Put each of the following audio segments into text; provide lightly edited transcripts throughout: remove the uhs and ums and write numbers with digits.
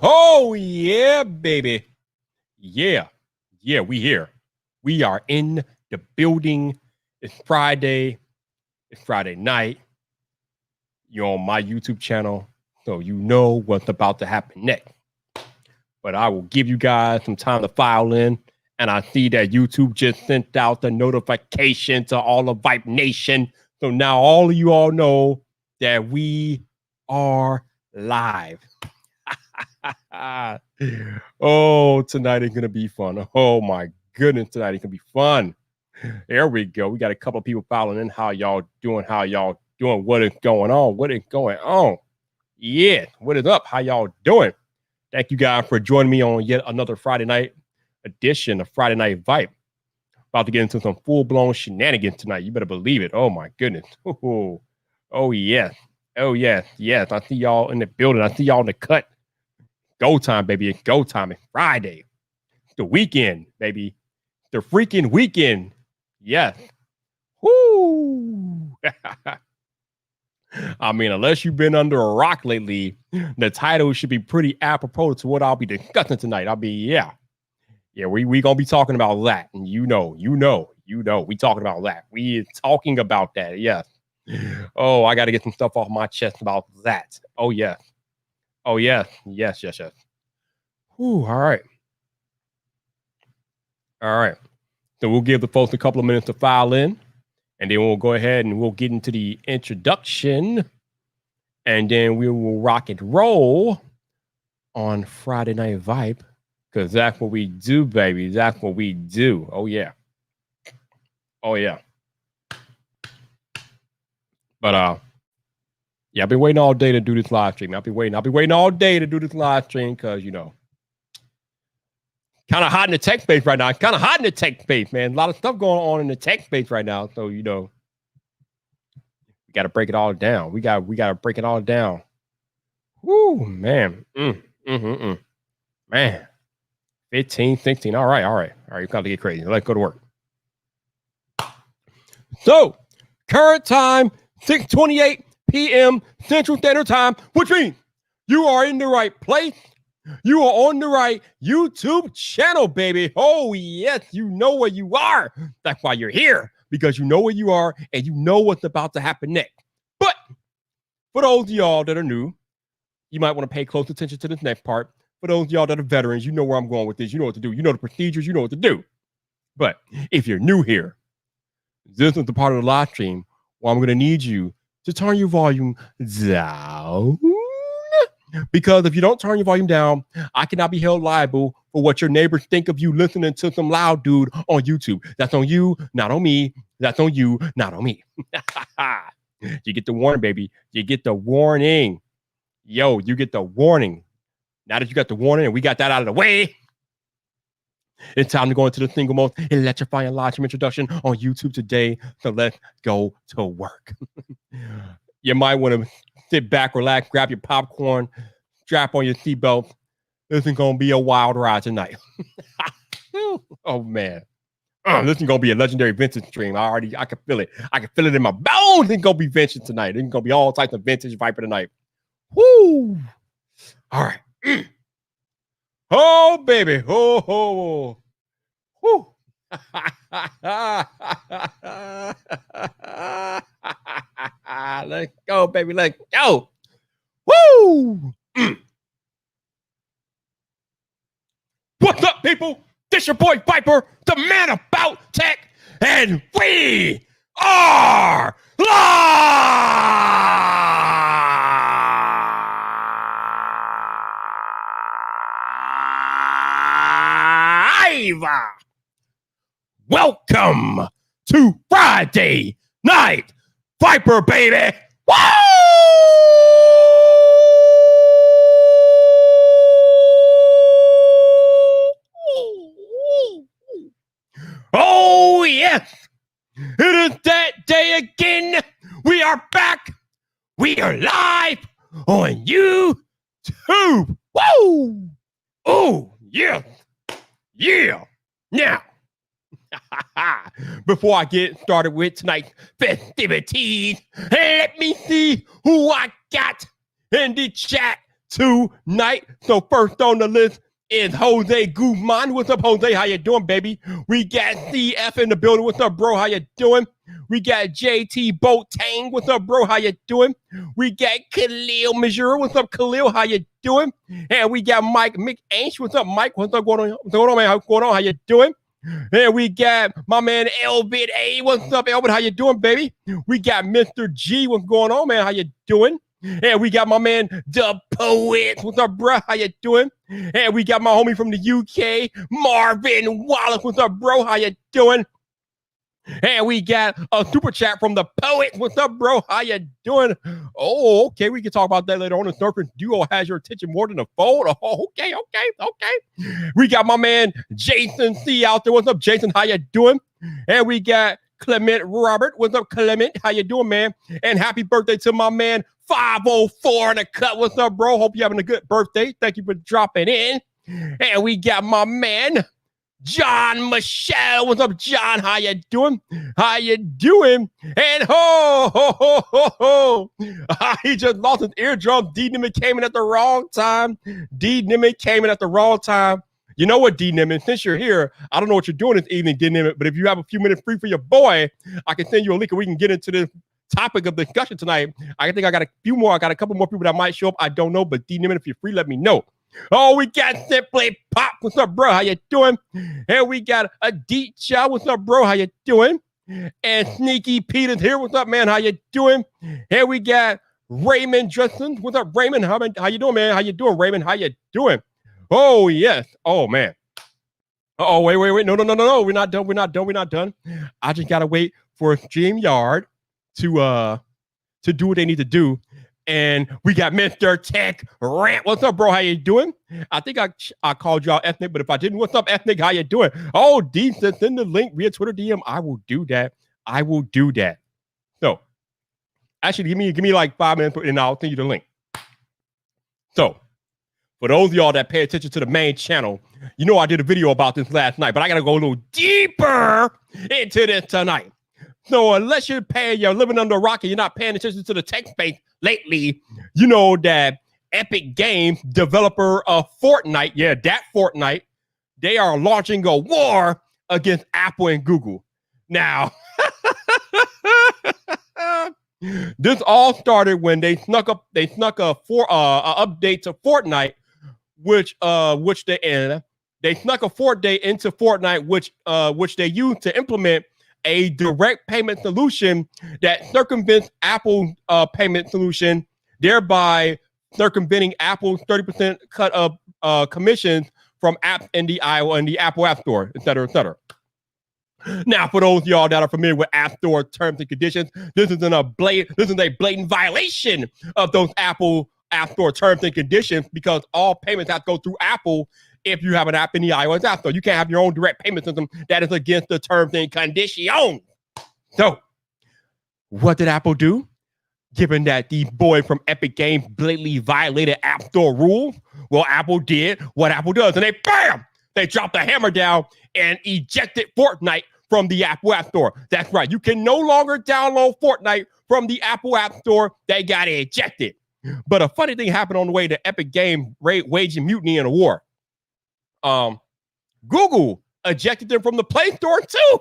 Oh, yeah, baby. Yeah, we here. We are in the building. It's Friday. It's Friday night. You're on my YouTube channel, so you know what's about to happen next. But I will give you guys some time to file in. And I see that YouTube just sent out the notification to all of Vyp Nation. So now all of you all know that we are live. Oh, tonight is going to be fun. Oh, my goodness, tonight is going to be fun. There we go. We got a couple of people filing in. How y'all doing? What is going on? Yeah, what is up? How y'all doing? Thank you guys for joining me on yet another Friday night edition of Friday Night Vyp. About to get into some full-blown shenanigans tonight. You better believe it. Oh, my goodness. Oh, yes. Yes. I see y'all in the building. I see y'all in the cut. Go time, baby. It's go time. It's Friday. The weekend, baby. The freaking weekend. Yes. Woo. I mean, unless you've been under a rock lately, the title should be pretty apropos to what I'll be discussing tonight. Yeah, we gonna be talking about that. And you know, we talking about that. We talking about that, yes. Oh, I got to get some stuff off my chest about that. Oh, yes. Yes. Whew, all right. So we'll give the folks a couple of minutes to file in, and then we'll go ahead and we'll get into the introduction, and then we will rock and roll on Friday Night Vyp, because that's what we do, baby. That's what we do. Oh, yeah. But, yeah, I've been waiting all day to do this live stream. I've been waiting all day to do this live stream because, you know, kind of hot in the tech space right now. Kind of hot in the tech space, man. A lot of stuff going on in the tech space right now. So, you know, we got to break it all down. We got to break it all down. Woo, man. Man. 15, 16. All right. You got to get crazy. Let's go to work. So, current time, 6:28 p.m. Central Standard Time, which means you are in the right place. You are on the right YouTube channel, baby. Oh, yes, you know where you are. That's why you're here, because you know where you are and you know what's about to happen next. But for those of y'all that are new, you might want to pay close attention to this next part. For those of y'all that are veterans, you know where I'm going with this. You know what to do. You know the procedures. You know what to do. But if you're new here, this is the part of the live stream where I'm going to need you to turn your volume down. Because if you don't turn your volume down, I cannot be held liable for what your neighbors think of you listening to some loud dude on YouTube. That's on you, not on me. That's on you, not on me. You get the warning, baby. You get the warning. Yo, you get the warning. Now that you got the warning and we got that out of the way, it's time to go into the single most electrifying live stream introduction on YouTube today. So let's go to work. You might want to sit back, relax, grab your popcorn, strap on your seatbelt. This is going to be a wild ride tonight. Oh, man. This is going to be a legendary vintage stream. I can feel it. I can feel it in my bones. It's going to be vintage tonight. It's going to be all types of vintage Viper tonight. Woo! All right. Oh, baby. Oh. Woo. Let's go, baby. Let's go. Woo! What's up, people? This your boy Viper, the man about tech, and we are live. Welcome to Friday Night Vyper, baby. Woo! Oh, yes. It is that day again. We are back. We are live on YouTube. Woo! Oh, yeah. Now, before I get started with tonight's festivities, let me see who I got in the chat tonight. So first on the list is Jose Guzman. What's up, Jose? How you doing, baby? We got CF in the building. What's up, bro? How you doing? We got JT Boateng. What's up, bro? How you doing? We got Khalil Majura. What's up, Khalil? How you doing? And we got Mike McAnch. What's up, Mike? What's up going on? What's going on, man? What's going on? How you doing? And we got my man Elbit A. What's up, Elbit? How you doing, baby? We got Mr. G. What's going on, man? How you doing? And we got my man the Poet. What's up, bro? How you doing? And we got my homie from the UK, Marvin Wallace. What's up, bro? How you doing? And we got a super chat from the Poet. What's up, bro? How you doing? Oh, okay. We can talk about that later on. The Surfing Duo has your attention more than a fold. Oh, okay. We got my man Jason C out there. What's up, Jason? How you doing? And we got Clement Robert. What's up, Clement? How you doing, man? And happy birthday to my man 504 in the cut. What's up, bro? Hope you're having a good birthday. Thank you for dropping in. And we got my man John Michelle. What's up, John? How you doing? How you doing? And he just lost his eardrum. D Nimmin came in at the wrong time. You know what, D Nimmin? Since you're here, I don't know what you're doing this evening, D Nimmin, but if you have a few minutes free for your boy, I can send you a link and we can get into this topic of discussion tonight. I think I got a few more. I got a couple more people that might show up. I don't know, but D Nimmin, if you're free, let me know. Oh, we got Simply Pop. What's up, bro? How you doing? And we got a Deep Chow. What's up, bro? How you doing? And Sneaky Peter's here. What's up, man? How you doing? And we got Raymond Justin. What's up, Raymond? How you doing, man? How you doing, Raymond? How you doing? Oh, yes. Oh, man. Oh, wait. No. We're not done. I just got to wait for StreamYard to do what they need to do. And we got Mr. Tech Rant. What's up, bro? How you doing? I think I called y'all ethnic, but if I didn't, what's up, ethnic? How you doing? Oh, D said send the link via Twitter DM. I will do that. So, actually, give me like 5 minutes, and I'll send you the link. So, for those of y'all that pay attention to the main channel, you know I did a video about this last night, but I got to go a little deeper into this tonight. So unless you're living under a rock and you're not paying attention to the tech space lately, you know that Epic Games, developer of Fortnite, they are launching a war against Apple and Google. Now, this all started when they snuck a update to Fortnite, which they snuck a update into Fortnite, which they used to implement a direct payment solution that circumvents Apple's payment solution, thereby circumventing Apple's 30% cut of commissions from apps in the Apple App Store, et cetera. Now, for those of y'all that are familiar with App Store terms and conditions, this is a blatant violation of those Apple App Store terms and conditions, because all payments have to go through Apple. If you have an app in the iOS App Store, you can't have your own direct payment system. That is against the terms and conditions. So, what did Apple do? Given that the boy from Epic Games blatantly violated App Store rules, well, Apple did what Apple does, and they dropped the hammer down and ejected Fortnite from the Apple App Store. That's right. You can no longer download Fortnite from the Apple App Store. They got ejected. But a funny thing happened on the way to Epic Games waging mutiny in a war. Google ejected them from the Play Store too.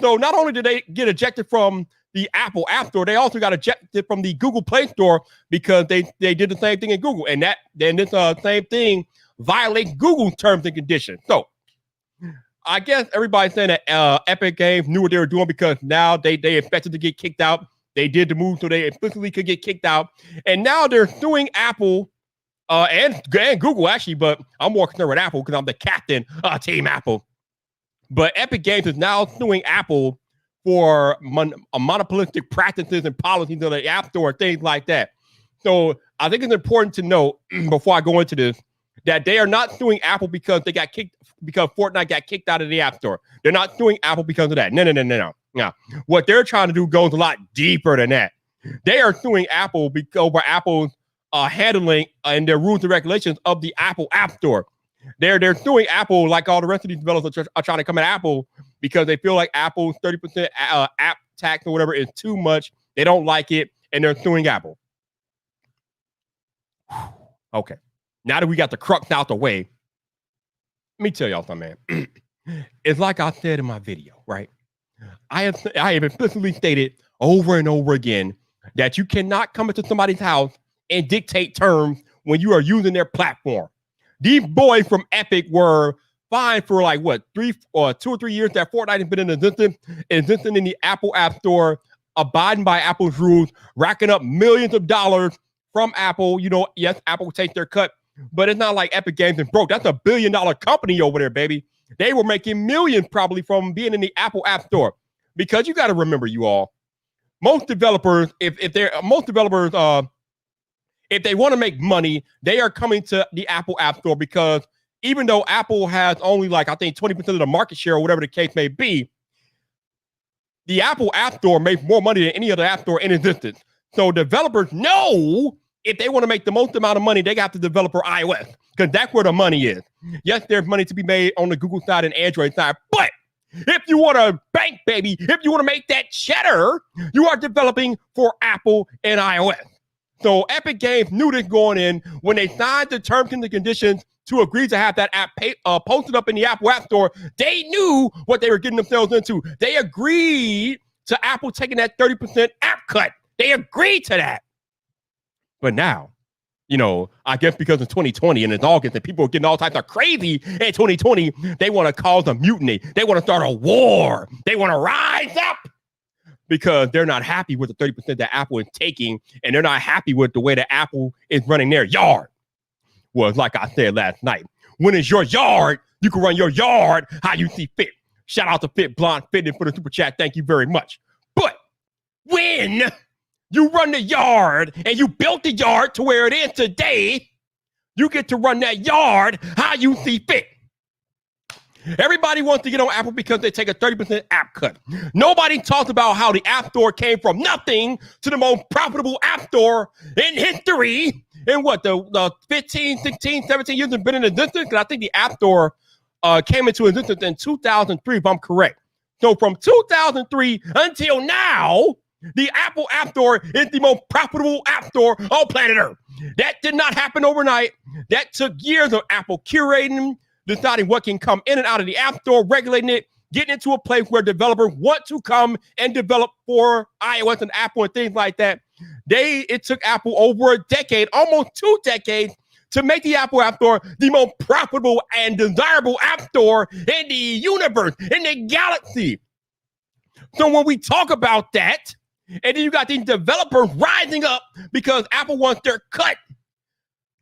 So not only did they get ejected from the Apple App Store, they also got ejected from the Google Play Store because they did the same thing in Google, and this same thing violates Google's terms and conditions. So I guess everybody's saying that Epic Games knew what they were doing, because now they expected to get kicked out. They did the move so they explicitly could get kicked out, and now they're suing Apple. And Google, actually, but I'm more concerned with Apple because I'm the captain of Team Apple. But Epic Games is now suing Apple for monopolistic practices and policies of the App Store and things like that. So I think it's important to note, before I go into this, that they are not suing Apple because Fortnite got kicked out of the App Store. They're not suing Apple because of that. No. What they're trying to do goes a lot deeper than that. They are suing Apple over Apple's handling and their rules and regulations of the Apple App Store. They're suing Apple, like all the rest of these developers are trying to come at Apple, because they feel like Apple's 30% app tax or whatever is too much. They don't like it, and they're suing Apple. Okay. Now that we got the crux out the way, let me tell y'all something, man. It's like I said in my video, right? I have explicitly stated over and over again that you cannot come into somebody's house and dictate terms when you are using their platform. These boys from Epic were fined for like what 2 or 3 years that Fortnite has been in existence in the Apple App Store, abiding by Apple's rules, racking up millions of dollars from Apple. You know, yes, Apple will take their cut, but it's not like Epic Games is broke. That's $1 billion company over there, baby. They were making millions probably from being in the Apple App Store. Because you got to remember, you all, most developers, if they want to make money, they are coming to the Apple App Store, because even though Apple has only like, I think 20% of the market share or whatever the case may be, the Apple App Store makes more money than any other app store in existence. So developers know if they want to make the most amount of money, they got to develop for iOS, because that's where the money is. Yes, there's money to be made on the Google side and Android side, but if you want to bank, baby, if you want to make that cheddar, you are developing for Apple and iOS. So Epic Games knew this going in when they signed the terms and the conditions to agree to have that app posted up in the Apple App Store. They knew what they were getting themselves into. They agreed to Apple taking that 30% app cut. They agreed to that. But now, you know, I guess because it's 2020 and it's August and people are getting all types of crazy in 2020, they want to cause a mutiny. They want to start a war. They want to rise up because they're not happy with the 30% that Apple is taking, and they're not happy with the way that Apple is running their yard. Well, it's like I said last night, when it's your yard, you can run your yard how you see fit. Shout out to Fit Blonde Fitness for the super chat. Thank you very much. But when you run the yard and you built the yard to where it is today, you get to run that yard how you see fit. Everybody wants to get on Apple because they take a 30% app cut. Nobody talks about how the App Store came from nothing to the most profitable App Store in history. In what, the 15, 16, 17 years have been in existence? Because I think the App Store came into existence in 2003, if I'm correct. So from 2003 until now, the Apple App Store is the most profitable app store on planet Earth. That did not happen overnight. That took years of Apple curating, deciding what can come in and out of the App Store, regulating it, getting into a place where developers want to come and develop for iOS and Apple and things like that. It took Apple over a decade, almost 2 decades, to make the Apple App Store the most profitable and desirable app store in the universe, in the galaxy. So when we talk about that, and then you got these developers rising up because Apple wants their cut,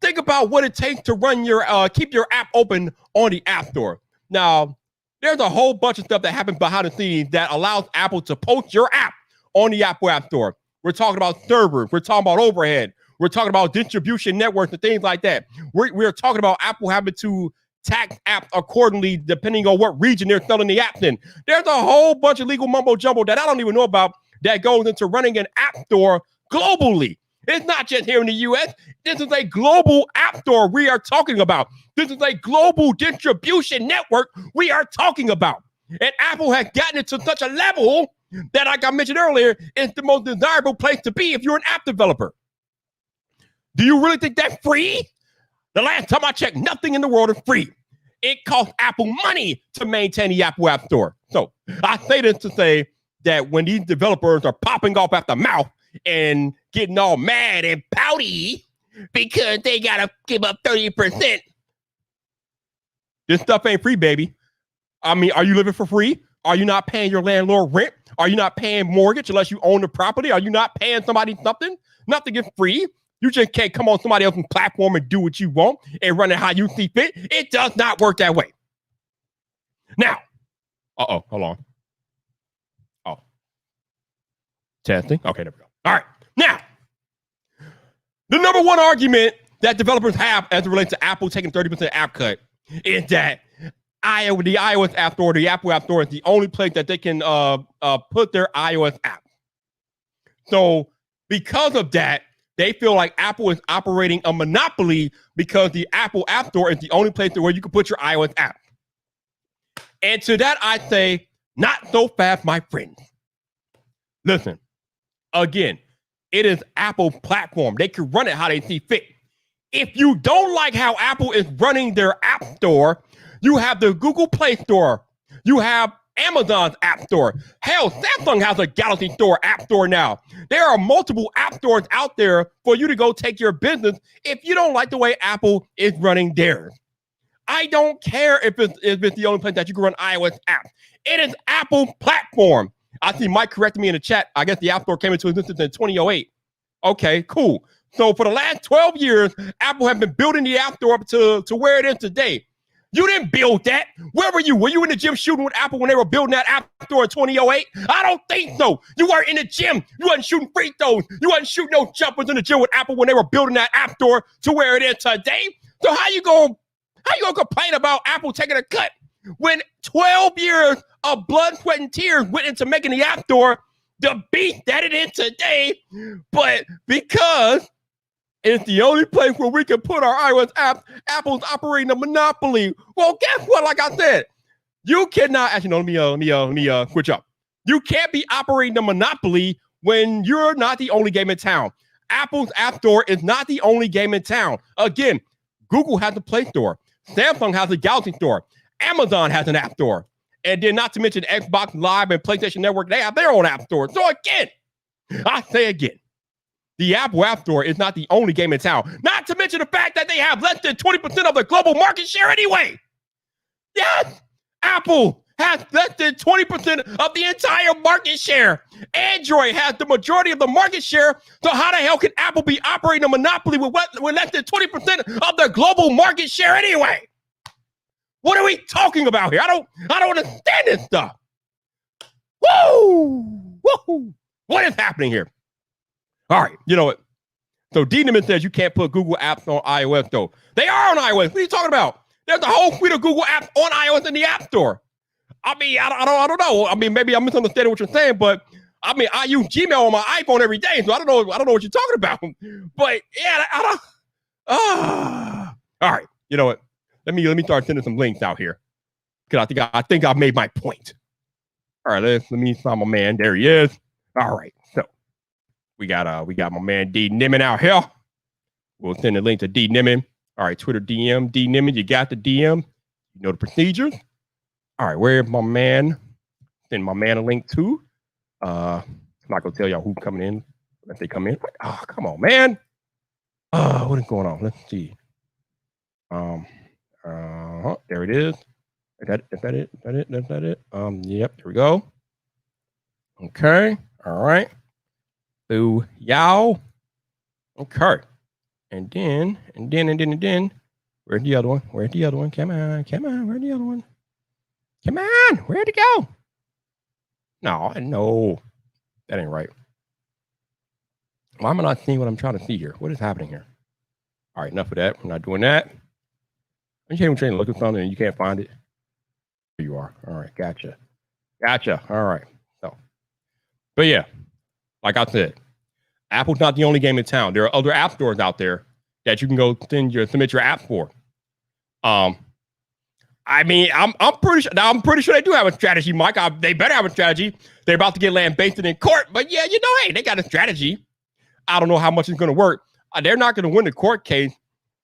think about what it takes to run keep your app open on the App Store. Now, there's a whole bunch of stuff that happens behind the scenes that allows Apple to post your app on the Apple App Store. We're talking about servers. We're talking about overhead. We're talking about distribution networks and things like that. We're talking about Apple having to tax apps accordingly depending on what region they're selling the apps in. There's a whole bunch of legal mumbo jumbo that I don't even know about that goes into running an app store globally. It's not just here in the US. This is a global app store we are talking about. This is a global distribution network we are talking about. And Apple has gotten it to such a level that, like I mentioned earlier, it's the most desirable place to be if you're an app developer. Do you really think that's free? The last time I checked, nothing in the world is free. It costs Apple money to maintain the Apple App Store. So I say this to say that when these developers are popping off at the mouth and getting all mad and pouty because they got to give up 30%, this stuff ain't free, baby. I mean, are you living for free? Are you not paying your landlord rent? Are you not paying mortgage unless you own the property? Are you not paying somebody something? Nothing is free. You just can't come on somebody else's platform and do what you want and run it how you see fit. It does not work that way. Now, hold on. Oh, testing. Okay, there we go. All right. Now, the number one argument that developers have as it relates to Apple taking 30% app cut is that the iOS App Store, the Apple App Store, is the only place that they can put their iOS app. So because of that, they feel like Apple is operating a monopoly because the Apple App Store is the only place where you can put your iOS app. And to that, I say, not so fast, my friends. Listen, again, it is Apple platform. They can run it how they see fit. If you don't like how Apple is running their app store, you have the Google Play Store. You have Amazon's app store. Hell, Samsung has a Galaxy Store app store now. There are multiple app stores out there for you to go take your business if you don't like the way Apple is running theirs. I don't care if it's the only place that you can run iOS apps. It is Apple platform. I see Mike corrected me in the chat. I guess the App Store came into existence in 2008. Okay, cool. So for the last 12 years, Apple has been building the App Store up to where it is today. You didn't build that. Where were you? Were you in the gym shooting with Apple when they were building that App Store in 2008? I don't think so. You weren't in the gym. You wasn't shooting free throws. You wasn't shooting no jumpers in the gym with Apple when they were building that App Store to where it is today. So how you gonna complain about Apple taking a cut when 12 years of blood, sweat, and tears went into making the App Store the beast that it is today? But because it's the only place where we can put our iOS apps, Apple's operating a monopoly. Well, guess what? Like I said, you cannot. Actually, no. Let me switch up. You can't be operating a monopoly when you're not the only game in town. Apple's App Store is not the only game in town. Again, Google has a Play Store. Samsung has a Galaxy Store. Amazon has an App Store. And then not to mention Xbox Live and PlayStation Network, they have their own App Store. So again, I say again, the Apple App Store is not the only game in town. Not to mention the fact that they have less than 20% of the global market share anyway. Yes, Apple has less than 20% of the entire market share. Android has the majority of the market share. So how the hell can Apple be operating a monopoly with less than 20% of the global market share anyway? What are we talking about here? I don't understand this stuff. Woo! What is happening here? All right, you know what? So D-Niman says you can't put Google apps on iOS, though. They are on iOS. What are you talking about? There's a whole suite of Google apps on iOS in the App Store. I mean, I don't know. I mean, maybe I'm misunderstanding what you're saying, but I mean, I use Gmail on my iPhone every day, so I don't know what you're talking about. But yeah, I don't. All right, you know what? Let me start sending some links out here because I think I've made my point. All right, let me find my man. There he is. All right, so we got my man D Niman out here. We'll send a link to D Niman. All right, Twitter DM D Niman. You got the DM. You know the procedures. All right, where's my man? Send my man a link too. I'm not gonna tell y'all who's coming in. Let they come in. Oh, come on, man. What is going on? Let's see. There it is. Is that it? Is that it? Yep, there we go. Okay. All right. So y'all. Okay. And then. Where's the other one? Come on. Where's the other one? Come on. Where'd it go? No. That ain't right. Why am I not seeing what I'm trying to see here? What is happening here? All right, enough of that. We're not doing that. You can't even trying to look at something and you can't find it. Here you are. All right, gotcha. All right. So, but yeah, like I said, Apple's not the only game in town. There are other app stores out there that you can go submit your app for. I mean, I'm pretty sure they do have a strategy, Mike. They better have a strategy. They're about to get lambasted in court, but yeah, hey, they got a strategy. I don't know how much it's going to work. They're not going to win the court case.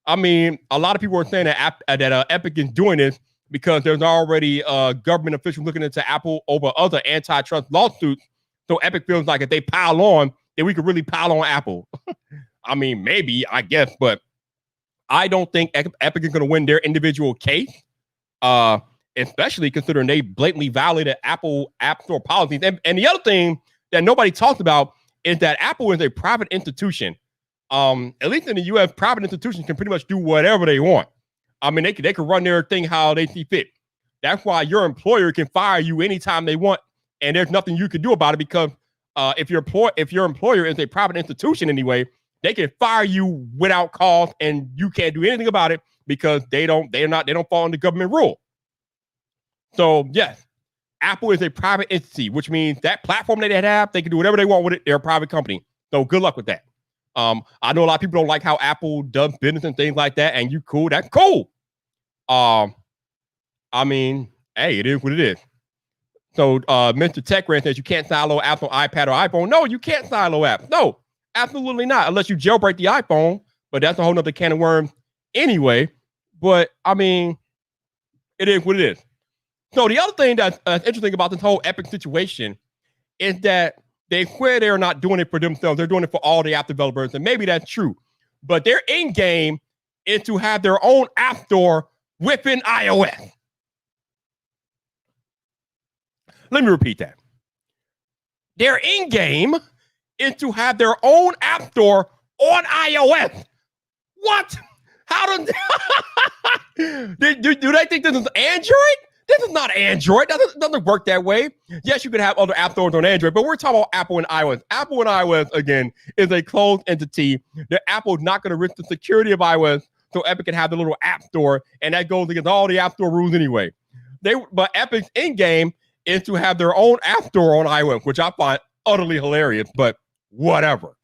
I mean, a lot of people are saying that Epic is doing this because there's already government officials looking into Apple over other antitrust lawsuits. So Epic feels like if they pile on, then we could really pile on Apple. I mean, maybe, I guess, but I don't think Epic is going to win their individual case, especially considering they blatantly violated Apple App Store policies. And the other thing that nobody talks about is that Apple is a private institution. At least in the U.S., private institutions can pretty much do whatever they want. I mean, they can run their thing how they see fit. That's why your employer can fire you anytime they want, and there's nothing you can do about it because if your employer is a private institution anyway, they can fire you without cause, and you can't do anything about it because they don't fall under government rule. So yes, Apple is a private entity, which means that platform that they have, they can do whatever they want with it. They're a private company. So good luck with that. I know a lot of people don't like how Apple does business and things like that, and that's cool. I mean, hey, it is what it is. So Mr. TechRant says you can't silo apps on iPad or iPhone. No, you can't silo apps. No, absolutely not, unless you jailbreak the iPhone. but that's a whole nother can of worms anyway. But I mean, it is what it is. So the other thing that's interesting about this whole Epic situation is that they swear they're not doing it for themselves. They're doing it for all the app developers, and maybe that's true. But their end game is to have their own app store within iOS. Let me repeat that. Their end game is to have their own app store on iOS. What? How do they think this is Android? This is not Android. That doesn't work that way. Yes, you could have other app stores on Android, but we're talking about Apple and iOS. Apple and iOS, again, is a closed entity. Apple is not going to risk the security of iOS, so Epic can have the little app store, and that goes against all the app store rules anyway. But Epic's end game is to have their own app store on iOS, which I find utterly hilarious, but whatever.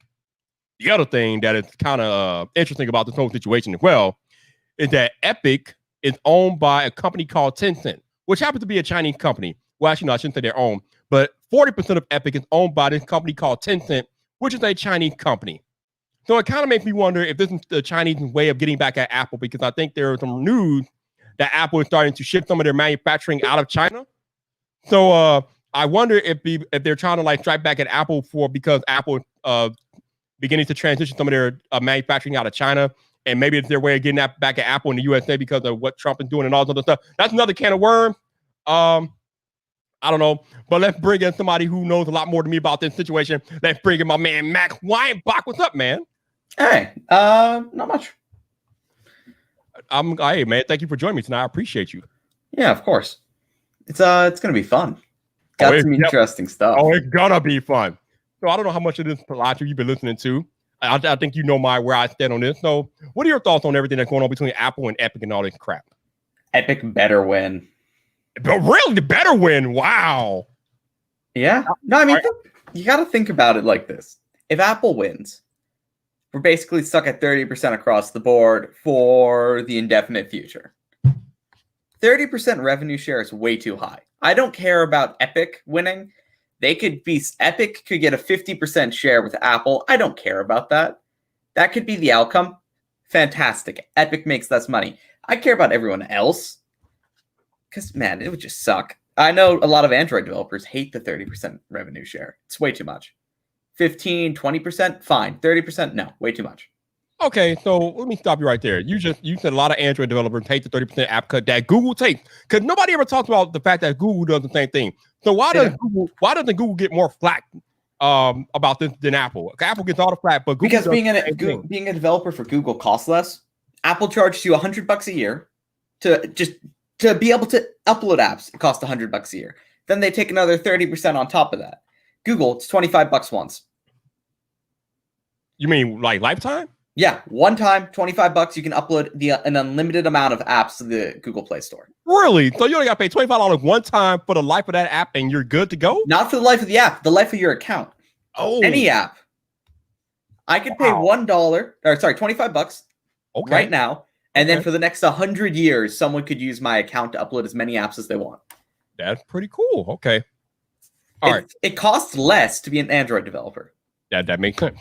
The other thing that is kind of interesting about this whole situation as well is that Epic is owned by a company called Tencent, which happens to be a Chinese company. Well, actually, no, I shouldn't say they're owned, but 40% of Epic is owned by this company called Tencent, which is a Chinese company. So it kind of makes me wonder if this is the Chinese way of getting back at Apple, because I think there is some news that Apple is starting to ship some of their manufacturing out of China. So I wonder if they're trying to like strike back at Apple because Apple beginning to transition some of their manufacturing out of China, and maybe it's their way of getting that back at Apple in the USA because of what Trump is doing and all this other stuff. That's another can of worms. I don't know, but let's bring in somebody who knows a lot more than me about this situation. Let's bring in my man Mac Weinbach. What's up, man? Hey, not much. Hey, man, thank you for joining me tonight. I appreciate you. Yeah, of course. It's gonna be fun. Got some interesting stuff. Oh, it's gonna be fun. So I don't know how much of this philosophy you've been listening to. I think you know where I stand on this. So what are your thoughts on everything that's going on between Apple and Epic and all this crap? Epic better win. But really, the better win. Wow. Yeah. No, I mean, you got to think about it like this. If Apple wins, we're basically stuck at 30% across the board for the indefinite future. 30% revenue share is way too high. I don't care about Epic winning. Epic could get a 50% share with Apple. I don't care about that. That could be the outcome. Fantastic. Epic makes less money. I care about everyone else. Because, man, it would just suck. I know a lot of Android developers hate the 30% revenue share. It's way too much. 15, 20%, fine. 30%, no, way too much. Okay, so let me stop you right there. You said a lot of Android developers hate the 30% app cut that Google takes, because nobody ever talks about the fact that Google does the same thing. So why doesn't Google get more flack about this than Apple? Apple gets all the flack, but Google because being a developer for Google costs less. Apple charges you $100 a year to be able to upload apps. It costs $100 a year. Then they take another 30% on top of that. Google, it's $25 once. You mean like lifetime? Yeah, one time, $25. You can upload an unlimited amount of apps to the Google Play Store. Really? So you only got to pay $25 one time for the life of that app, and you're good to go? Not for the life of the app, the life of your account. Oh, any app. I could pay $25 right now, and then for the next 100 years, someone could use my account to upload as many apps as they want. That's pretty cool. Okay. All right. It costs less to be an Android developer. That makes sense.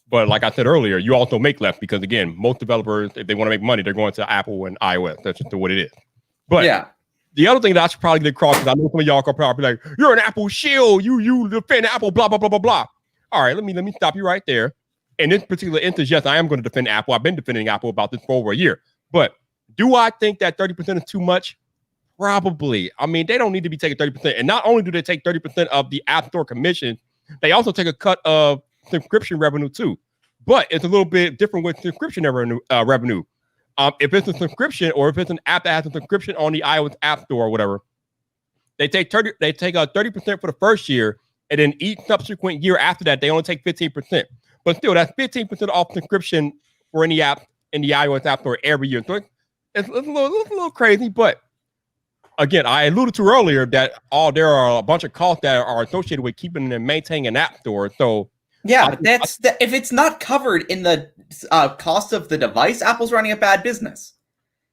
But like I said earlier, you also make less because, again, most developers, if they want to make money, they're going to Apple and iOS. That's just what it is. But yeah, the other thing that I should probably get across is I know some of y'all could probably be like, you're an Apple shield. You defend Apple, blah, blah, blah, blah, blah. All right, let me stop you right there. In this particular instance, yes, I am going to defend Apple. I've been defending Apple about this for over a year. But do I think that 30% is too much? Probably. I mean, they don't need to be taking 30%. And not only do they take 30% of the App Store commission, they also take a cut of subscription revenue too. But it's a little bit different with subscription revenue. If it's a subscription or if it's an app that has a subscription on the iOS App Store or whatever, they take 30% for the first year, and then each subsequent year after that, they only take 15%. But still, that's 15% off subscription for any app in the iOS App Store every year. So it's a little crazy, but again, I alluded to earlier that there are a bunch of costs that are associated with keeping and maintaining an app store. So yeah, if it's not covered in the cost of the device, Apple's running a bad business.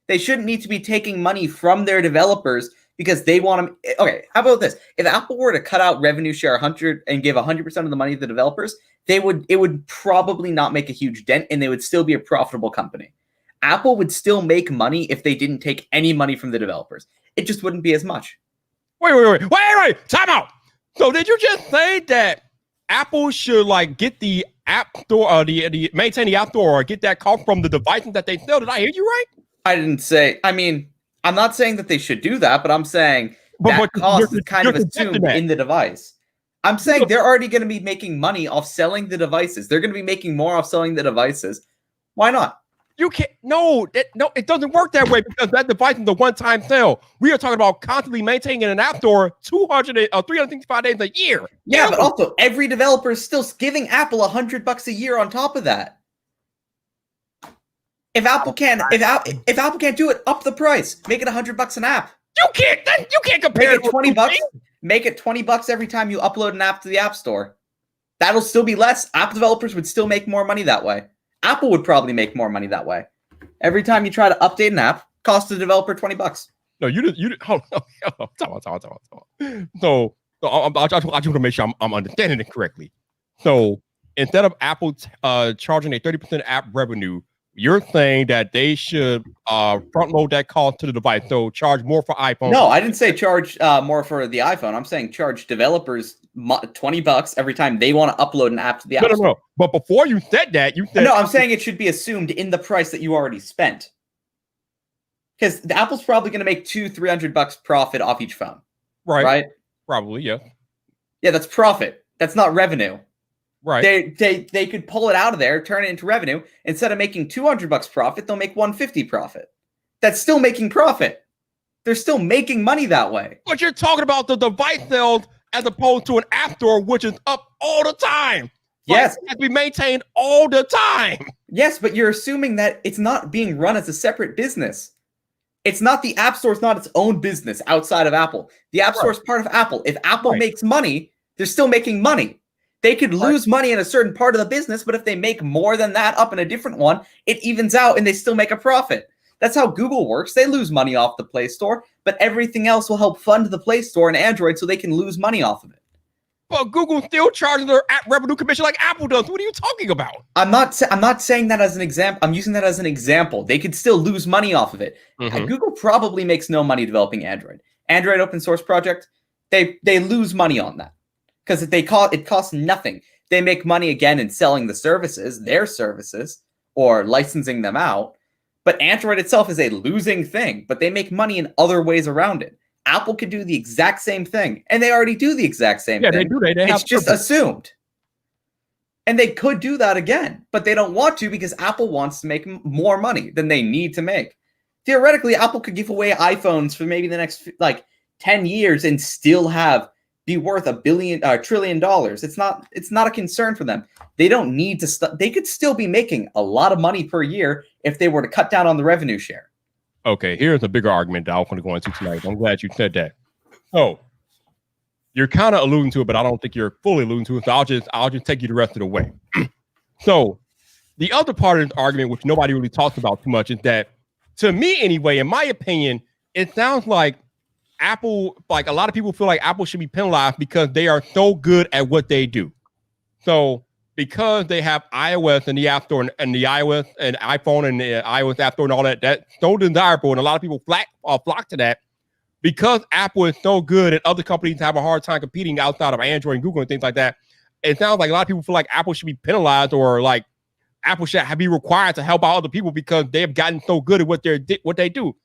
They shouldn't need to be taking money from their developers because they want to. Okay, how about this? If Apple were to cut out revenue share 100 and give 100% of the money to the developers, it would probably not make a huge dent, and they would still be a profitable company. Apple would still make money if they didn't take any money from the developers. It just wouldn't be as much. Wait! Time out. So did you just say that Apple should like get the app store, the maintain the app store, or get that cost from the devices that they sell? Did I hear you right? I didn't say. I mean, I'm not saying that they should do that, but I'm saying that cost is kind of assumed in the device. I'm saying they're already going to be making money off selling the devices. They're going to be making more off selling the devices. Why not? You can't. No, it doesn't work that way because that device is a one-time sale. We are talking about constantly maintaining an app store 365 days a year. Yeah, but also every developer is still giving Apple $100 a year on top of that. If Apple can't do it, up the price. Make it $100 an app. You can't compare it $20. Make it $20 every time you upload an app to the App Store. That'll still be less. App developers would still make more money that way. Apple would probably make more money that way. Every time you try to update an app, cost the developer $20. No, you hold on. Talk about. So I just want to make sure I'm understanding it correctly. So instead of Apple charging a 30% app revenue, you're saying that they should front load that cost to the device, so charge more for iPhone. No, I didn't say charge more for the iPhone. I'm saying charge developers $20 every time they want to upload an app to the App Store. No. But before you said that, you said no. I'm saying it should be assumed in the price that you already spent, because the Apple's probably going to make $200-300 profit off each phone. Right? Probably, yeah. Yeah, that's profit. That's not revenue. Right. They could pull it out of there, turn it into revenue. Instead of making $200 profit, they'll make $150 profit. That's still making profit. They're still making money that way. But you're talking about the device sales as opposed to an app store, which is up all the time. Yes. It has to be maintained all the time. Yes, but you're assuming that it's not being run as a separate business. It's not the App Store. It's not its own business outside of Apple. The App Store is part of Apple. If Apple makes money, they're still making money. They could lose money in a certain part of the business, but if they make more than that up in a different one, it evens out and they still make a profit. That's how Google works. They lose money off the Play Store, but everything else will help fund the Play Store and Android so they can lose money off of it. But Google still charges their app revenue commission like Apple does. What are you talking about? I'm not saying that as an example. I'm using that as an example. They could still lose money off of it. Mm-hmm. Google probably makes no money developing Android. Android open source project, they lose money on that because it costs nothing. They make money again in selling the services, their services, or licensing them out. But Android itself is a losing thing, but they make money in other ways around it. Apple could do the exact same thing, and they already do the exact same thing. Yeah, they do. It's just assumed. And they could do that again, but they don't want to because Apple wants to make more money than they need to make. Theoretically, Apple could give away iPhones for maybe the next 10 years and still be worth $1 trillion. It's not a concern for them. They don't need to. They could still be making a lot of money per year if they were to cut down on the revenue share. Okay, here's a bigger argument that I want to go into tonight. I'm glad you said that. So you're kind of alluding to it, but I don't think you're fully alluding to it. So I'll just take you the rest of the way. So the other part of this argument, which nobody really talks about too much, is that, to me anyway, in my opinion, it sounds like Apple, like a lot of people feel like Apple should be penalized because they are so good at what they do. So because they have iOS and the App Store and the iOS and iPhone and the iOS App Store and all that, that's so desirable, and a lot of people flock to that. Because Apple is so good and other companies have a hard time competing outside of Android and Google and things like that, it sounds like a lot of people feel like Apple should be penalized, or like Apple should be required to help out other people because they have gotten so good at what they do.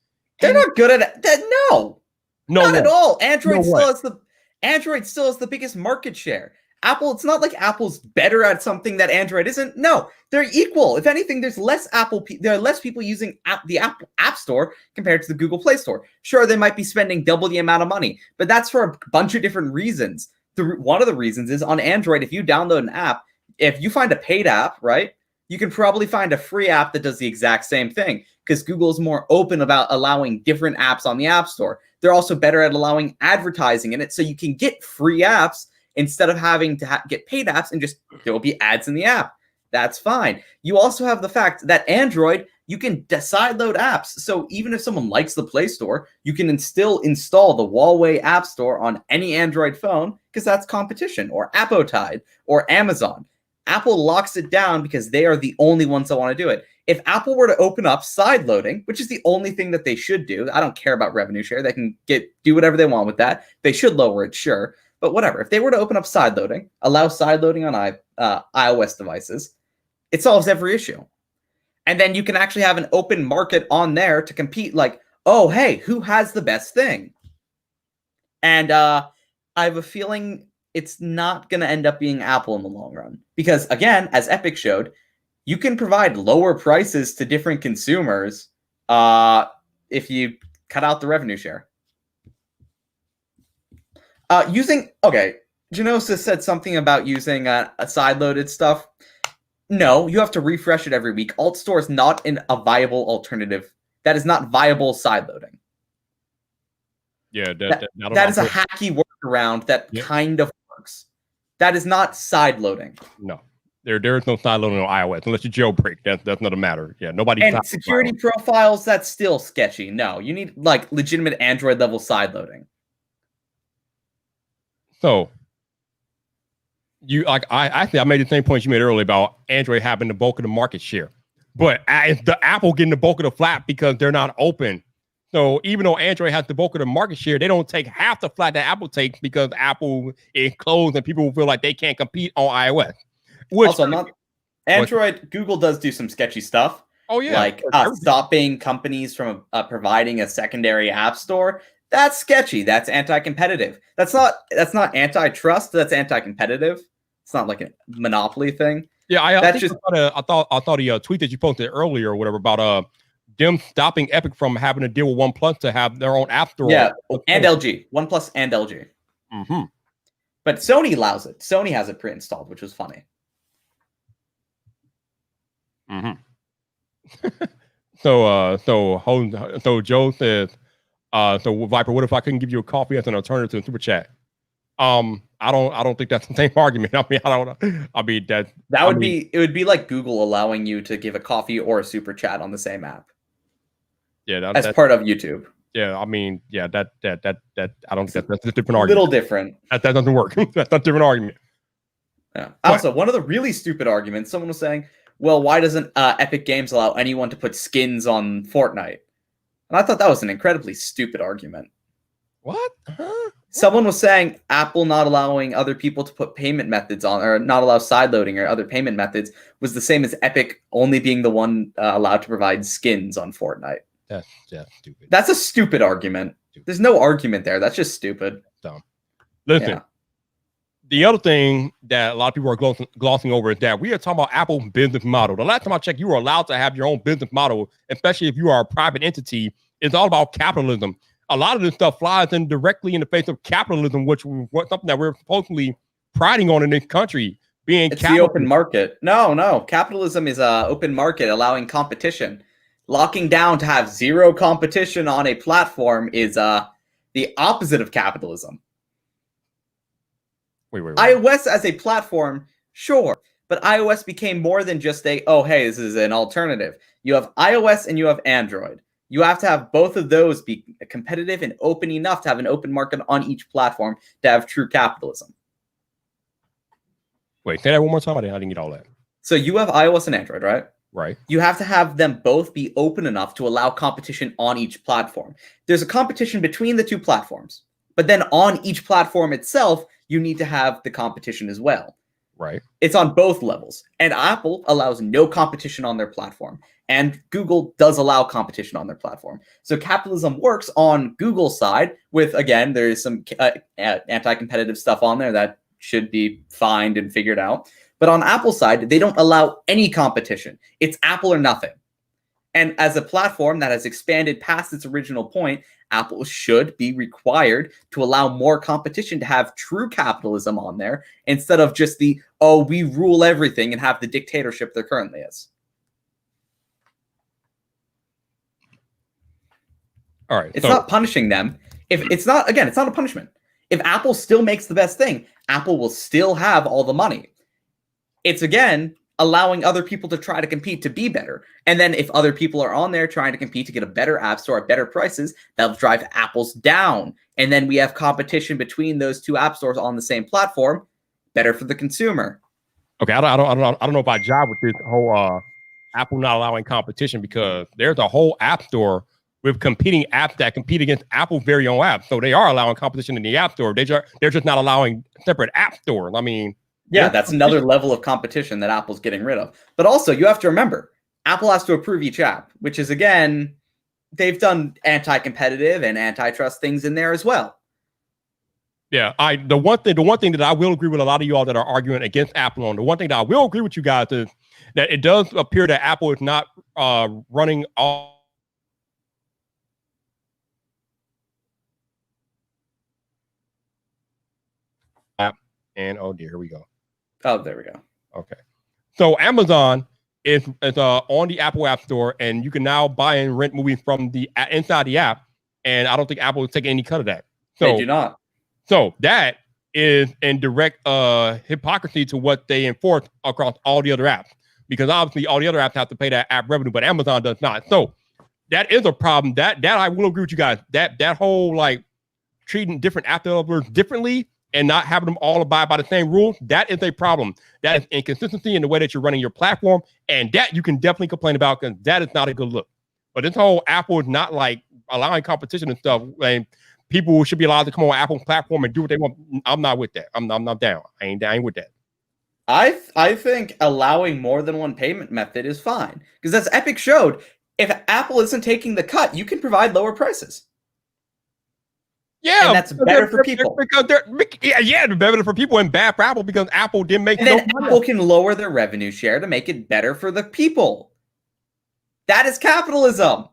They're not good at that. No, not at all. Android still has the biggest market share. Apple, it's not like Apple's better at something that Android isn't. No, they're equal. If anything, there are less people using the App Store compared to the Google Play Store. Sure, they might be spending double the amount of money, but that's for a bunch of different reasons. One of the reasons is on Android, if you download an app, if you find a paid app, right, you can probably find a free app that does the exact same thing because Google is more open about allowing different apps on the App Store. They're also better at allowing advertising in it, so you can get free apps instead of having to get paid apps, and just there will be ads in the app. That's fine. You also have the fact that Android, you can sideload apps. So even if someone likes the Play Store, you can still install the Huawei App Store on any Android phone because that's competition, or Appotide, or Amazon. Apple locks it down because they are the only ones that want to do it. If Apple were to open up sideloading, which is the only thing that they should do, I don't care about revenue share. They can do whatever they want with that. They should lower it, sure. But whatever. If they were to open up sideloading, allow sideloading on iOS devices, it solves every issue. And then you can actually have an open market on there to compete, like, oh, hey, who has the best thing? And I have a feeling it's not going to end up being Apple in the long run. Because, again, as Epic showed, you can provide lower prices to different consumers if you cut out the revenue share. Genosis said something about using a side-loaded stuff. No, you have to refresh it every week. Alt Store is not a viable alternative. That is not viable side-loading. Yeah, that is a hacky workaround that kind of works. That is not side-loading. No. There is no side loading on iOS unless you jailbreak. That's not a matter. Yeah, nobody. And security profiles, that's still sketchy. No, you need like legitimate Android level side loading. So I made the same point you made earlier about Android having the bulk of the market share, but the Apple getting the bulk of the flat because they're not open. So even though Android has the bulk of the market share, they don't take half the flat that Apple takes because Apple is closed and people feel like they can't compete on iOS. Also, not Android. Google does do some sketchy stuff. Oh yeah, like stopping companies from providing a secondary app store. That's sketchy. That's anti-competitive. That's not antitrust. That's anti-competitive. It's not like a monopoly thing. Yeah, I thought the tweet that you posted earlier or whatever about them stopping Epic from having to deal with OnePlus to have their own app store. Yeah, and LG, OnePlus and LG. Mm-hmm. But Sony allows it. Sony has it pre-installed, which was funny. Mm-hmm. So Joe says, so Viper, what if I couldn't give you a coffee as an alternative to a super chat? I don't think that's the same argument. It would be like Google allowing you to give a coffee or a super chat on the same app. Yeah, as part of YouTube. Yeah, I mean, yeah, that I don't think that's a different argument. A little different. That doesn't work. That's not a different argument. Yeah. Also, one of the really stupid arguments, someone was saying, well, why doesn't Epic Games allow anyone to put skins on Fortnite? And I thought that was an incredibly stupid argument. What? Huh? Someone was saying Apple not allowing other people to put payment methods on, or not allow sideloading or other payment methods, was the same as Epic only being the one allowed to provide skins on Fortnite. That's stupid. That's a stupid argument. There's no argument there. That's just stupid. Dumb. Listen, the other thing that a lot of people are glossing over is that we are talking about Apple's business model. The last time I checked, you were allowed to have your own business model, especially if you are a private entity. It's all about capitalism. A lot of this stuff flies in directly in the face of capitalism, which was something that we're supposedly priding on in this country. It's the open market. No. Capitalism is an open market allowing competition. Locking down to have zero competition on a platform is the opposite of capitalism. Wait. iOS as a platform, sure. But iOS became more than just hey, this is an alternative. You have iOS and you have Android. You have to have both of those be competitive and open enough to have an open market on each platform to have true capitalism. Wait, say that one more time. I didn't get all that. So you have iOS and Android, right? Right. You have to have them both be open enough to allow competition on each platform. There's a competition between the two platforms, but then on each platform itself, you need to have the competition as well. Right. It's on both levels. And Apple allows no competition on their platform. And Google does allow competition on their platform. So capitalism works on Google's side with, again, there is some anti-competitive stuff on there that should be fined and figured out. But on Apple's side, they don't allow any competition. It's Apple or nothing. And as a platform that has expanded past its original point, Apple should be required to allow more competition to have true capitalism on there instead of just we rule everything and have the dictatorship there currently is. All right. It's not punishing them. It's not a punishment. If Apple still makes the best thing, Apple will still have all the money. It's, again, allowing other people to try to compete to be better. And then if other people are on there trying to compete to get a better app store at better prices, that'll drive Apple's down. And then we have competition between those two app stores on the same platform, better for the consumer. Okay, I don't know if I jive with this whole Apple not allowing competition, because there's a whole app store with competing apps that compete against Apple's very own app. So they are allowing competition in the app store. They're just not allowing separate app stores. I mean, yeah, that's another level of competition that Apple's getting rid of. But also, you have to remember, Apple has to approve each app, which is, again, they've done anti-competitive and antitrust things in there as well. Yeah, the one thing that I will agree with a lot of you all that are arguing against Apple on, the one thing that I will agree with you guys is that it does appear that Apple is not running all. And oh dear, here we go. Oh, there we go. Okay, so Amazon is on the Apple App Store, and you can now buy and rent movies from the inside the app. And I don't think Apple is taking any cut of that. So, they do not. So that is in direct hypocrisy to what they enforce across all the other apps, because obviously all the other apps have to pay that app revenue, but Amazon does not. So that is a problem. That I will agree with you guys. That whole like treating different app developers differently and not having them all abide by the same rules, that is a problem. That is inconsistency in the way that you're running your platform, and that you can definitely complain about, because that is not a good look. But this whole Apple is not like allowing competition and stuff, and people should be allowed to come on Apple's platform and do what they want. I'm not with that. I'm not down. I ain't with that. I think allowing more than one payment method is fine, because as Epic showed, if Apple isn't taking the cut, you can provide lower prices. Yeah, and that's better for people. Because they're better for people and bad for Apple, because Apple didn't make. And then Apple can lower their revenue share to make it better for the people. That is capitalism.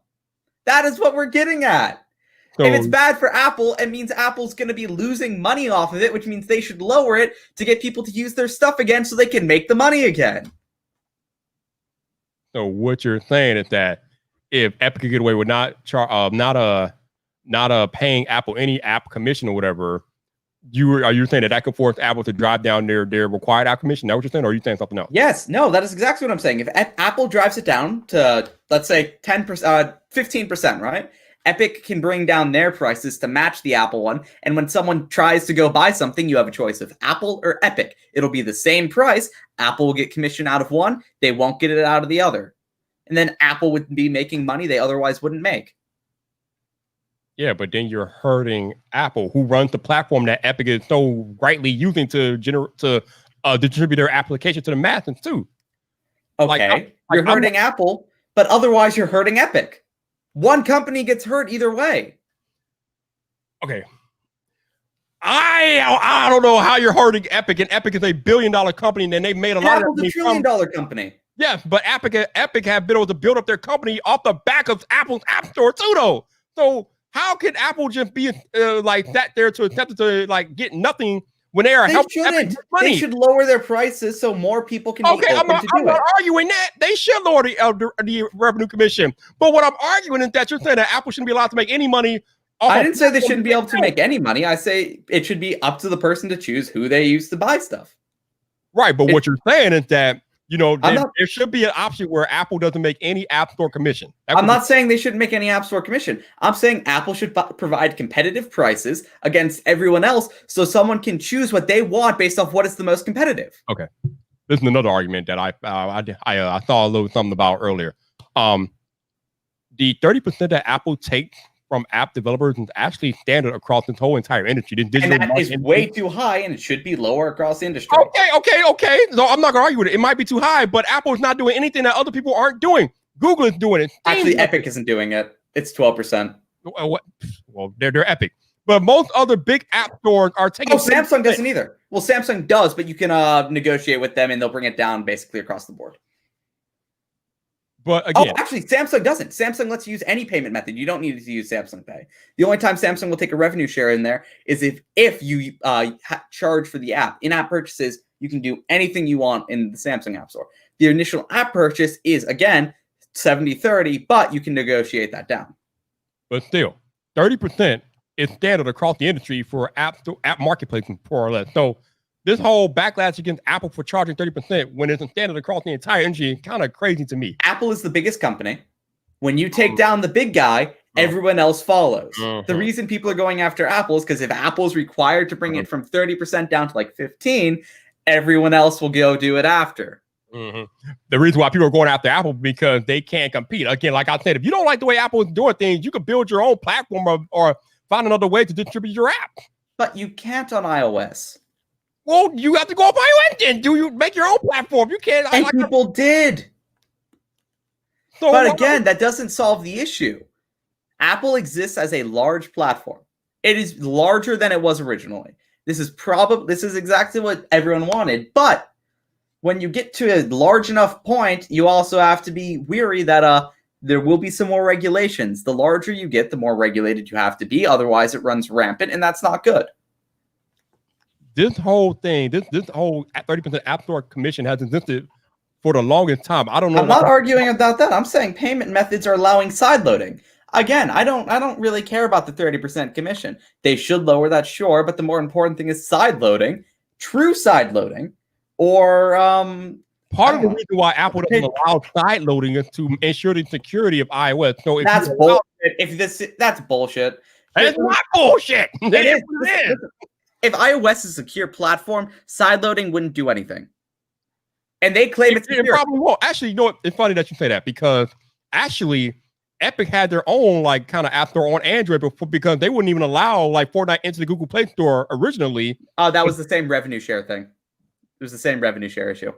That is what we're getting at. So, if it's bad for Apple, it means Apple's going to be losing money off of it, which means they should lower it to get people to use their stuff again so they can make the money again. So what you're saying is that if Epic could get away with not paying Apple any app commission or whatever, are you saying that could force Apple to drive down their required app commission? Is that what you're saying, or are you saying something else? Yes, no, that is exactly what I'm saying. If Apple drives it down to, let's say, 10%, 15%, right? Epic can bring down their prices to match the Apple one. And when someone tries to go buy something, you have a choice of Apple or Epic. It'll be the same price. Apple will get commission out of one. They won't get it out of the other. And then Apple would be making money they otherwise wouldn't make. Yeah, but then you're hurting Apple, who runs the platform that Epic is so rightly using to distribute their application to the masses too. Okay, you're hurting Apple, but otherwise you're hurting Epic. One company gets hurt either way. Okay. I don't know how you're hurting Epic, and Epic is a $1 billion company, and they made a lot of Apple's a $1 trillion company. Yes, but Epic have been able to build up their company off the back of Apple's App Store too, though. So how can Apple just be like sat there to attempt to like get nothing when they are helping Epic get money? They should lower their prices so more people can. Okay, I'm not arguing that. They should lower the revenue commission. But what I'm arguing is that you're saying that Apple shouldn't be allowed to make any money. I didn't say they shouldn't be able to make any money. I say it should be up to the person to choose who they use to buy stuff. Right, but what you're saying is that, you know, there should be an option where Apple doesn't make any App Store commission. I'm not saying they shouldn't make any App Store commission. I'm saying Apple should provide competitive prices against everyone else so someone can choose what they want based off what is the most competitive. Okay. This is another argument that I saw a little something about earlier. The 30% that Apple takes from app developers is actually standard across this whole entire industry. And that is way too high, and it should be lower across the industry. Okay. So I'm not gonna argue with it. It might be too high, but Apple is not doing anything that other people aren't doing. Google is doing it. Actually, Epic isn't doing it. It's 12%. Well, they're Epic, but most other big app stores are taking. Oh, Samsung doesn't either. Well, Samsung does, but you can negotiate with them, and they'll bring it down basically across the board. But again, actually, Samsung doesn't. Samsung lets you use any payment method. You don't need to use Samsung Pay. The only time Samsung will take a revenue share in there is if you charge for the app. In-app purchases, you can do anything you want in the Samsung App Store. The initial app purchase is, again, 70-30, but you can negotiate that down. But still, 30% is standard across the industry for app marketplaces, more or less. So this whole backlash against Apple for charging 30% when it's standard across the entire industry is kind of crazy to me. Apple is the biggest company. When you take down the big guy, everyone else follows. The reason people are going after Apple is because if Apple's required to bring it from 30% down to like 15, everyone else will go do it after. The reason why people are going after Apple because they can't compete. Again, like I said, if you don't like the way Apple is doing things, you can build your own platform or find another way to distribute your app. But you can't on iOS. Well, you have to go off iOS then. Do you make your own platform? You can't. And people did. So but again, that doesn't solve the issue. Apple exists as a large platform. It is larger than it was originally. This is exactly what everyone wanted. But when you get to a large enough point, you also have to be weary that there will be some more regulations. The larger you get, the more regulated you have to be. Otherwise, it runs rampant, and that's not good. This whole thing, this whole 30% App Store commission has existed for the longest time. I don't know. I'm not arguing about that. I'm saying payment methods are allowing sideloading. Again, I don't really care about the 30% commission. They should lower that, sure, but the more important thing is sideloading, true sideloading, or part of the reason why Apple doesn't allow sideloading is to ensure the security of iOS. So if that's bullshit. That's bullshit. It's not bullshit. It is. If iOS is a secure platform, sideloading wouldn't do anything. And they claim it's secure. It probably won't. Actually, you know what? It's funny that you say that because actually Epic had their own like kind of app store on Android before because they wouldn't even allow like Fortnite into the Google Play Store originally. Oh, that was the same revenue share thing. It was the same revenue share issue.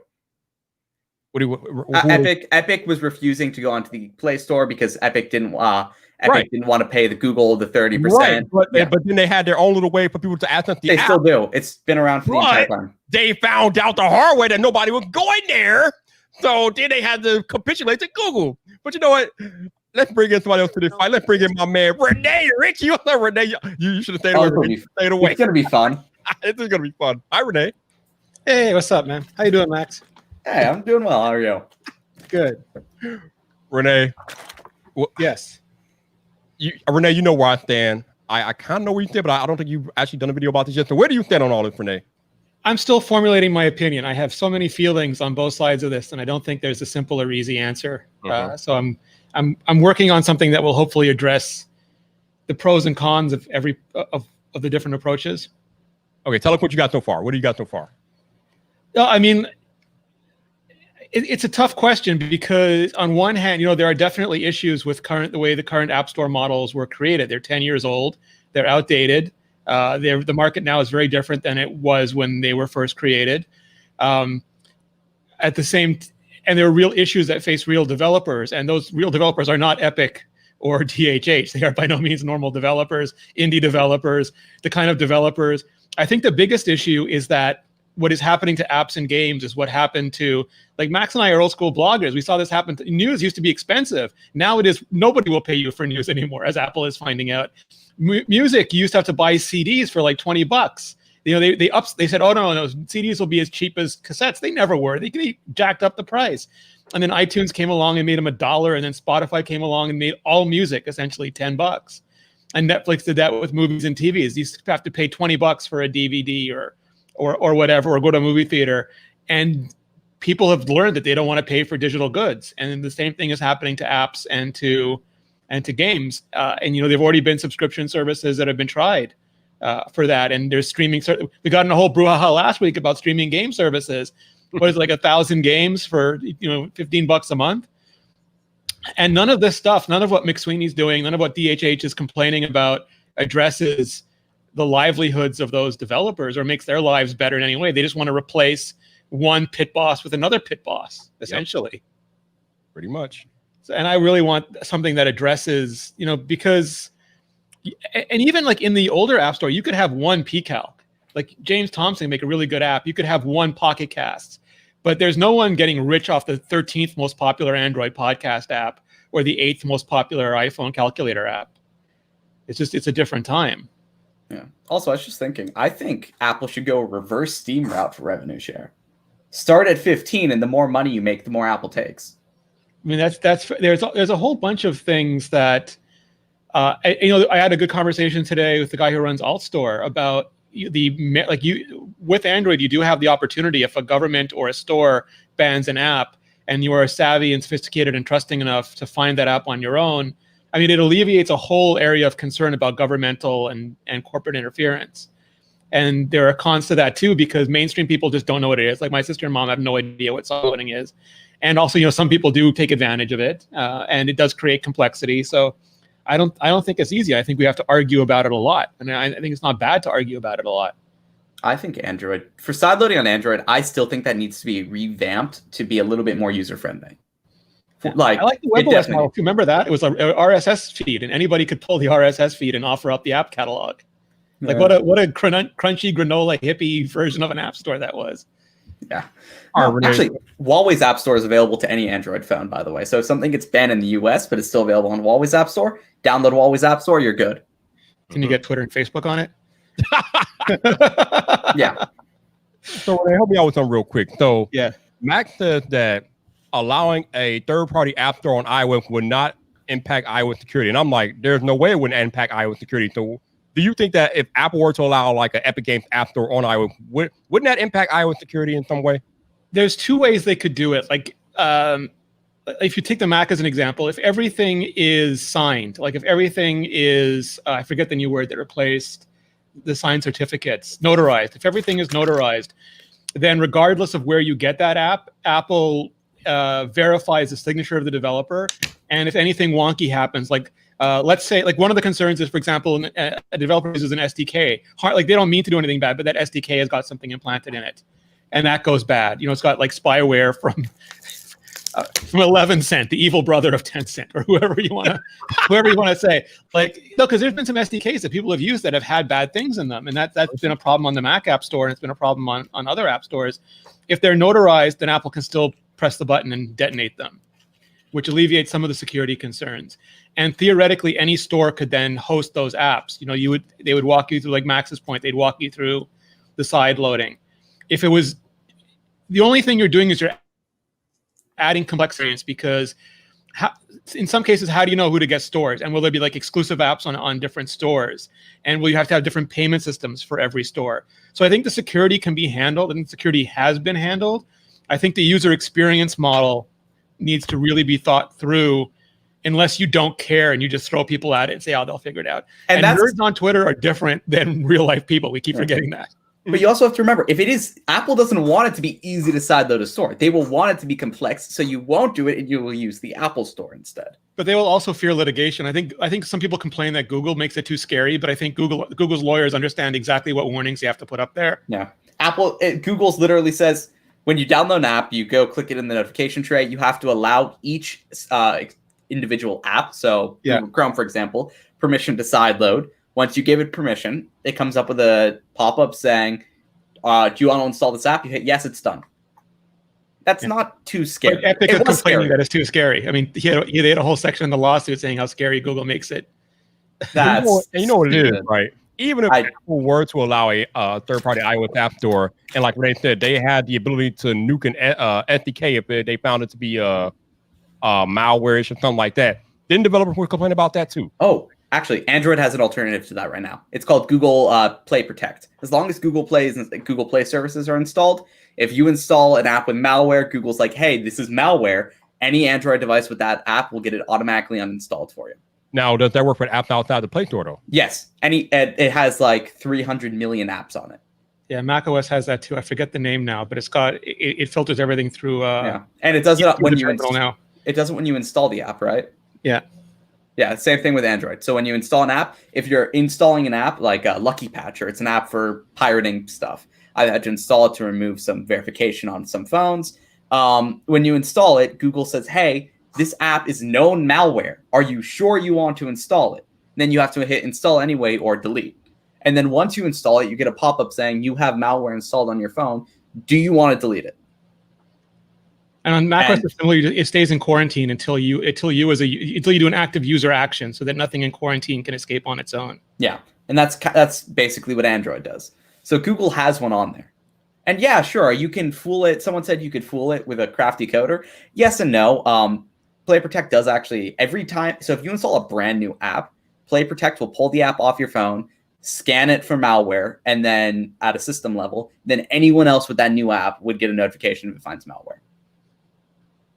Epic was refusing to go onto the Play Store because Epic didn't want to pay the Google the 30%. Right. But then they had their own little way for people to access the app. They still do. It's been around for the entire time. They found out the hard way that nobody was going there. So then they had to capitulate to Google. But you know what? Let's bring in somebody else to this fight. Let's bring in my man, Renee. Rich, Renee, you should have stayed away. Stayed away. It's going to be fun. This is going to be fun. Hi, Renee. Hey, what's up, man? How you doing, Max? Hey, I'm doing well. How are you? Good. Renee. Yes. Renee, you know where I stand. I kind of know where you stand, but I don't think you've actually done a video about this yet. So where do you stand on all this, Renee? I'm still formulating my opinion. I have so many feelings on both sides of this, and I don't think there's a simple or easy answer. So I'm working on something that will hopefully address the pros and cons of every of the different approaches. Okay, tell us what you got so far. What do you got so far? I mean, it's a tough question because on one hand, there are definitely issues with the way the current App Store models were created. They're 10 years old. They're outdated. The market now is very different than it was when they were first created. And there are real issues that face real developers, and those real developers are not Epic or DHH. They are by no means normal developers, indie developers, the kind of developers. I think the biggest issue is that what is happening to apps and games is what happened to, like, Max and I are old school bloggers. We saw this happen. News used to be expensive. Now it is, nobody will pay you for news anymore, as Apple is finding out. Music, you used to have to buy CDs for like $20. They said, oh no, CDs will be as cheap as cassettes. They never were. They jacked up the price. And then iTunes came along and made them $1, and then Spotify came along and made all music essentially $10. And Netflix did that with movies and TVs. You used to have to pay $20 for a DVD or whatever, or go to a movie theater. And people have learned that they don't want to pay for digital goods. And then the same thing is happening to apps and to games. And there've already been subscription services that have been tried for that. And there's streaming. We got in a whole brouhaha last week about streaming game services. What is it, like 1,000 games for $15 a month? And none of this stuff, none of what McSweeney's doing, none of what DHH is complaining about addresses the livelihoods of those developers or makes their lives better in any way. They just want to replace one pit boss with another pit boss, essentially. Yep. Pretty much. So, and I really want something that addresses, because, and even like in the older App Store, you could have one PCalc. Like James Thompson can make a really good app. You could have one Pocket Casts, but there's no one getting rich off the 13th most popular Android podcast app or the 8th most popular iPhone calculator app. It's a different time. Yeah. Also, I was just thinking, I think Apple should go a reverse Steam route for revenue share. Start at 15, and the more money you make, the more Apple takes. I mean, there's a whole bunch of things that, I had a good conversation today with the guy who runs AltStore about, with Android, you do have the opportunity if a government or a store bans an app and you are savvy and sophisticated and trusting enough to find that app on your own. I mean, it alleviates a whole area of concern about governmental and corporate interference. And there are cons to that too, because mainstream people just don't know what it is. Like my sister and mom have no idea what side loading is. And also, some people do take advantage of it, and it does create complexity. So I don't think it's easy. I think we have to argue about it a lot. And I think it's not bad to argue about it a lot. I think Android, for sideloading on Android, I still think that needs to be revamped to be a little bit more user-friendly. Like, I like the WebOS model. If you remember that, it was a RSS feed, and anybody could pull the RSS feed and offer up the app catalog. Like what a crunchy granola hippie version of an app store that was. Yeah. Actually, Huawei's App Store is available to any Android phone, by the way. So if something gets banned in the US, but it's still available on Huawei's App Store, download Huawei's App Store, you're good. Can you get Twitter and Facebook on it? Yeah. So Renee, help me out with something real quick. So yeah, Max says that allowing a third-party app store on iOS would not impact iOS security. And I'm like, there's no way it wouldn't impact iOS security. So do you think that if Apple were to allow like an Epic Games app store on iOS, wouldn't that impact iOS security in some way? There's two ways they could do it. Like, if you take the Mac as an example, if everything is signed, like if everything is, I forget the new word that replaced the signed certificates, notarized. If everything is notarized, then regardless of where you get that app, Apple verifies the signature of the developer. And if anything wonky happens, like let's say, like one of the concerns is, for example, a developer uses an SDK. Like they don't mean to do anything bad, but that SDK has got something implanted in it, and that goes bad. It's got like spyware from 11 Cent, the evil brother of 10 Cent, or whoever you want to say. Like, no, because there's been some SDKs that people have used that have had bad things in them, and that's been a problem on the Mac App Store, and it's been a problem on other app stores. If they're notarized, then Apple can still press the button and detonate them, which alleviates some of the security concerns. And theoretically, any store could then host those apps. They would walk you through, like Max's point, they'd walk you through the side loading. If it was, the only thing you're doing is you're adding complexity, because in some cases, how do you know who to get stores? And will there be like exclusive apps on different stores? And will you have to have different payment systems for every store? So I think the security can be handled, and security has been handled. I think the user experience model needs to really be thought through, unless you don't care and you just throw people at it and say, oh, they'll figure it out. And nerds on Twitter are different than real life people. We keep forgetting that. But you also have to remember, if it is, Apple doesn't want it to be easy to sideload a store. They will want it to be complex, so you won't do it and you will use the Apple Store instead. But they will also fear litigation. I think some people complain that Google makes it too scary, but I think Google's lawyers understand exactly what warnings you have to put up there. Yeah. Google's literally says, when you download an app, you go click it in the notification tray. You have to allow each individual app. So Chrome, for example, permission to sideload. Once you give it permission, it comes up with a pop-up saying, do you want to install this app? You hit yes, it's done. That's not too scary. But Epic is complaining that it's too scary. I mean, he had a whole section in the lawsuit saying how scary Google makes it. You know what it is, right? Even if Apple were to allow a third-party iOS app store, and like Renee said, they had the ability to nuke an SDK if they found it to be malware-ish or something like that, then developers would complain about that too. Oh, actually, Android has an alternative to that right now. It's called Google Play Protect. As long as Google Play services are installed, if you install an app with malware, Google's like, hey, this is malware. Any Android device with that app will get it automatically uninstalled for you. Now, does that work for apps outside the Play Store, though? Yes. It has like 300 million apps on it. Yeah, macOS has that too. I forget the name now, but it filters everything through. And it does it when you install. It doesn't when you install the app, right? Yeah. Yeah, same thing with Android. So when you install an app, if you're installing an app like Lucky Patcher, it's an app for pirating stuff. I've had to install it to remove some verification on some phones. When you install it, Google says, hey, this app is known malware. Are you sure you want to install it? And then you have to hit install anyway or delete. And then once you install it, you get a pop-up saying you have malware installed on your phone. Do you want to delete it? And on macOS, it stays in quarantine until you do an active user action, so that nothing in quarantine can escape on its own. Yeah, and that's basically what Android does. So Google has one on there. And yeah, sure, you can fool it. Someone said you could fool it with a crafty coder. Yes and no. Play Protect does actually every time. So if you install a brand new app, Play Protect will pull the app off your phone, scan it for malware, and then at a system level, then anyone else with that new app would get a notification if it finds malware.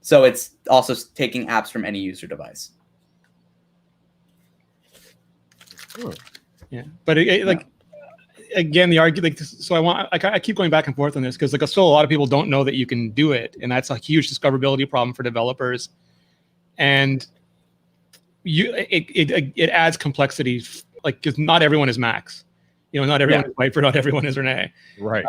So it's also taking apps from any user device. Yeah, but again, the argument. So I keep going back and forth on this because still a lot of people don't know that you can do it, and that's a huge discoverability problem for developers. And it adds complexity, because not everyone is Max, not everyone is Viper, not everyone is Renee. Right.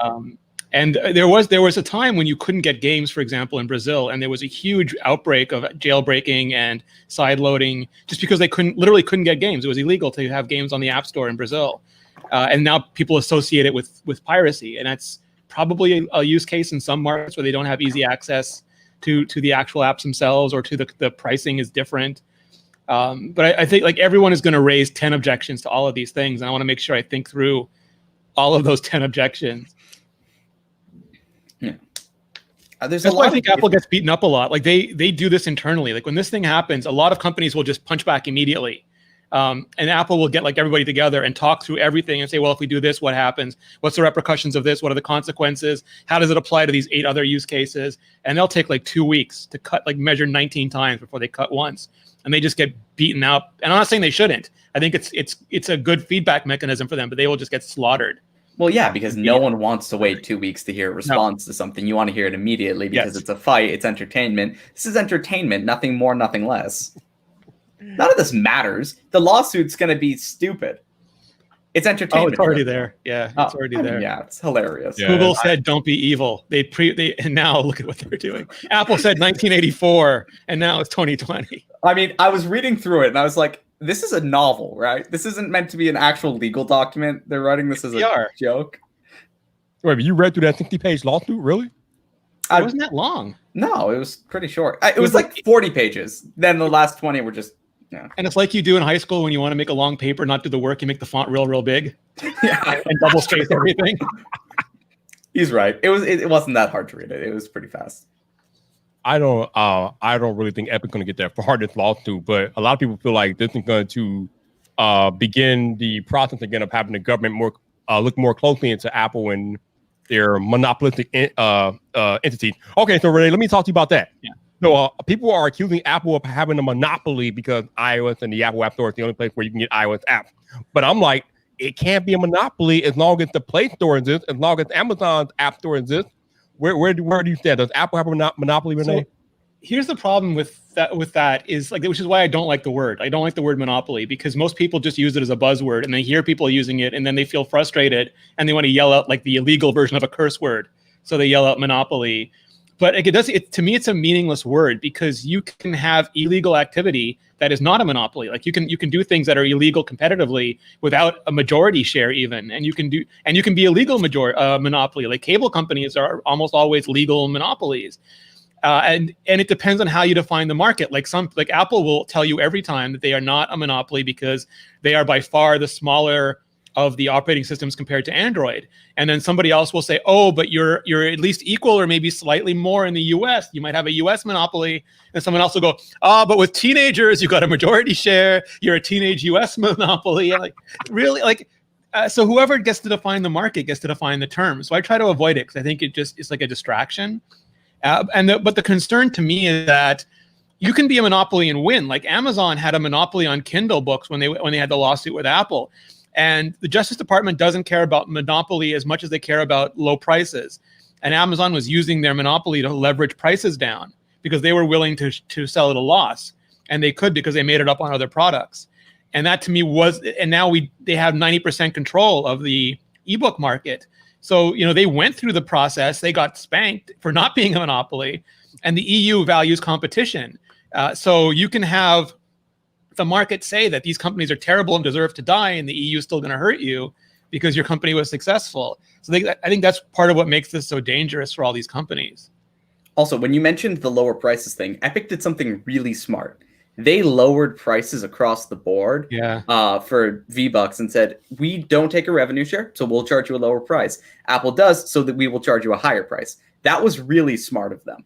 And there was a time when you couldn't get games, for example, in Brazil, and there was a huge outbreak of jailbreaking and side loading just because they literally couldn't get games. It was illegal to have games on the App Store in Brazil, and now people associate it with piracy, and that's probably a use case in some markets where they don't have easy access to the actual apps themselves, or to the pricing is different. But I think everyone is going to raise 10 objections to all of these things, and I want to make sure I think through all of those 10 objections. Yeah. That's why I think Apple gets beaten up a lot. They do this internally. When this thing happens, a lot of companies will just punch back immediately. And Apple will get everybody together and talk through everything and say, well, if we do this, what happens? What's the repercussions of this? What are the consequences? How does it apply to these 8 other use cases? And they'll take 2 weeks to cut, measure 19 times before they cut once. And they just get beaten up. And I'm not saying they shouldn't. I think it's a good feedback mechanism for them, but they will just get slaughtered. Well, yeah, because no one wants to wait 2 weeks to hear a response to something. You want to hear it immediately because it's a fight, it's entertainment. This is entertainment, nothing more, nothing less. None of this matters. The lawsuit's going to be stupid. It's entertainment. Oh, it's already there. Yeah, it's already there. Yeah, it's hilarious. Yeah. Google said, "Don't be evil." And now look at what they're doing. Apple said 1984, and now it's 2020. I mean, I was reading through it, and I was like, this is a novel, right? This isn't meant to be an actual legal document. They're writing this as a joke. Wait, but you read through that 60-page lawsuit, really? It wasn't that long. No, it was pretty short. It was 40 pages. Then the last 20 were just, And it's like you do in high school when you want to make a long paper, not do the work, you make the font real big. And double space everything. He's right. It wasn't that hard to read it. It was pretty fast. I don't really think Epic's going to get that far this lawsuit, but a lot of people feel like this is going to begin the process again of having the government look more closely into Apple and their monopolistic entities. Okay, so Renee, let me talk to you about that. Yeah. So people are accusing Apple of having a monopoly because iOS and the Apple App Store is the only place where you can get iOS apps. But I'm like, it can't be a monopoly as long as the Play Store exists, as long as Amazon's App Store exists. Where do you stand? Does Apple have a monopoly, Renee? So here's the problem with that is which is why I don't like the word. I don't like the word monopoly because most people just use it as a buzzword and they hear people using it and then they feel frustrated and they want to yell out the illegal version of a curse word. So they yell out monopoly. But to me, it's a meaningless word because you can have illegal activity that is not a monopoly. You can do things that are illegal competitively without a majority share even, and you can be a legal monopoly. Like cable companies are almost always legal monopolies, and it depends on how you define the market. Like Apple will tell you every time that they are not a monopoly because they are by far the smaller of the operating systems compared to Android. And then somebody else will say, oh, but you're at least equal or maybe slightly more in the US. You might have a US monopoly. And someone else will go, but with teenagers, you got a majority share. You're a teenage US monopoly. So whoever gets to define the market gets to define the term. So I try to avoid it because I think it's like a distraction. But the concern to me is that you can be a monopoly and win. Like Amazon had a monopoly on Kindle books when they had the lawsuit with Apple. And the Justice Department doesn't care about monopoly as much as they care about low prices. And Amazon was using their monopoly to leverage prices down because they were willing to sell at a loss. And they could because they made it up on other products. And that to me and now they have 90% control of the ebook market. So, they went through the process. They got spanked for not being a monopoly. And the EU values competition. So you can have the market say that these companies are terrible and deserve to die, and the EU is still going to hurt you because your company was successful. So I think that's part of what makes this so dangerous for all these companies. Also, when you mentioned the lower prices thing, Epic did something really smart. They lowered prices across the board for V-Bucks and said, we don't take a revenue share, so we'll charge you a lower price. Apple does, so that we will charge you a higher price. That was really smart of them.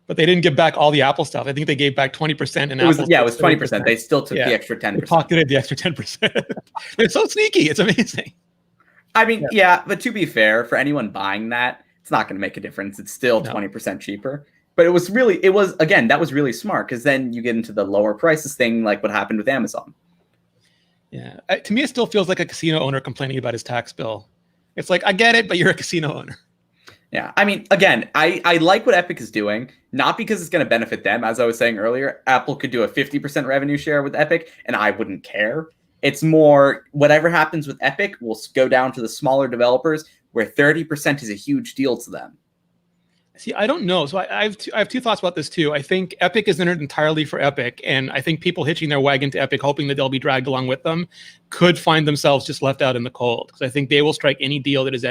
But they didn't give back all the Apple stuff. I think they gave back 20% in It was, Apple. yeah, it was 20%. They still took Yeah. the extra 10%. They pocketed the extra 10%. They're so sneaky. It's amazing. I mean, yeah, but to be fair, for anyone buying that, it's not going to make a difference. It's still 20% cheaper. But it was again, that was really smart, because then you get into the lower prices thing, like what happened with Amazon. Yeah. To me, it still feels like a casino owner complaining about his tax bill. It's like, I get it, but you're a casino owner. Yeah, I mean, again, I like what Epic is doing, not because it's going to benefit them. As I was saying earlier, Apple could do a 50% revenue share with Epic, and I wouldn't care. It's more, whatever happens with Epic will go down to the smaller developers, where 30% is a huge deal to them. See, I don't know. So I have two thoughts about this too. I think Epic is entered entirely for Epic, and I think people hitching their wagon to Epic, hoping that they'll be dragged along with them, could find themselves just left out in the cold. Because I think they will strike any deal that is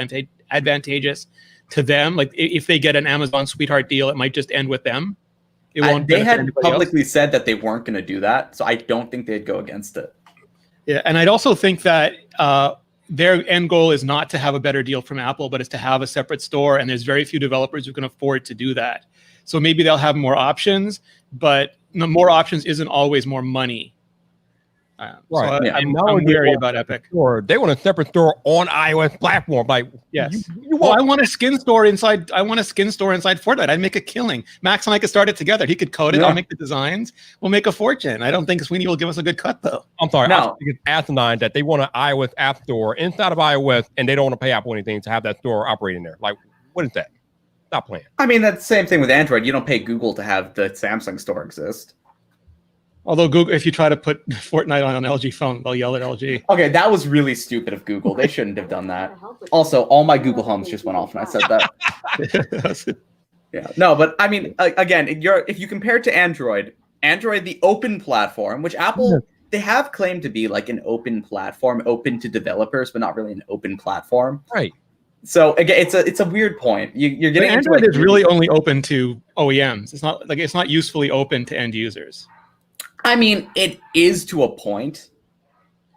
advantageous to them. Like if they get an Amazon sweetheart deal, it might just end with them. It won't. They had publicly else. said that they weren't going to do that, so I don't think they'd go against it. Yeah, and I'd also think that their end goal is not to have a better deal from Apple, but is to have a separate store, and there's very few developers who can afford to do that. So maybe they'll have more options, but more options isn't always more money. Right. So Yeah. I'm wary about Epic. Or they want a separate store on iOS platform. Like, yes, I want a skin store inside. I want a skin store inside Fortnite. I'd make a killing. Max and I could start it together. He could code it. Yeah. I'll make the designs. We'll make a fortune. I don't think Sweeney will give us a good cut though. I'm sorry. No. I think it's asinine that they want an iOS app store inside of iOS, and they don't want to pay Apple anything to have that store operating there. Like, what is that? Stop playing. I mean, that's the same thing with Android. You don't pay Google to have the Samsung store exist. Although Google, if you try to put Fortnite on an LG phone, they'll yell at LG. Okay, that was really stupid of Google. They shouldn't have done that. Also, all my Google Homes just went off when I said that. Yeah, no, but I mean, again, if you compare it to Android, the open platform, which Apple, they have claimed to be like an open platform, open to developers, but not really an open platform. Right. So again, it's a weird point. You're getting Android into, like, is really only open to OEMs. It's not usefully open to end users. I mean, it is to a point.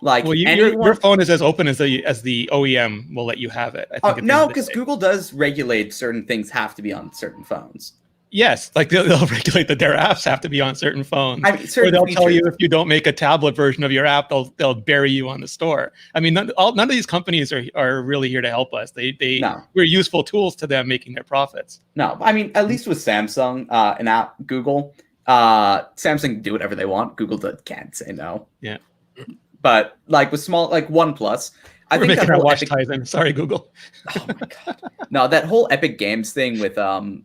Like, well, your phone is as open as the OEM will let you have it. I think no, because Google does regulate certain things have to be on certain phones. Yes, like they'll regulate that their apps have to be on certain phones. I mean, or they'll tell you if you don't make a tablet version of your app, they'll bury you on the store. I mean, none of these companies are really here to help us. We're useful tools to them making their profits. No, I mean, at least with Samsung and Google. Samsung can do whatever they want. Google can't say no. Yeah, but like with small, like OnePlus, I think making our watch ties in. Sorry, Google. Oh my god, no, that whole Epic Games thing with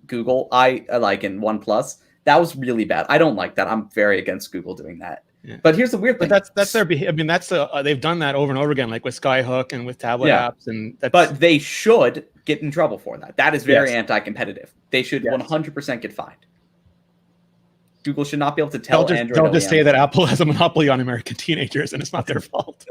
Google, I like in OnePlus, that was really bad. I don't like that. I'm very against Google doing that. Yeah. But here's the weird thing. But that's their behavior. I mean, they've done that over and over again, like with Skyhook and with tablet apps, and but they should get in trouble for that. That is very anti-competitive. They should 100% get fined. Google should not be able to tell Android. They'll just say that Apple has a monopoly on American teenagers, and it's not their fault.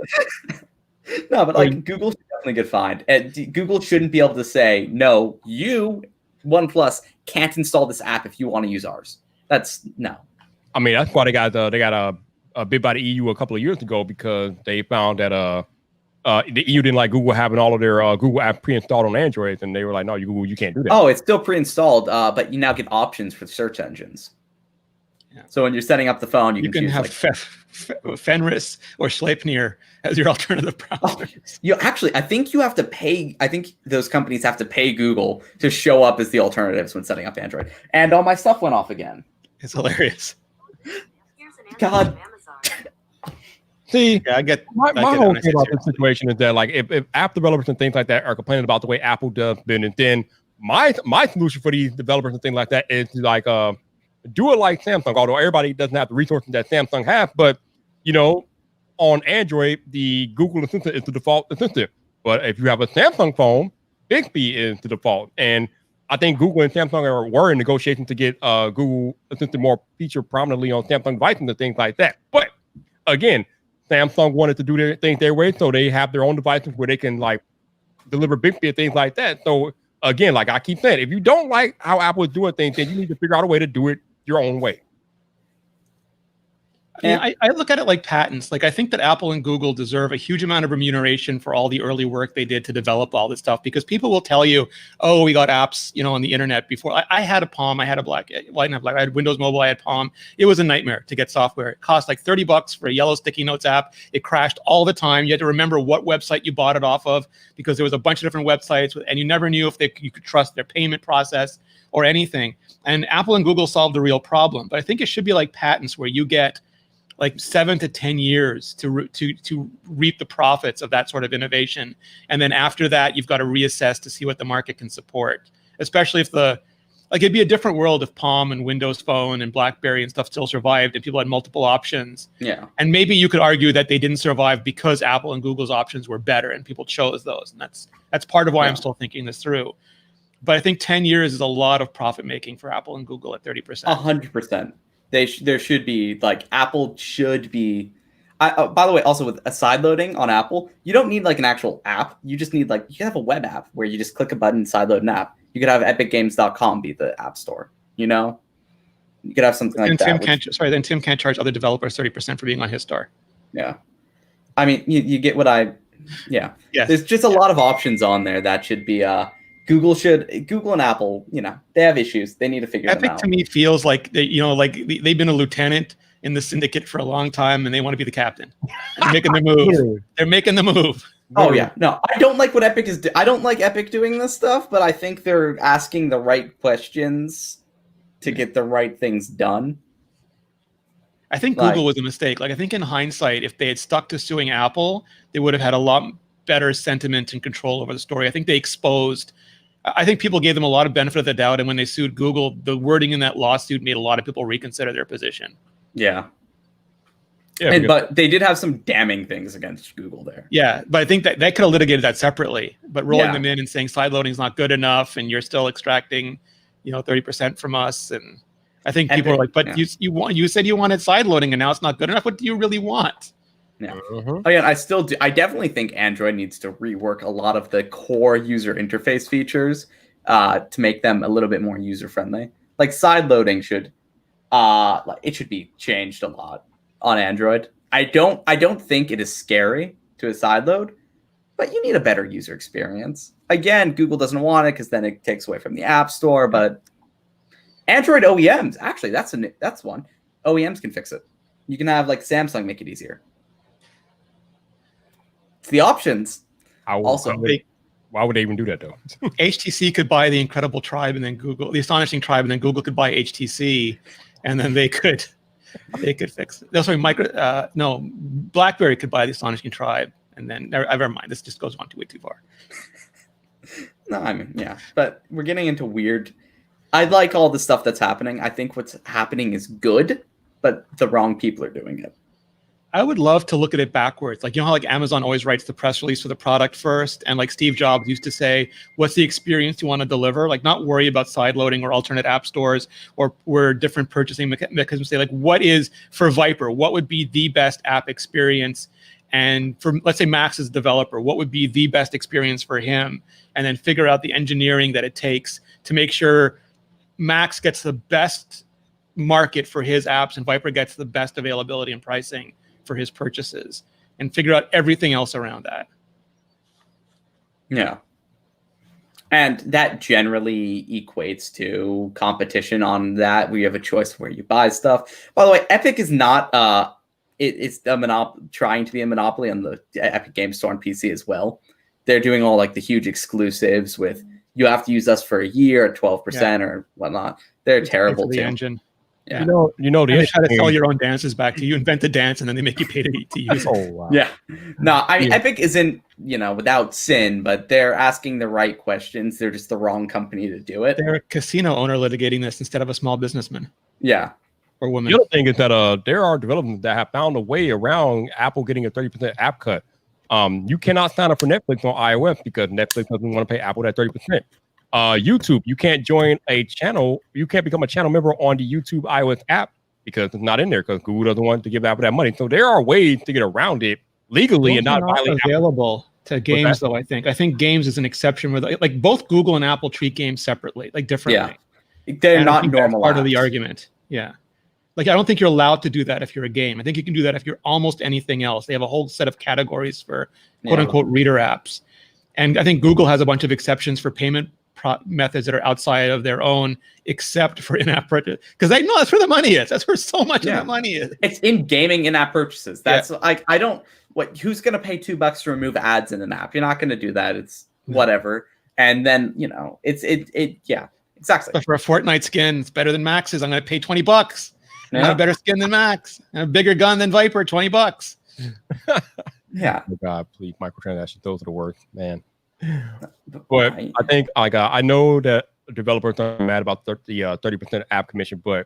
No, but like Google should definitely get fined. Google shouldn't be able to say, no, you, OnePlus, can't install this app if you want to use ours. That's no. I mean, that's why they got a bid by the EU a couple of years ago, because they found that the EU didn't like Google having all of their Google apps pre-installed on Android, and they were like, no, Google, you can't do that. Oh, it's still pre-installed, but you now get options for search engines. Yeah. So when you're setting up the phone, you can have Fenris or Sleipnir as your alternative browser. I think you have to pay. I think those companies have to pay Google to show up as the alternatives when setting up Android. And all my stuff went off again. It's hilarious. God. See, I get my whole thing about this situation is that, like, if app developers and things like that are complaining about the way Apple does business, then my solution for these developers and things like that is to, like, do it like Samsung, although everybody doesn't have the resources that Samsung has. But, on Android, the Google Assistant is the default assistant. But if you have a Samsung phone, Bixby is the default. And I think Google and Samsung were in negotiations to get Google Assistant more featured prominently on Samsung devices and things like that. But, again, Samsung wanted to do their things their way, so they have their own devices where they can, like, deliver Bixby and things like that. So, again, like I keep saying, if you don't like how Apple is doing things, then you need to figure out a way to do it your own way. I look at it like patents. Like I think that Apple and Google deserve a huge amount of remuneration for all the early work they did to develop all this stuff, because people will tell you, oh, we got apps, on the internet before. I had a Palm, I had a I had Windows Mobile, I had Palm. It was a nightmare to get software. It cost like $30 for a yellow sticky notes app. It crashed all the time. You had to remember what website you bought it off of, because there was a bunch of different websites, and you never knew if you could trust their payment process or anything. And Apple and Google solved the real problem. But I think it should be like patents, where you get like 7 to 10 years to reap the profits of that sort of innovation. And then after that, you've got to reassess to see what the market can support, especially if it'd be a different world if Palm and Windows Phone and BlackBerry and stuff still survived and people had multiple options. Yeah. And maybe you could argue that they didn't survive because Apple and Google's options were better and people chose those. And that's part of why I'm still thinking this through. But I think 10 years is a lot of profit making for Apple and Google at 30%. 100%. There should be, like, Apple should be. By the way, also with a side loading on Apple, you don't need like an actual app. You just need, like, you can have a web app where you just click a button, side load an app. You could have epicgames.com be the app store. You could have something like that. Then Tim can't charge other developers 30% for being on his store. Yeah, I mean, you get what I. Yeah. Yes. There's just a lot of options on there that should be. Google and Apple, they have issues. They need to figure them out. Epic to me feels like they've been a lieutenant in the syndicate for a long time, and they want to be the captain. They're making the move. They're making the move. Oh yeah, no, I don't like what Epic is. I don't like Epic doing this stuff, but I think they're asking the right questions to get the right things done. I think Google was a mistake. Like, I think in hindsight, if they had stuck to suing Apple, they would have had a lot better sentiment and control over the story. I think they exposed. I think people gave them a lot of benefit of the doubt, and when they sued Google, the wording in that lawsuit made a lot of people reconsider their position. Yeah. Yeah, but they did have some damning things against Google there. Yeah, but I think that could have litigated that separately. But rolling them in and saying side loading is not good enough, and you're still extracting, 30% from us, and I think people are like, but you said you wanted side loading, and now it's not good enough. What do you really want? Yeah. Oh yeah, I definitely think Android needs to rework a lot of the core user interface features to make them a little bit more user friendly. Like side loading should be changed a lot on Android. I don't think it is scary to a side load, but you need a better user experience. Again, Google doesn't want it because then it takes away from the App Store. But Android OEMs, actually, that's one. OEMs can fix it. You can have like Samsung make it easier. It's the options. Why would they even do that though? HTC could buy the Incredible Tribe and then Google, the Astonishing Tribe, and then Google could buy HTC, and then they could fix it. No, sorry, BlackBerry could buy the Astonishing Tribe, and then never mind. This just goes on way too far. No, I mean, yeah, but we're getting into weird. I like all the stuff that's happening. I think what's happening is good, but the wrong people are doing it. I would love to look at it backwards. Like, how like Amazon always writes the press release for the product first. And like Steve Jobs used to say, what's the experience you want to deliver? Like, not worry about side loading or alternate app stores or where different purchasing mechanisms say, like, what is for Viper? What would be the best app experience? And for, let's say, Max is a developer, what would be the best experience for him? And then figure out the engineering that it takes to make sure Max gets the best market for his apps and Viper gets the best availability and pricing for his purchases, and figure out everything else around that. Yeah. And that generally equates to competition on that. We have a choice where you buy stuff. By the way, Epic is not it's a trying to be a monopoly on the Epic Games Store on PC as well. They're doing all like the huge exclusives with you have to use us for a year at 12% or whatnot. They're terrible the too. Engine. Yeah. They try to sell your own dances back to you. Invent the dance, and then they make you pay to use it. Oh, wow. Yeah. No, I mean, Epic isn't, without sin, but they're asking the right questions. They're just the wrong company to do it. They're a casino owner litigating this instead of a small businessman. Yeah. Or woman. The other thing is that there are developers that have found a way around Apple getting a 30% app cut. You cannot sign up for Netflix on iOS because Netflix doesn't want to pay Apple that 30%. YouTube, you can't join a channel. You can't become a channel member on the YouTube iOS app because it's not in there because Google doesn't want to give Apple that money. So there are ways to get around it legally and not violate available to games, though. I think games is an exception where like both Google and Apple treat games separately, like differently. Yeah, they're not normal. Part of the argument. Yeah, Like, I don't think you're allowed to do that if you're a game. I think you can do that if you're almost anything else. They have a whole set of categories for quote unquote reader apps. And I think Google has a bunch of exceptions for payment methods that are outside of their own, except for in-app purchase, because they know that's where the money is. That's where so much of the money is. It's in gaming in-app purchases. That's like, I don't, who's going to pay $2 to remove ads in an app? You're not going to do that. It's whatever. And then, you know, yeah, exactly. But for a Fortnite skin, it's better than Max's. I'm going to pay $20. I have a better skin than Max. I have a bigger gun than Viper, $20. Yeah. Oh God, please, microtransactions, those are the worst, man. But I think I know that developers are mad about the 30% app commission, but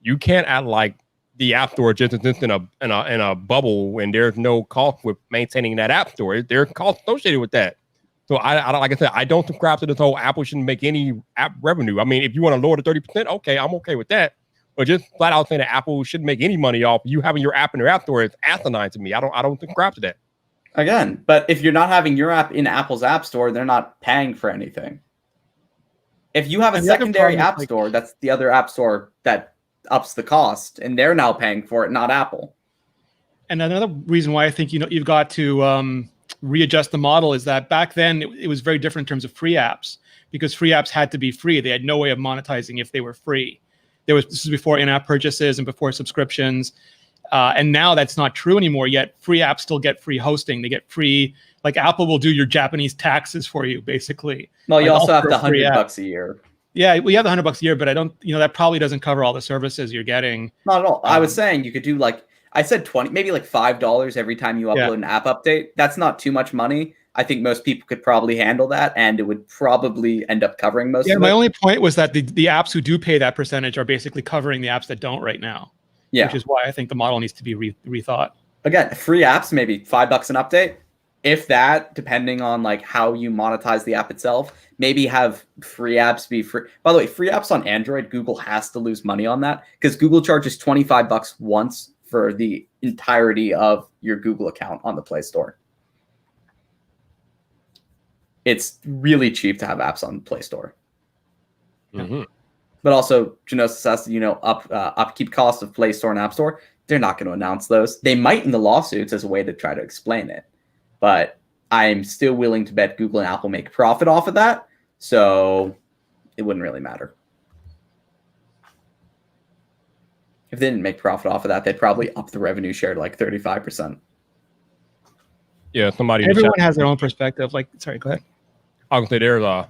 you can't act like the app store just exists in a bubble when there's no cost with maintaining that app store. There's cost associated with that. So I like I said, I don't subscribe to this whole Apple shouldn't make any app revenue. I mean, if you want to lower the 30%, okay, I'm okay with that. But just flat out saying that Apple shouldn't make any money off you having your app in their app store is asinine to me. I don't subscribe to that. Again, but if you're not having your app in Apple's app store, they're not paying for anything. If you have a secondary app store, that's the other app store that ups the cost, and they're now paying for it, not Apple. And another reason why I think you've got to readjust the model is that back then it was very different in terms of free apps, because free apps had to be free. They had no way of monetizing if they were free. This is before in-app purchases and before subscriptions. And now that's not true anymore, yet free apps still get free hosting. They get free, like Apple will do your Japanese taxes for you, basically. Well, you like also have the $100 a year. Yeah, we have the $100 a year, but I don't, that probably doesn't cover all the services you're getting. Not at all. I was saying you could do I said 20, maybe like $5 every time you upload an app update. That's not too much money. I think most people could probably handle that, and it would probably end up covering most of it. My only point was that the apps who do pay that percentage are basically covering the apps that don't right now. Yeah. Which is why I think the model needs to be rethought. Again, free apps, maybe $5 an update. If that, depending on like how you monetize the app itself, maybe have free apps be free. By the way, free apps on Android, Google has to lose money on that because Google charges $25 once for the entirety of your Google account on the Play Store. It's really cheap to have apps on the Play Store. Mm-hmm. But also, Genosis says, upkeep costs of Play Store and App Store, they're not going to announce those. They might in the lawsuits as a way to try to explain it. But I'm still willing to bet Google and Apple make profit off of that. So it wouldn't really matter. If they didn't make profit off of that, they'd probably up the revenue share to like 35%. Yeah, everyone has their own perspective. Like, sorry, go ahead. I was going to say there's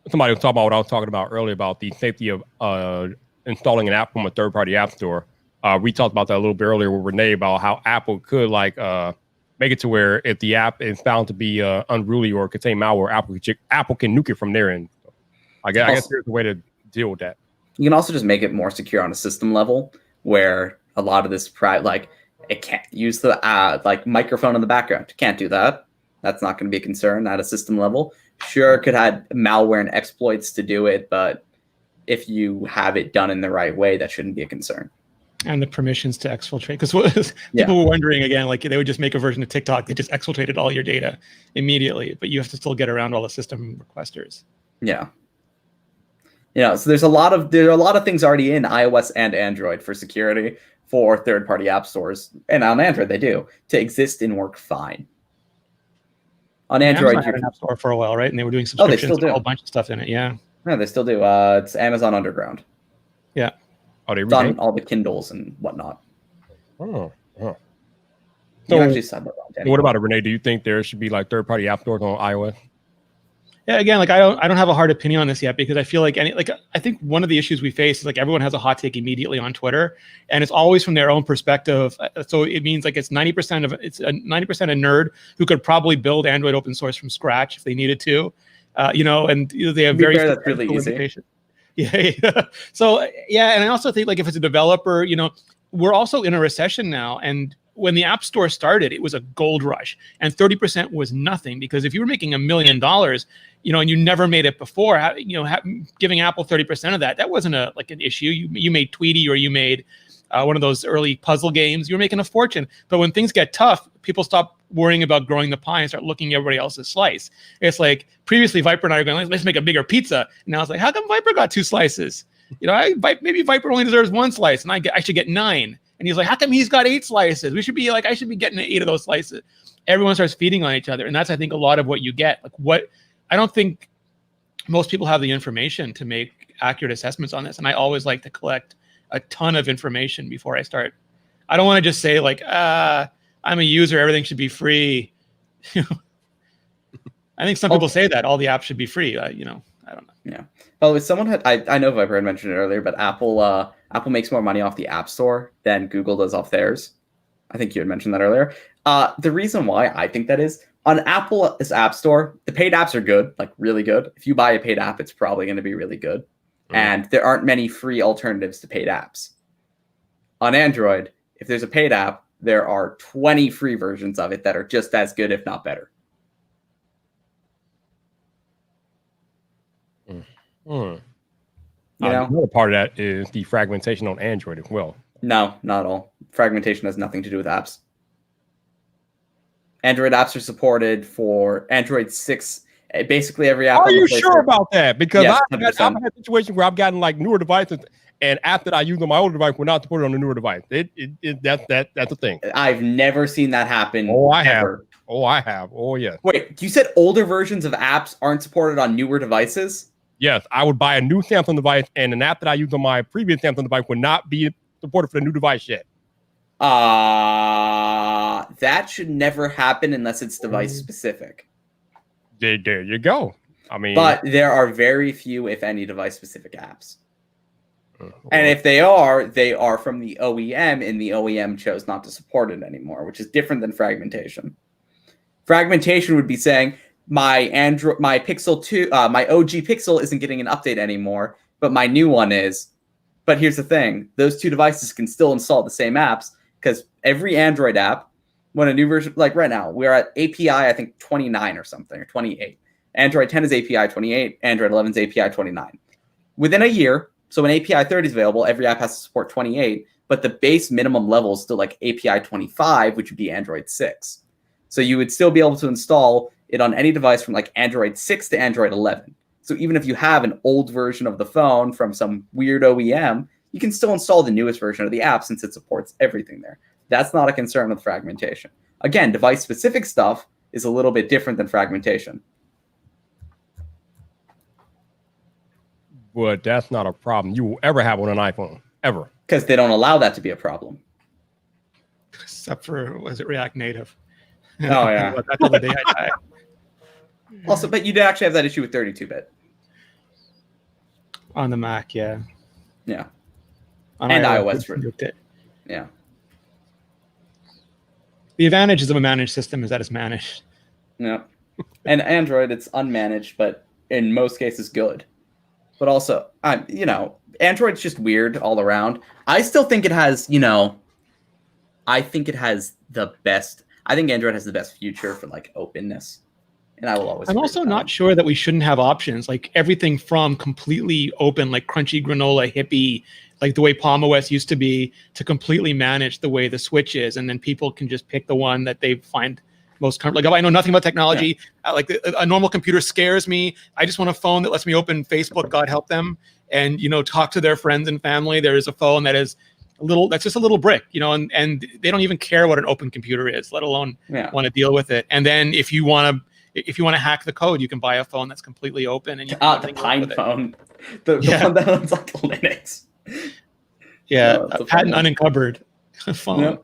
somebody was talking about what I was talking about earlier about the safety of installing an app from a third-party app store. We talked about that a little bit earlier with Renee about how Apple could make it to where if the app is found to be unruly or contain malware, Apple can nuke it from their end. I guess there's a way to deal with that. You can also just make it more secure on a system level where a lot of this it can't use the microphone in the background. It can't do that. That's not going to be a concern at a system level. Sure, it could have malware and exploits to do it, but if you have it done in the right way, that shouldn't be a concern. And the permissions to exfiltrate, because people were wondering again, like they would just make a version of TikTok that just exfiltrated all your data immediately, but you have to still get around all the system requesters. Yeah. So there are a lot of things already in iOS and Android for security for third-party app stores, and on Android they do to exist and work fine. On Android, Amazon had an app store for a while, right? And they were doing subscriptions, they still do. A whole bunch of stuff in it. Yeah, they still do. It's Amazon Underground. Yeah. It's on all the Kindles and whatnot. So what about it, Renee? Do you think there should be like third-party app stores on iOS? Yeah, again, like I don't have a hard opinion on this yet because I feel like I think one of the issues we face is like everyone has a hot take immediately on Twitter, and it's always from their own perspective. So it means like it's 90% a nerd who could probably build Android open source from scratch if they needed to, and they have very that's really easy. Yeah. So and I also think like if it's a developer, we're also in a recession now, and when the App Store started, it was a gold rush, and 30% was nothing because if you were making $1 million, and you never made it before, giving Apple 30% of that wasn't an issue. You made Tweety or you made one of those early puzzle games. You're making a fortune. But when things get tough, people stop worrying about growing the pie and start looking at everybody else's slice. It's like previously Viper and I were going, let's make a bigger pizza. Now it's like, how come Viper got 2 slices? Maybe Viper only deserves 1 slice, and I should get 9. And he's like, how come he's got 8 slices? I should be getting 8 of those slices. Everyone starts feeding on each other, and that's I think a lot of what you get. I don't think most people have the information to make accurate assessments on this, and I always like to collect a ton of information before I start. I don't want to just say I'm a user, everything should be free. I think some people say that all the apps should be free. I don't know. Yeah. Well, someone had I know Viper had mentioned it earlier, but Apple makes more money off the App Store than Google does off theirs. I think you had mentioned that earlier. The reason why I think that is on Apple's App Store, the paid apps are good, like really good. If you buy a paid app, it's probably going to be really good. And there aren't many free alternatives to paid apps. On Android, if there's a paid app, there are 20 free versions of it that are just as good, if not better. Another part of that is the fragmentation on Android as well. No, not all. Fragmentation has nothing to do with apps. Android apps are supported for Android 6. Basically, every app. Are you sure about that? Because yes, I've had situations where I've gotten like newer devices, and apps that I use on my older device were not supported on the newer device. That's a thing. I've never seen that happen. Oh, I have. Ever. I have. Oh, yeah. Wait, you said older versions of apps aren't supported on newer devices? Yes, I would buy a new Samsung device, and an app that I used on my previous Samsung device would not be supported for the new device yet. That should never happen unless it's device specific. There you go. I mean, but there are very few, if any, device specific apps. And if they are from the OEM, and the OEM chose not to support it anymore, which is different than fragmentation. Fragmentation would be saying my Pixel 2, my OG Pixel isn't getting an update anymore, but my new one is. But here's the thing: those two devices can still install the same apps because every Android app, when a new version, like right now, we're at API I think 29 or something, or 28. Android 10 is API 28. Android 11 is API 29. Within a year. So when API 30 is available, every app has to support 28, but the base minimum level is still like API 25, which would be Android 6. So you would still be able to install it on any device from like Android 6 to Android 11. So even if you have an old version of the phone from some weird OEM, you can still install the newest version of the app since it supports everything there. That's not a concern with fragmentation. Again, device-specific stuff is a little bit different than fragmentation. But that's not a problem you will ever have on an iPhone, ever. Because they don't allow that to be a problem. Except for, was it React Native? Oh, yeah. That's the day I die. Also, but you did actually have that issue with 32-bit. On the Mac, yeah. Yeah. On and iOS. For it. Yeah. The advantages of a managed system is that it's managed. Yeah. And Android, it's unmanaged, but in most cases good. But also, Android's just weird all around. I still think it has, I think Android has the best future for like openness. And I will always. I'm also not sure that we shouldn't have options, like everything from completely open, like crunchy granola hippie, like the way Palm OS used to be, to completely managed the way the Switch is, and then people can just pick the one that they find most comfortable. Like, I know nothing about technology. Yeah. A normal computer scares me. I just want a phone that lets me open Facebook, God help them, and talk to their friends and family. There is a phone that is that's just a little brick, and they don't even care what an open computer is, let alone want to deal with it. And then if you want to hack the code, you can buy a phone that's completely open, and you can the Pine phone, the one that looks like Linux. Yeah, a patent unencumbered phone.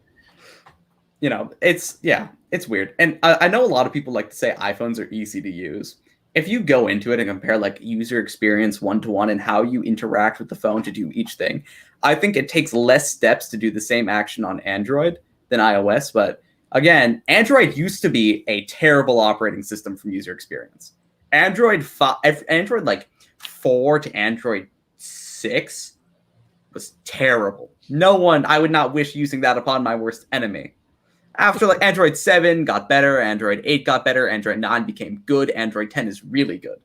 It's weird. And I know a lot of people like to say iPhones are easy to use. If you go into it and compare like user experience one-to-one and how you interact with the phone to do each thing, I think it takes less steps to do the same action on Android than iOS. But again, Android used to be a terrible operating system from user experience. Android 4 to Android 6 was terrible. I would not wish using that upon my worst enemy. After like Android 7 got better, Android 8 got better, Android 9 became good, Android 10 is really good.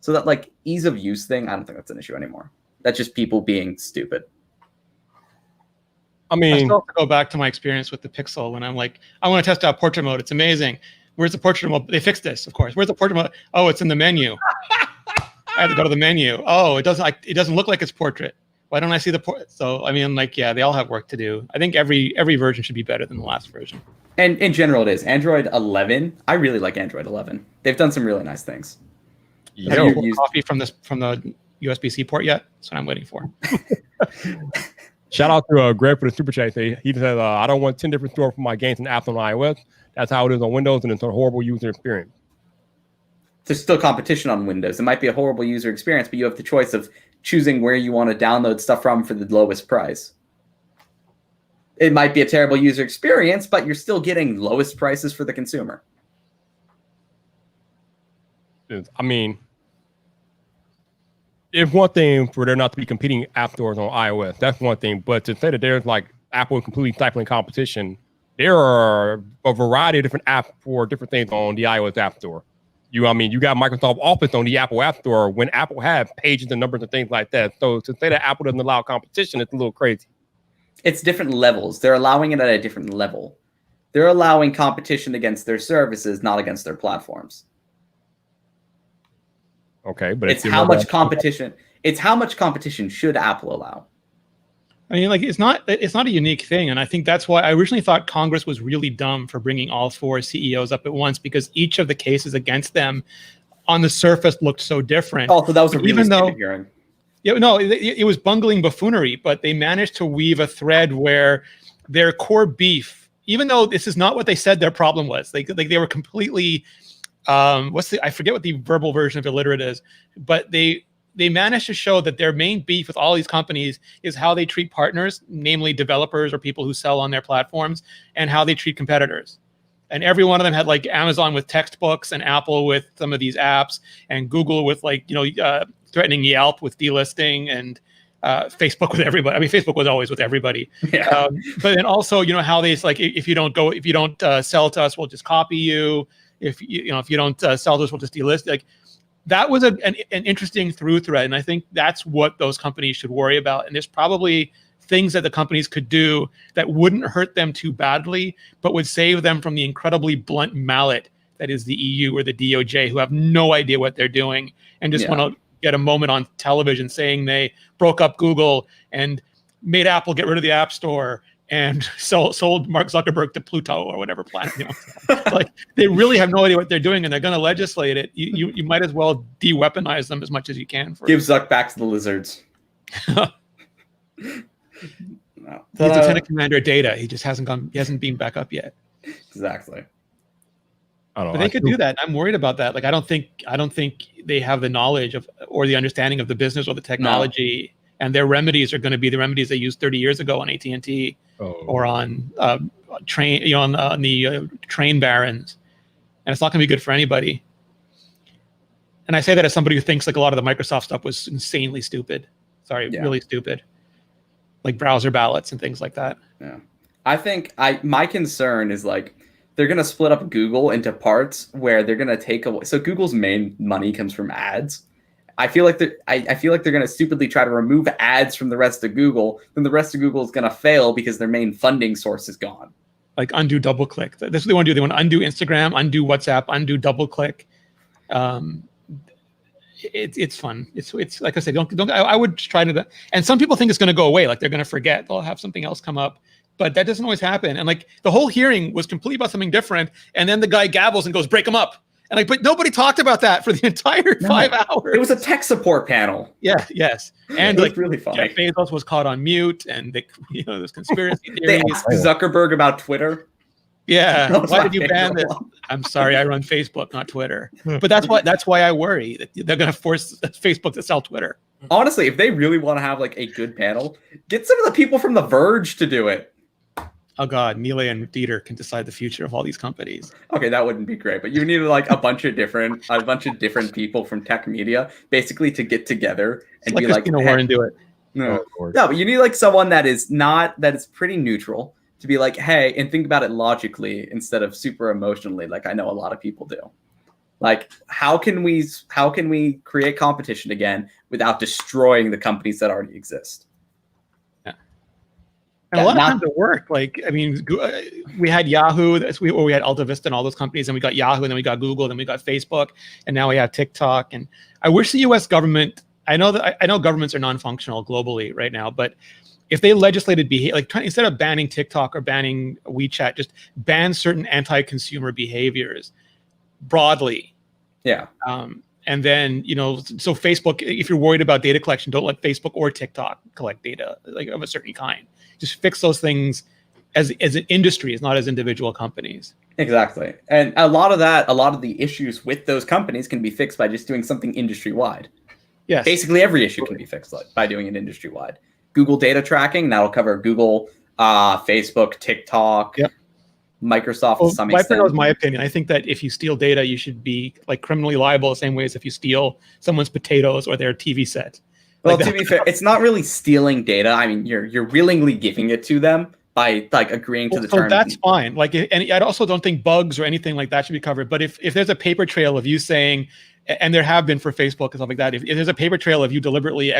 So that like ease of use thing, I don't think that's an issue anymore. That's just people being stupid. I still have to go back to my experience with the Pixel when I'm like, I want to test out portrait mode. It's amazing. Where's the portrait mode? They fixed this, of course. Where's the portrait mode? Oh, it's in the menu. I have to go to the menu. Oh, it doesn't look like it's portrait. Why don't I see the port? So I mean, like, yeah, they all have work to do. I think every version should be better than the last version. And in general, it is. Android 11. I really like Android 11. They've done some really nice things. Have you pulled coffee from the USB-C port yet? That's what I'm waiting for. Shout out to Greg for the super chat. He said, I don't want 10 different stores for my games and apps on iOS. That's how it is on Windows, and it's a horrible user experience. There's still competition on Windows. It might be a horrible user experience, but you have the choice of choosing where you want to download stuff from for the lowest price. It might be a terrible user experience, but you're still getting lowest prices for the consumer. I mean, it's one thing for there not to be competing app stores on iOS. That's one thing. But to say that there's like Apple completely stifling competition, there are a variety of different apps for different things on the iOS App Store. You got Microsoft Office on the Apple App Store when Apple have pages and numbers and things like that. So to say that Apple doesn't allow competition, it's a little crazy. It's different levels. They're allowing it at a different level. They're allowing competition against their services, not against their platforms. Okay, but it's how much competition. It's how much competition should Apple allow? I mean, like, it's not a unique thing, and I think that's why I originally thought Congress was really dumb for bringing all four CEOs up at once, because each of the cases against them, on the surface, looked so different. Oh, so that was a really stupid hearing. Yeah, no, it was bungling buffoonery, but they managed to weave a thread where their core beef, even though this is not what they said their problem was, like they were completely, I forget what the verbal version of illiterate is, but they managed to show that their main beef with all these companies is how they treat partners, namely developers or people who sell on their platforms, and how they treat competitors. And every one of them had, like, Amazon with textbooks and Apple with some of these apps and Google with, like, threatening Yelp with delisting and Facebook with everybody. I mean, Facebook was always with everybody. Yeah. But then also, how they, like, if you don't sell to us, we'll just copy you. If you don't sell to us, we'll just delist. Like, that was an interesting through thread, and I think that's what those companies should worry about. And there's probably things that the companies could do that wouldn't hurt them too badly, but would save them from the incredibly blunt mallet that is the EU or the DOJ, who have no idea what they're doing and just want to get a moment on television saying they broke up Google and made Apple get rid of the App Store and sold Mark Zuckerberg to Pluto or whatever planet. Like, they really have no idea what they're doing, and they're going to legislate it. You might as well de-weaponize them as much as you can. Give Zuck back to the lizards. No. He's Lieutenant Commander Data. He just hasn't beamed back up yet. Exactly. But they could do that. I'm worried about that. Like, I don't think they have the knowledge of or the understanding of the business or the technology. No. And their remedies are going to be the remedies they used 30 years ago on AT&T or on train, on the train barons. And it's not going to be good for anybody. And I say that as somebody who thinks, like, a lot of the Microsoft stuff was insanely stupid. Really stupid. Like browser ballots and things like that. Yeah. I think my concern is, like, they're going to split up Google into parts where they're going to take away. So Google's main money comes from ads. I feel like they're going to stupidly try to remove ads from the rest of Google. Then the rest of Google is going to fail because their main funding source is gone. Like undo DoubleClick. That's what they want to do. They want to undo Instagram, undo WhatsApp, undo DoubleClick. It's fun. It's like I said, I would try to, and some people think it's going to go away. Like, they're going to forget. They'll have something else come up. But that doesn't always happen. And, like, the whole hearing was completely about something different. And then the guy gavels and goes, break them up. And, like, but nobody taled about that for the entire 5 hours. It was a tech support panel. Yeah, yes. And, it like, was really funny. Jeff Bezos was caught on mute, and there's conspiracy theories. They asked Zuckerberg about Twitter. Yeah. Why did you ban this? I'm sorry, I run Facebook, not Twitter. But that's why I worry that they're going to force Facebook to sell Twitter. Honestly, if they really want to have, like, a good panel, get some of the people from The Verge to do it. Oh God, Neely and Dieter can decide the future of all these companies. Okay, that wouldn't be great, but you need, like, a bunch of different people from tech media basically to get together and be like, Warren do it. No, but you need, like, someone that is pretty neutral to be like, hey, and think about it logically instead of super emotionally, like I know a lot of people do. Like, how can we create competition again without destroying the companies that already exist? And a lot of times it worked. Like, I mean, we had Yahoo, or we had Alta Vista and all those companies, and we got Yahoo, and then we got Google, then we got Facebook, and now we have TikTok. And I wish the U.S. government, I know governments are non-functional globally right now, but if they legislated behavior, like instead of banning TikTok or banning WeChat, just ban certain anti-consumer behaviors broadly. Yeah. And then, so Facebook, if you're worried about data collection, don't let Facebook or TikTok collect data like of a certain kind. Just fix those things as an industries, not as individual companies. Exactly. And a lot of the issues with those companies can be fixed by just doing something industry-wide. Yes. Basically, every issue can be fixed by doing it industry-wide. Google data tracking, that'll cover Google, Facebook, TikTok, yep. Microsoft to some extent. That was my opinion. I think that if you steal data, you should be like criminally liable the same way as if you steal someone's potatoes or their TV set. Well, to be fair, it's not really stealing data. I mean, you're willingly giving it to them by like agreeing to the terms. That's fine. Like, and I also don't think bugs or anything like that should be covered. But if there's a paper trail of you saying, and there have been for Facebook and stuff like that, if there's a paper trail of you deliberately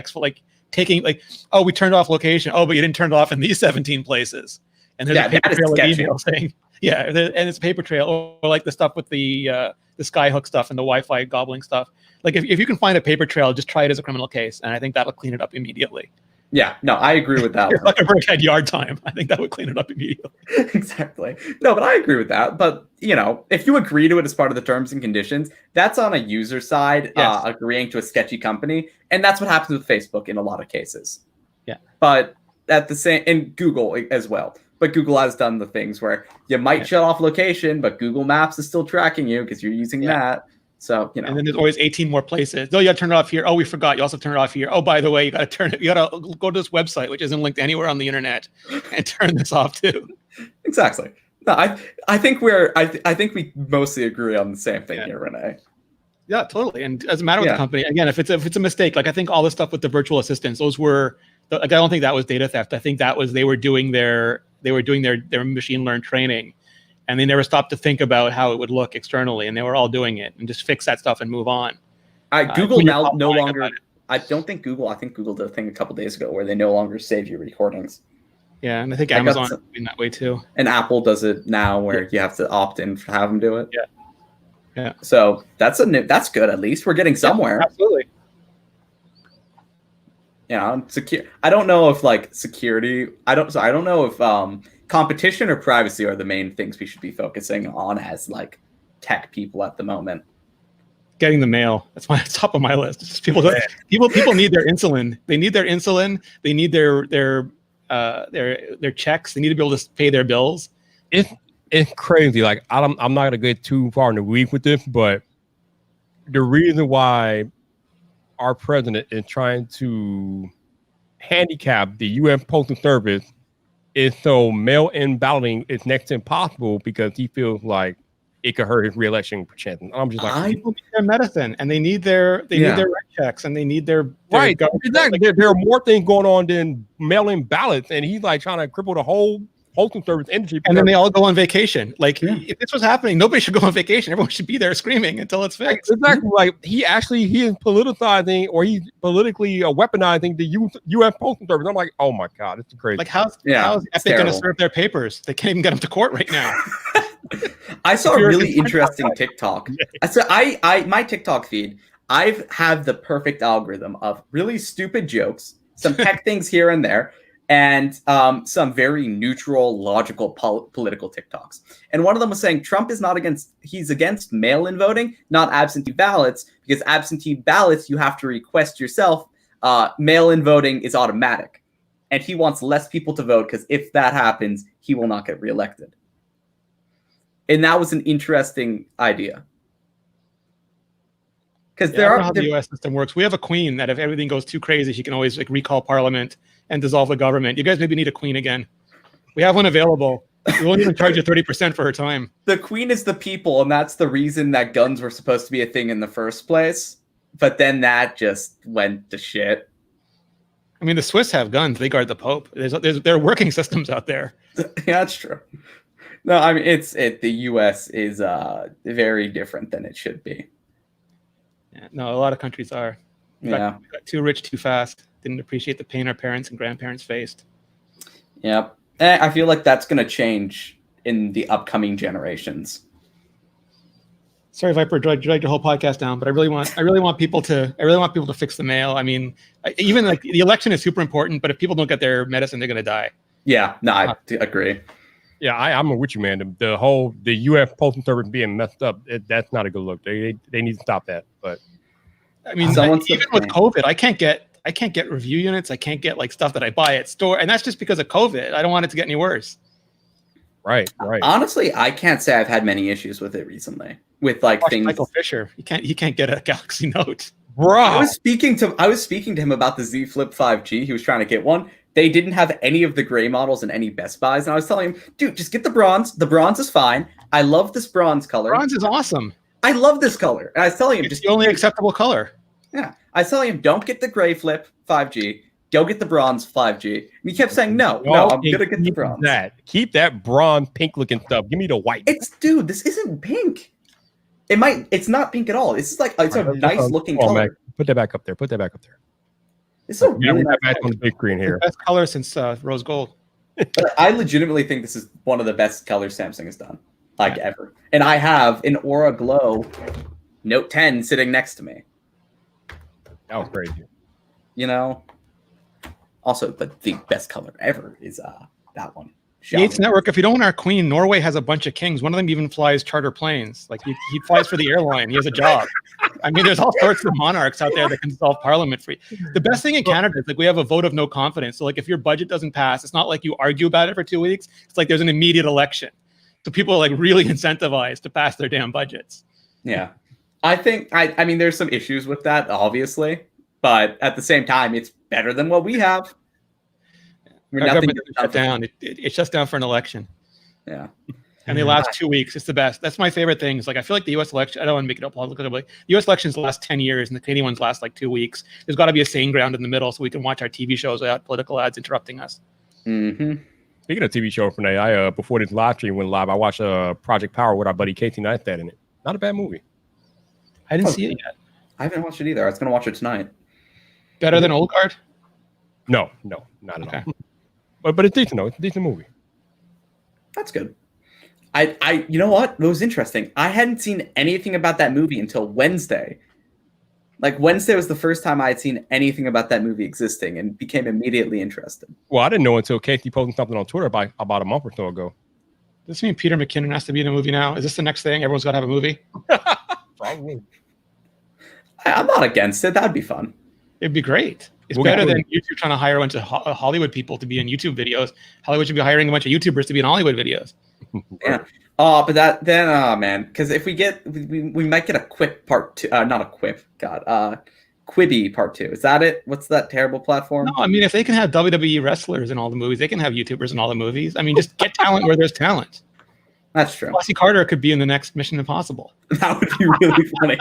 taking like, oh, we turned off location. Oh, but you didn't turn it off in these 17 places. And there's a paper trail of email saying, yeah, and it's a paper trail, or like the stuff with the Skyhook stuff and the Wi-Fi gobbling stuff. Like if you can find a paper trail, just try it as a criminal case, and I think that'll clean it up immediately. Yeah, no, I agree with that. Zuckerberg had yard time. I think that would clean it up immediately. Exactly. No, but I agree with that. But if you agree to it as part of the terms and conditions, that's on a user side, yes. Agreeing to a sketchy company, and that's what happens with Facebook in a lot of cases. Yeah. But at the same, and Google as well. But Google has done the things where you might shut off location, but Google Maps is still tracking you because you're using that. So, And then there's always 18 more places. Oh, you got to turn it off here. Oh, we forgot. You also turn it off here. Oh, by the way, you got to go to this website, which isn't linked anywhere on the internet, and turn this off too. Exactly. No, I think we mostly agree on the same thing here, Renee. Yeah, totally. And as a matter with the company, again, if it's a mistake, like I think all the stuff with the virtual assistants, those were, like, I don't think that was data theft. I think that was they were doing their machine learned training, and they never stopped to think about how it would look externally, and they were all doing it and just fix that stuff and move on. Google now no longer. I don't think Google. I think Google did a thing a couple days ago where they no longer save your recordings. Yeah, and I think Amazon is doing that way too. And Apple does it now, where you have to opt in to have them do it. Yeah. Yeah. So that's good. At least we're getting somewhere. Yeah, absolutely. Secure. I don't know if like security. I don't know if competition or privacy are the main things we should be focusing on as like tech people at the moment. Getting the mail. That's top of my list. It's just people need their insulin. They need their insulin. They need their checks. They need to be able to pay their bills. It's crazy. Like I'm not gonna get too far in the week with this, but the reason why our president is trying to handicap the U.S. Postal Service is so mail-in balloting is next to impossible because he feels like it could hurt his re-election chances. I'm just like, people need their medicine, and they need their rent checks, and they need their right. Exactly. There are more things going on than mail-in ballots, and he's like trying to cripple the whole postal service industry. And then they all go on vacation. Like if this was happening, nobody should go on vacation. Everyone should be there screaming until it's fixed. Exactly. Like he is politicizing, or he's politically weaponizing the U.S. Postal Service. I'm like, oh my God, it's crazy. Like how's Epic going to serve their papers? They can't even get them to court right now. I saw a really interesting TikTok. So my TikTok feed, I've had the perfect algorithm of really stupid jokes, some tech things here and there, and some very neutral, logical political TikToks. And one of them was saying Trump is he's against mail-in voting, not absentee ballots, because absentee ballots, you have to request yourself. Mail-in voting is automatic. And he wants less people to vote because if that happens, he will not get reelected. And that was an interesting idea. Because I don't know how the U.S. system works. We have a queen that if everything goes too crazy, she can always recall Parliament and dissolve the government. You guys maybe need a queen again. We have one available. We won't even charge you 30% for her time. The queen is the people, and that's the reason that guns were supposed to be a thing in the first place. But then that just went to shit. I mean, the Swiss have guns. They guard the Pope. There are working systems out there. Yeah, that's true. No, I mean, the U.S. is very different than it should be. Yeah, no, a lot of countries are. We got too rich too fast. Didn't appreciate the pain our parents and grandparents faced. Yep. I feel like that's going to change in the upcoming generations. Sorry, Viper, dragged your whole podcast down, but I really want people to fix the mail. I mean, even like the election is super important, but if people don't get their medicine, they're going to die. Yeah, no, I agree. Yeah, I'm with you, man. The U.S. postal service being messed up, that's not a good look. They need to stop that. But I mean, even with COVID, I can't get review units. I can't get like stuff that I buy at store, and that's just because of COVID. I don't want it to get any worse. Right. Honestly, I can't say I've had many issues with it recently. With like things, Michael Fisher, he can't get a Galaxy Note. Bro, I was speaking to him about the Z Flip 5G. He was trying to get one. They didn't have any of the gray models in any Best Buys, and I was telling him, dude, just get the bronze. The bronze is fine. I love this bronze color. Bronze is awesome. I love this color. And I was telling him, it's the only acceptable color. Yeah, I was telling him, don't get the gray Flip 5G. Go get the bronze 5G. And he kept saying, no, I'm gonna get the bronze. Keep that bronze pink looking stuff. Give me the white. Dude, this isn't pink. It's not pink at all. It's like a nice looking color. Mac. Put that back up there. It's a really nice back on the big screen here. Best color since rose gold. I legitimately think this is one of the best colors Samsung has done, ever. And I have an Aura Glow Note 10 sitting next to me. That was crazy. You know. Also, but the best color ever is that one. Yates Network, if you don't want our queen, Norway has a bunch of kings. One of them even flies charter planes. Like he flies for the airline. He has a job. I mean, there's all sorts of monarchs out there that can solve parliament for you. The best thing in Canada is like we have a vote of no confidence. So like if your budget doesn't pass, it's not like you argue about it for 2 weeks. It's like there's an immediate election. So people are like really incentivized to pass their damn budgets. Yeah. I think I mean there's some issues with that, obviously. But at the same time, it's better than what we have. Our government shut down. It shuts down for an election. Yeah. And they last 2 weeks. It's the best. That's my favorite thing. It's like I feel like the U.S. election, I don't want to make it up politically, but the U.S. elections last 10 years and the Canadian ones last like 2 weeks. There's got to be a sane ground in the middle so we can watch our TV shows without political ads interrupting us. Mm-hmm. Speaking of TV show, Renee, I before this live stream went live, I watched Project Power with our buddy Casey Neistat in it. Not a bad movie. I didn't see it yet. I haven't watched it either. I was going to watch it tonight. Better than Old Guard? No, not at all. But it's decent though. It's a decent movie. That's good. I you know what? It was interesting. I hadn't seen anything about that movie until Wednesday. Like Wednesday was the first time I had seen anything about that movie existing and became immediately interested. Well, I didn't know until Casey posted something on Twitter about a month or so ago. Does this mean Peter McKinnon has to be in a movie now? Is this the next thing? Everyone's got to have a movie? Probably. I'm not against it. That'd be fun. It'd be great. It's better than YouTube trying to hire a bunch of Hollywood people to be in YouTube videos. Hollywood should be hiring a bunch of YouTubers to be in Hollywood videos. Yeah. Oh, but man, because if we might get a Quip part 2. Not a Quip. God. Quibi part 2. Is that it? What's that terrible platform? No, I mean, if they can have WWE wrestlers in all the movies, they can have YouTubers in all the movies. I mean, just get talent where there's talent. That's true. Flossie Carter could be in the next Mission Impossible. That would be really funny.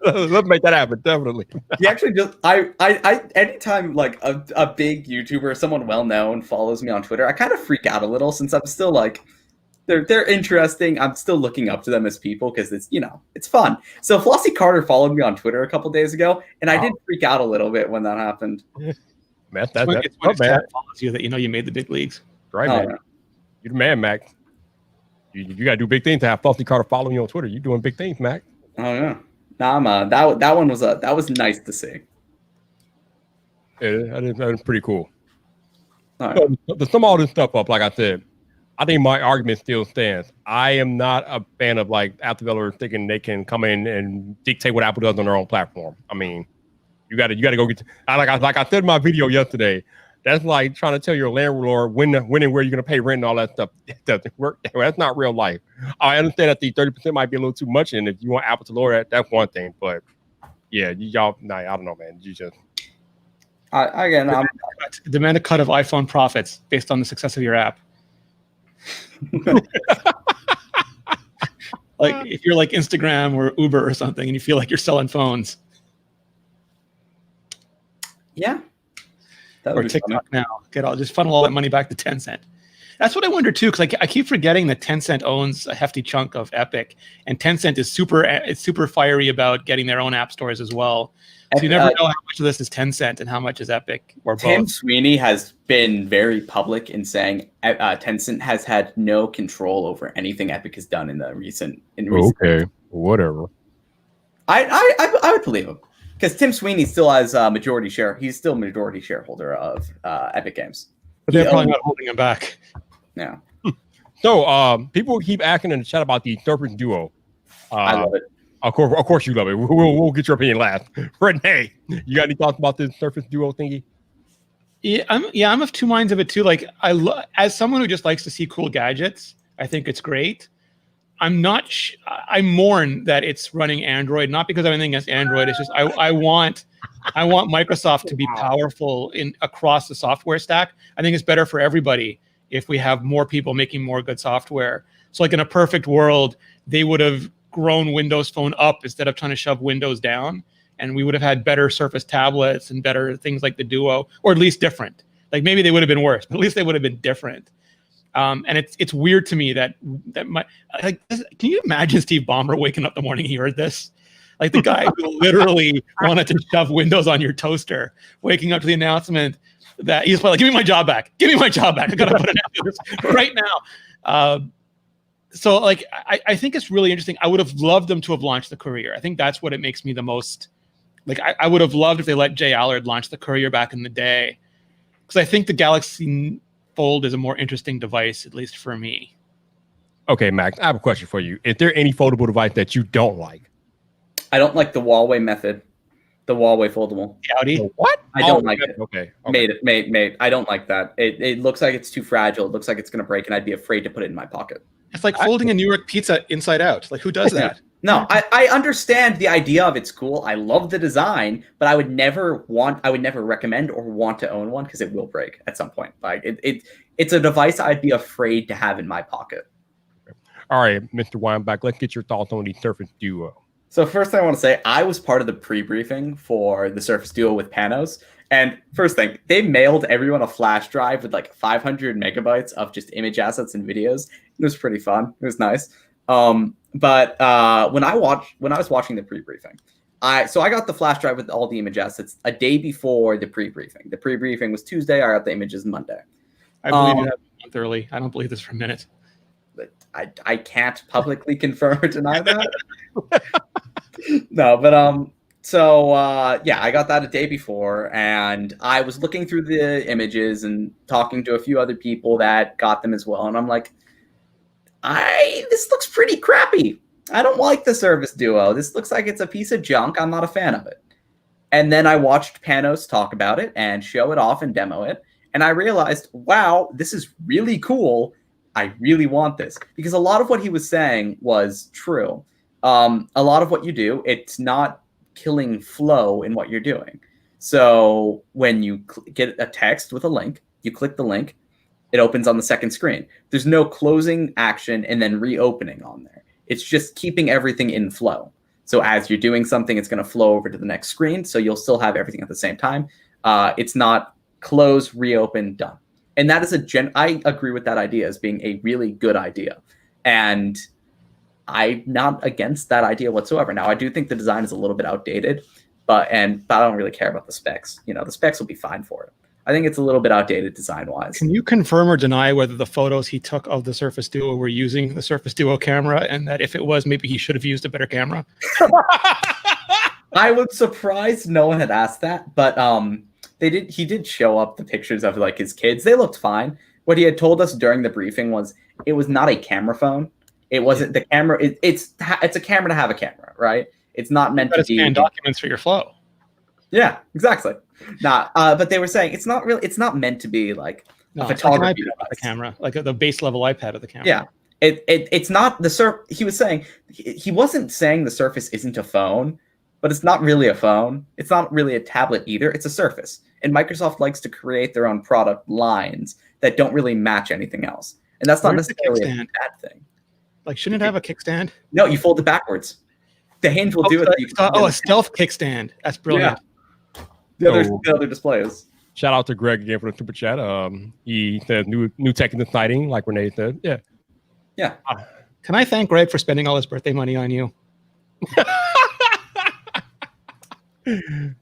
Let's make that happen, definitely. He actually just I anytime like a big YouTuber, someone well known follows me on Twitter, I kind of freak out a little since I'm still like they're interesting. I'm still looking up to them as people because it's fun. So Flossie Carter followed me on Twitter a couple days ago, and I did freak out a little bit when that happened. Man, It's when Ted follows you that you made the big leagues. Right, man. Yeah. You're the man, Mac. You got to do big things to have Flossie Carter following you on Twitter. You're doing big things, Mac. Oh yeah. Nah, that one was nice to see. Yeah, that is pretty cool. All right. So, to sum all this stuff up, like I said, I think my argument still stands. I am not a fan of like app developers thinking they can come in and dictate what Apple does on their own platform. I mean, you got to go get. Like I said in my video yesterday. That's like trying to tell your landlord when and where you're going to pay rent and all that stuff. It doesn't work. That's not real life. I understand that the 30% might be a little too much, and if you want Apple to lower that, that's one thing. But yeah, I don't know, man. You just demand a cut of iPhone profits based on the success of your app. Like if you're like Instagram or Uber or something, and you feel like you're selling phones. Yeah. Or TikTok now. Just funnel all that money back to Tencent. That's what I wonder too, because I keep forgetting that Tencent owns a hefty chunk of Epic, and Tencent is super fiery about getting their own app stores as well. So you never know how much of this is Tencent and how much is Epic, or Tim both. Sweeney has been very public in saying Tencent has had no control over anything Epic has done in recent. Okay, whatever. I would believe him, because Tim Sweeney still has majority share. He's still majority shareholder of Epic Games. But they're probably not holding him back. Yeah. So people keep asking in the chat about the Surface Duo. I love it. Of course you love it. We'll get your opinion last. Renee, you got any thoughts about this Surface Duo thingy? Yeah, I'm of two minds of it too. Like, as someone who just likes to see cool gadgets, I think it's great. I'm not. I mourn that it's running Android, not because I have anything against Android. It's just I want Microsoft to be powerful across the software stack. I think it's better for everybody if we have more people making more good software. So, like in a perfect world, they would have grown Windows Phone up instead of trying to shove Windows down, and we would have had better Surface tablets and better things like the Duo, or at least different. Like, maybe they would have been worse, but at least they would have been different. And it's weird to me that can you imagine Steve Ballmer waking up the morning he heard this? Like, the guy who literally wanted to shove Windows on your toaster, waking up to the announcement that he's like, "Give me my job back! Give me my job back! I gotta put an end to this right now." So, like, I think it's really interesting. I would have loved them to have launched the Courier. I think that's what it makes me the most. Like, I would have loved if they let Jay Allard launch the Courier back in the day, because I think the Galaxy Fold is a more interesting device, at least for me. Okay, Max, I have a question for you. Is there any foldable device that you don't like? I don't like the Huawei method, the Huawei foldable. Howdy. What? I don't like it. Okay. Mate. I don't like that. It looks like it's too fragile. It looks like it's going to break, and I'd be afraid to put it in my pocket. It's like folding a New York pizza inside out. Like, who does that? No, I understand the idea of it's cool. I love the design, but I would never recommend or want to own one, because it will break at some point. Like, it's a device I'd be afraid to have in my pocket. All right, Mr. Weinbach, let's get your thoughts on the Surface Duo. So first thing I want to say, I was part of the pre-briefing for the Surface Duo with Panos. And first thing, they mailed everyone a flash drive with like 500 megabytes of just image assets and videos. It was pretty fun. It was nice. But when I was watching the pre-briefing, I got the flash drive with all the image assets a day before the pre-briefing. The pre-briefing was Tuesday. I got the images Monday. I believe you have a month early. I don't believe this for a minute. But I can't publicly confirm or deny that. No, but so I got that a day before, and I was looking through the images and talking to a few other people that got them as well, and I'm like, this looks pretty crappy. I don't like the Surface Duo. This looks like it's a piece of junk. I'm not a fan of it. And then I watched Panos talk about it and show it off and demo it, and I realized, wow, this is really cool. I really want this, because a lot of what he was saying was true. A lot of what you do, it's not killing flow in what you're doing. So when you get a text with a link, you click the link, it opens on the second screen. There's no closing action and then reopening on there. It's just keeping everything in flow. So as you're doing something, it's going to flow over to the next screen. So you'll still have everything at the same time. It's not close, reopen, done. And that is I agree with that idea as being a really good idea. And I'm not against that idea whatsoever. Now, I do think the design is a little bit outdated, but I don't really care about the specs. You know, the specs will be fine for it. I think it's a little bit outdated design-wise. Can you confirm or deny whether the photos he took of the Surface Duo were using the Surface Duo camera, and that if it was, maybe he should have used a better camera? I was surprised no one had asked that, but he did show up the pictures of like his kids. They looked fine. What he had told us during the briefing was it was not a camera phone. It wasn't the camera. It's a camera to have a camera, right? It's not meant to be scan documents for your flow. Yeah, exactly. But they were saying it's not meant to be like a photography like the camera, like the base level iPad of the camera. Yeah, it's not the He was saying he wasn't saying the Surface isn't a phone, but it's not really a phone. It's not really a tablet either. It's a Surface, and Microsoft likes to create their own product lines that don't really match anything else, and that's not necessarily a bad thing. Like, shouldn't it have a kickstand? No, you fold it backwards. The hinge will do it. A stealth kickstand. That's brilliant. Yeah. The other display is. Shout out to Greg again for the super chat. He said new tech is exciting, like Renee said. Yeah. Yeah. Can I thank Greg for spending all his birthday money on you?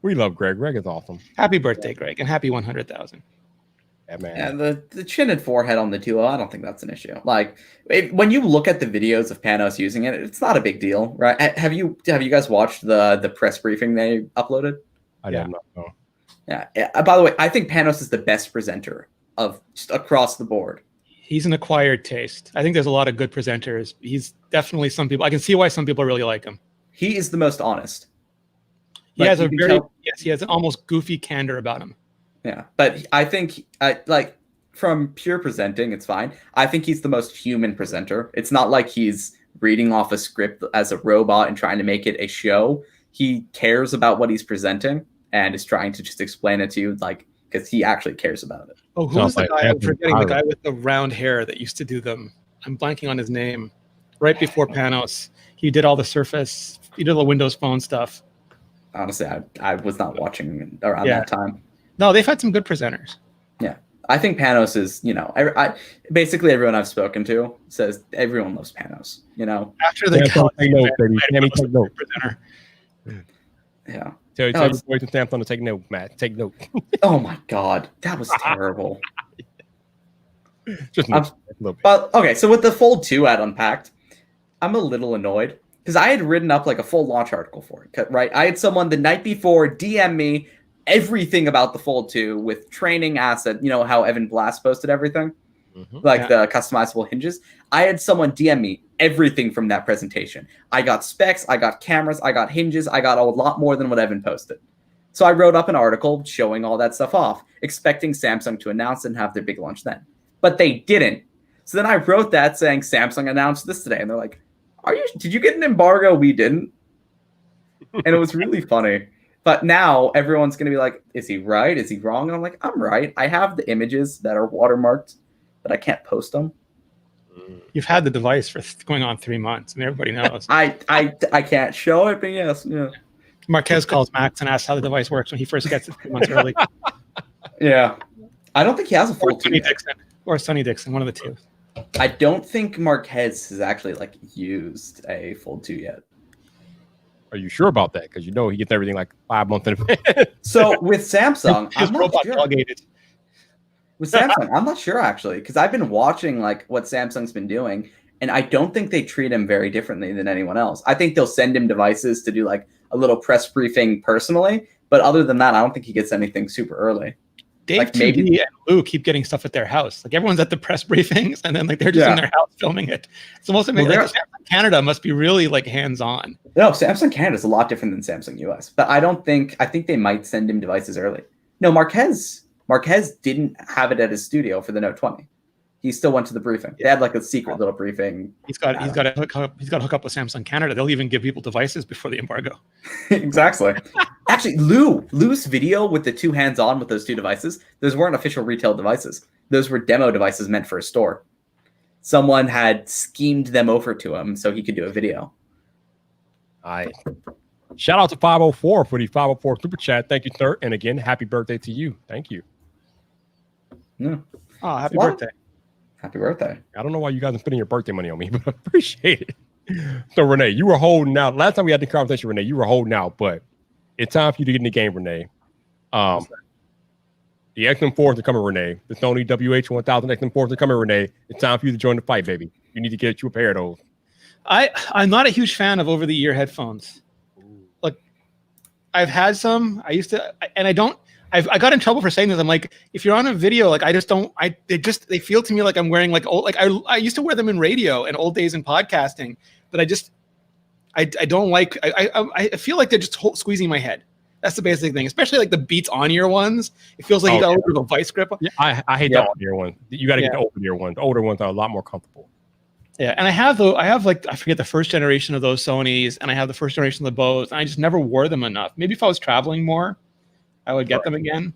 We love Greg. Greg is awesome. Happy birthday, Greg, and happy 100,000. Yeah, man. Yeah, the chin and forehead on the duo, I don't think that's an issue. Like, when you look at the videos of Panos using it, it's not a big deal, right? Have you guys watched the press briefing they uploaded? I don't know. Yeah. By the way, I think Panos is the best presenter of just across the board. He's an acquired taste. I think there's a lot of good presenters. He's definitely some people. I can see why some people really like him. He is the most honest. He has he has an almost goofy candor about him. Yeah, but I think like from pure presenting, it's fine. I think he's the most human presenter. It's not like he's reading off a script as a robot and trying to make it a show. He cares about what he's presenting and is trying to just explain it to you, like, because he actually cares about it. Oh, who was the guy? I'm forgetting the guy with the round hair that used to do them. I'm blanking on his name. Right before Panos, he did all the Surface. He did all the Windows Phone stuff. Honestly, I was not watching around that time. No, they've had some good presenters. Yeah. I think Panos is, I basically everyone I've spoken to says everyone loves Panos, After the presenter. Yeah. Tell your boys and Samsung to take note, Matt. Take note. Oh my God. That was terrible. Just a little bit. But okay, so with the Fold 2 at Unpacked, I'm a little annoyed because I had written up like a full launch article for it, right? I had someone the night before DM me everything about the Fold 2 with training asset, how Evan Blast posted everything, the customizable hinges. I had someone DM me everything from that presentation. I got specs, I got cameras, I got hinges, I got a lot more than what Evan posted. So I wrote up an article showing all that stuff off, expecting Samsung to announce and have their big launch then. But they didn't. So then I wrote that saying Samsung announced this today. And they're like, did you get an embargo? We didn't. And it was really funny. But now everyone's going to be like, is he right? Is he wrong? And I'm like, I'm right. I have the images that are watermarked, but I can't post them. You've had the device for going on 3 months, and everybody knows. I can't show it, but yes. Yeah. Marquez calls Max and asks how the device works when he first gets it 3 months early. Yeah. I don't think he has a Fold 2 or Sonny Dixon, one of the two. I don't think Marquez has actually used a Fold 2 yet. Are you sure about that? Because he gets everything like 5 months in advance. So with Samsung, his robot delegated. With Samsung, I'm not sure actually, because I've been watching what Samsung's been doing, and I don't think they treat him very differently than anyone else. I think they'll send him devices to do a little press briefing personally, but other than that, I don't think he gets anything super early. Dave TV and Lou keep getting stuff at their house. Everyone's at the press briefings, and then they're just in their house filming it. It's almost amazing. Samsung Canada must be really hands-on. No, Samsung Canada is a lot different than Samsung US, but I think they might send him devices early. No, Marquez didn't have it at his studio for the Note 20. He still went to the briefing. They had a secret little briefing. He's got to hook up with Samsung Canada. They'll even give people devices before the embargo. Exactly. Actually, Lou's video with the two hands on with those two devices, those weren't official retail devices. Those were demo devices meant for a store. Someone had schemed them over to him so he could do a video. Shout out to 504 for the 504 super chat. Thank you, sir. And again, happy birthday to you. Thank you. Yeah. Oh, happy birthday. Happy birthday. I don't know why you guys are spending your birthday money on me, but I appreciate it. So, Renee, you were holding out. Last time we had the conversation, Renee, you were holding out, but it's time for you to get in the game, Renee. The XM4s are coming, Renee. The Sony WH-1000 XM4s are coming, Renee. It's time for you to join the fight, baby. You need to get you a pair of those. I'm not a huge fan of over-the-ear headphones. I've had some. I used to, and I don't. I got in trouble for saying this. I'm like, if you're on a video, I just don't. They feel to me like I'm wearing old. I used to wear them in radio and old days in podcasting, but I don't like. I feel like they're just squeezing my head. That's the basic thing, especially the Beats on-ear ones. It feels like you got a little vice grip. Yeah, I hate the on-ear ones. You got to get the over-ear ones. The older ones are a lot more comfortable. Yeah, and I have I forget the first generation of those Sonys, and I have the first generation of the Bose, and I just never wore them enough. Maybe if I was traveling more, I would get them again.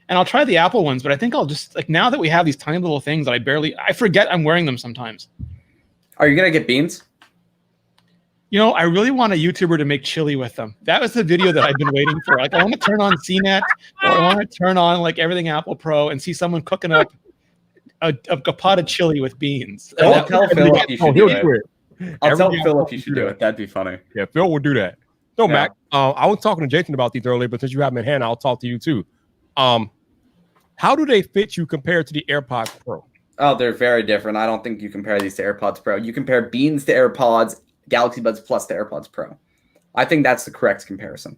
And I'll try the Apple ones, but I think I'll just now that we have these tiny little things that I forget I'm wearing them sometimes. Are you gonna get beans? You know, I really want a YouTuber to make chili with them. That was the video that I've been waiting for. Like, I want to turn on CNET, or I want to turn on like everything Apple Pro and see someone cooking up a pot of chili with beans. I'll tell Philip you should do it. I'll tell Every Philip you should do it. That'd be funny. Yeah, Phil will do that. So, Yeah. Mac, I was talking to Jason about these earlier, but since you have them in hand, I'll talk to you too. How do they fit you compared to the AirPods Pro? Oh, they're very different. I don't think you compare these to AirPods Pro. You compare Beans to AirPods, Galaxy Buds Plus to AirPods Pro. I think that's the correct comparison.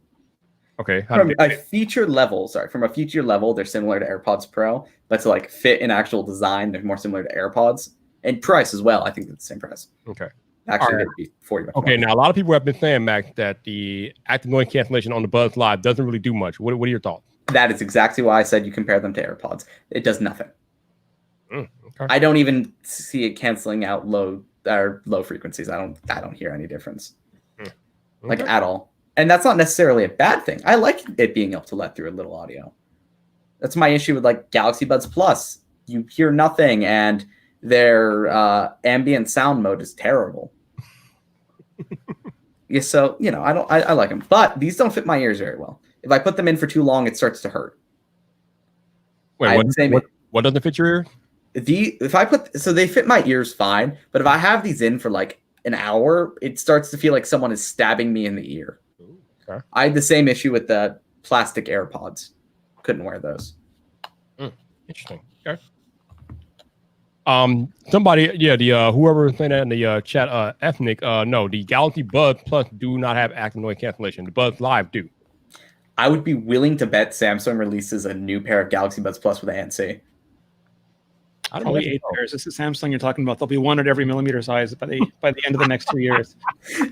Okay. From a feature level, they're similar to AirPods Pro, but to like fit in actual design, they're more similar to AirPods. And price as well. I think they're the same price. Okay. Actually, All right. it'd be $40. Okay, now a lot of people have been saying, Mac, that the active noise cancellation on the Buds Live doesn't really do much. What are your thoughts? That is exactly why I said you compare them to AirPods. It does nothing. Okay. I don't even see it canceling out low frequencies. I don't hear any difference, like at all. And that's not necessarily a bad thing. I like it being able to let through a little audio. That's my issue with like Galaxy Buds Plus. You hear nothing, and their ambient sound mode is terrible. Yeah, so I like them, but these don't fit my ears very well. If I put them in for too long, it starts to hurt. Wait, what doesn't fit your ear? So they fit my ears fine, but if I have these in for like an hour, it starts to feel like someone is stabbing me in the ear. Okay. I had the same issue with the plastic AirPods. Couldn't wear those. Interesting. Okay. Somebody, the whoever was saying that in the chat, ethnic, no, the Galaxy Buds Plus do not have active noise cancellation. The Buds Live do. I would be willing to bet Samsung releases a new pair of Galaxy Buds Plus with ANC. I don't Probably 8 pairs. This is Samsung you're talking about. There'll be one at every millimeter size by the end of the next 2 years.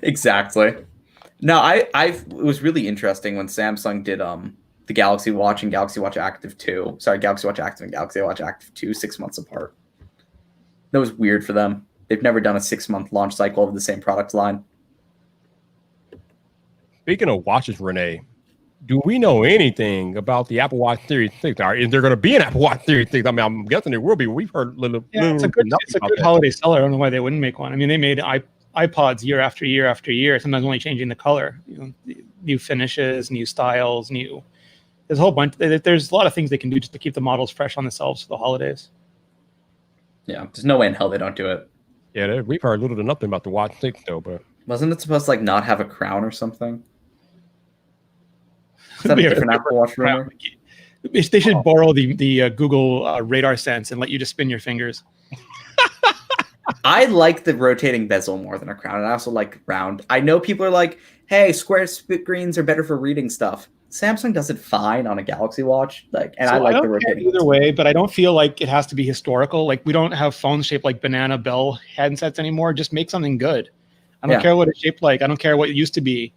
Exactly. No, it was really interesting when Samsung did the Galaxy Watch and Galaxy Watch Active 2. Sorry, Galaxy Watch Active and Galaxy Watch Active 2 6 months apart. That was weird for them. They've never done a 6-month launch cycle of the same product line. Speaking of watches, Renee, do we know anything about the Apple Watch Series 6? Is there going to be an Apple Watch Series 6? I mean, I'm guessing there will be. We've heard it's a good holiday seller. I don't know why they wouldn't make one. I mean, they made iPods year after year after year, sometimes only changing the color. New finishes, new styles, there's a whole bunch. There's a lot of things they can do just to keep the models fresh on the shelves for the holidays. Yeah, there's no way in hell they don't do it. Yeah, we've heard little to nothing about the Watch 6 though, but wasn't it supposed to like not have a crown or something? Is that a different Apple Watch rumor? They should borrow the Google Radar Sense and let you just spin your fingers. I like the rotating bezel more than a crown, and I also like round. I know people are like, "Hey, square screens are better for reading stuff." Samsung does it fine on a Galaxy Watch, I like the rotating. Either way, but I don't feel like it has to be historical. Like, we don't have phones shaped like banana bell handsets anymore. Just make something good. I don't care what it's shaped like. I don't care what it used to be.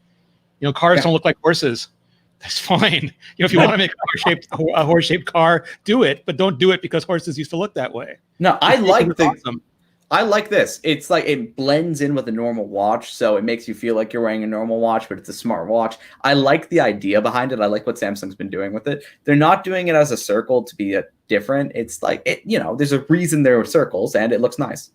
Cars don't look like horses. That's fine. If you want to make a horse-shaped car, do it, but don't do it because horses used to look that way. No, I like this. It's like it blends in with a normal watch, so it makes you feel like you're wearing a normal watch, but it's a smart watch. I like the idea behind it. I like what Samsung's been doing with it. They're not doing it as a circle to be different. It's like there's a reason there are circles, and it looks nice.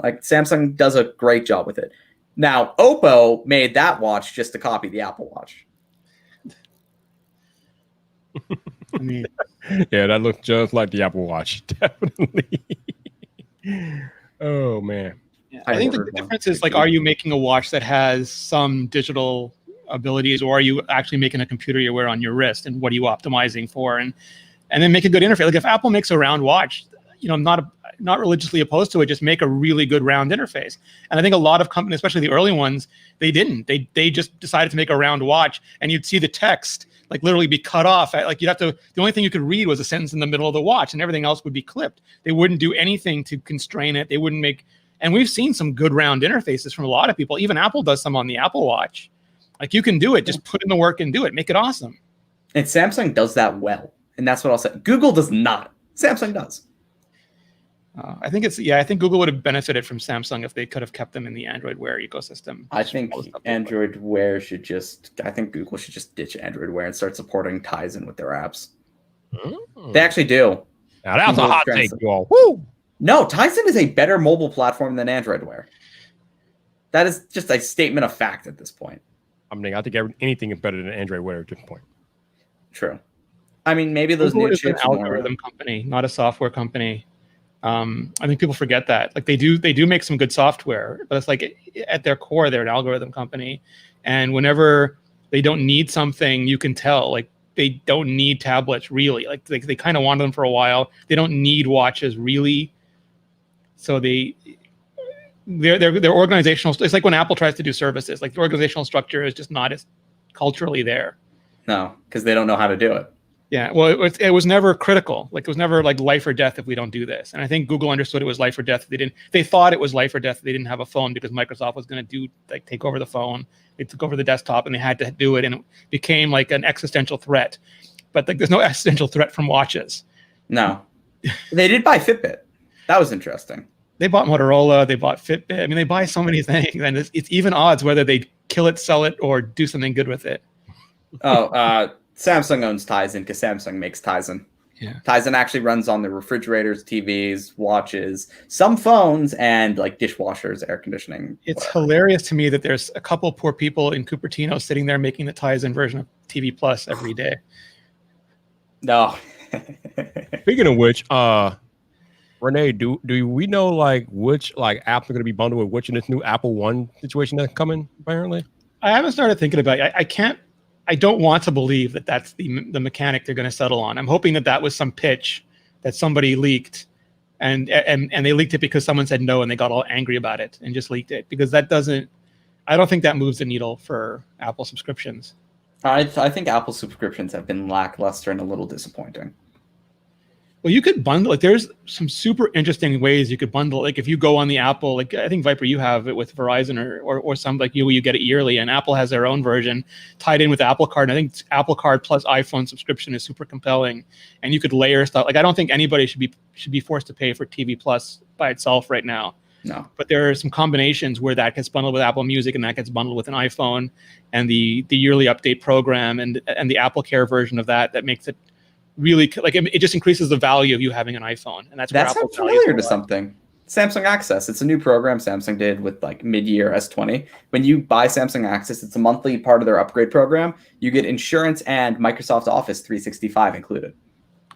Like Samsung does a great job with it. Now, Oppo made that watch just to copy the Apple Watch. I mean, yeah, that looks just like the Apple Watch, definitely. Oh man. Yeah, I think the difference is like, are you making a watch that has some digital abilities, or are you actually making a computer you wear on your wrist, and what are you optimizing for, and then make a good interface? Like if Apple makes a round watch, I'm not religiously opposed to it. Just make a really good round interface. And I think a lot of companies, especially the early ones, they didn't. They just decided to make a round watch, and you'd see the text like literally be cut off. Like the only thing you could read was a sentence in the middle of the watch, and everything else would be clipped. They wouldn't do anything to constrain it. They wouldn't make, and we've seen some good round interfaces from a lot of people. Even Apple does some on the Apple Watch. Like you can do it, just put in the work and do it, make it awesome. And Samsung does that well. And that's what I'll say. Google does not. Samsung does. I think Google would have benefited from Samsung if they could have kept them in the Android Wear ecosystem. I think Android Wear I think Google should just ditch Android Wear and start supporting Tizen with their apps. They actually do. Now that's a hot take, you all. Woo! No, Tizen is a better mobile platform than Android Wear. That is just a statement of fact at this point. I mean, I think anything is better than an Android Wear at this point. True. I mean, maybe those Google new is an chips are more. algorithm company, not a software company. I think people forget that. Like they do make some good software, but it's like at their core, they're an algorithm company. And whenever they don't need something, you can tell. Like they don't need tablets really. Like they kind of wanted them for a while. They don't need watches really. So their organizational. It's like when Apple tries to do services. Like the organizational structure is just not as culturally there. No, because they don't know how to do it. Yeah, well, it was never critical. Like it was never like life or death if we don't do this. And I think Google understood it was life or death. They thought it was life or death if they didn't have a phone because Microsoft was going to take over the phone. They took over the desktop and they had to do it, and it became like an existential threat. But like, there's no existential threat from watches. No, they did buy Fitbit. That was interesting. They bought Motorola. They bought Fitbit. I mean, they buy so many things, and it's even odds whether they kill it, sell it, or do something good with it. Samsung owns Tizen because Samsung makes Tizen. Yeah. Tizen actually runs on the refrigerators, TVs, watches, some phones, and like dishwashers, air conditioning. It's hilarious to me that there's a couple poor people in Cupertino sitting there making the Tizen version of TV Plus every day. No. Speaking of which, Renee, do we know like which like apps are going to be bundled with which in this new Apple One situation that's coming? Apparently, I haven't started thinking about it. I don't want to believe that that's the mechanic they're going to settle on. I'm hoping that was some pitch that somebody leaked, and they leaked it because someone said no and they got all angry about it and just leaked it, because I don't think that moves the needle for Apple subscriptions. I think Apple subscriptions have been lackluster and a little disappointing. Well, you could bundle, like there's some super interesting ways you could bundle. Like if you go on the Apple, like I think Viper, you have it with Verizon or some like you get it yearly, and Apple has their own version tied in with Apple Card. And I think Apple Card plus iPhone subscription is super compelling, and you could layer stuff. Like I don't think anybody should be forced to pay for TV Plus by itself right now. No. But there are some combinations where that gets bundled with Apple Music and that gets bundled with an iPhone, and the yearly update program and the Apple Care version of that makes it really like it just increases the value of you having an iPhone, and that's sounds familiar to something. Samsung Access, it's a new program Samsung did with like mid-year S20. When you buy Samsung Access, it's a monthly part of their upgrade program. You get insurance and Microsoft Office 365 included.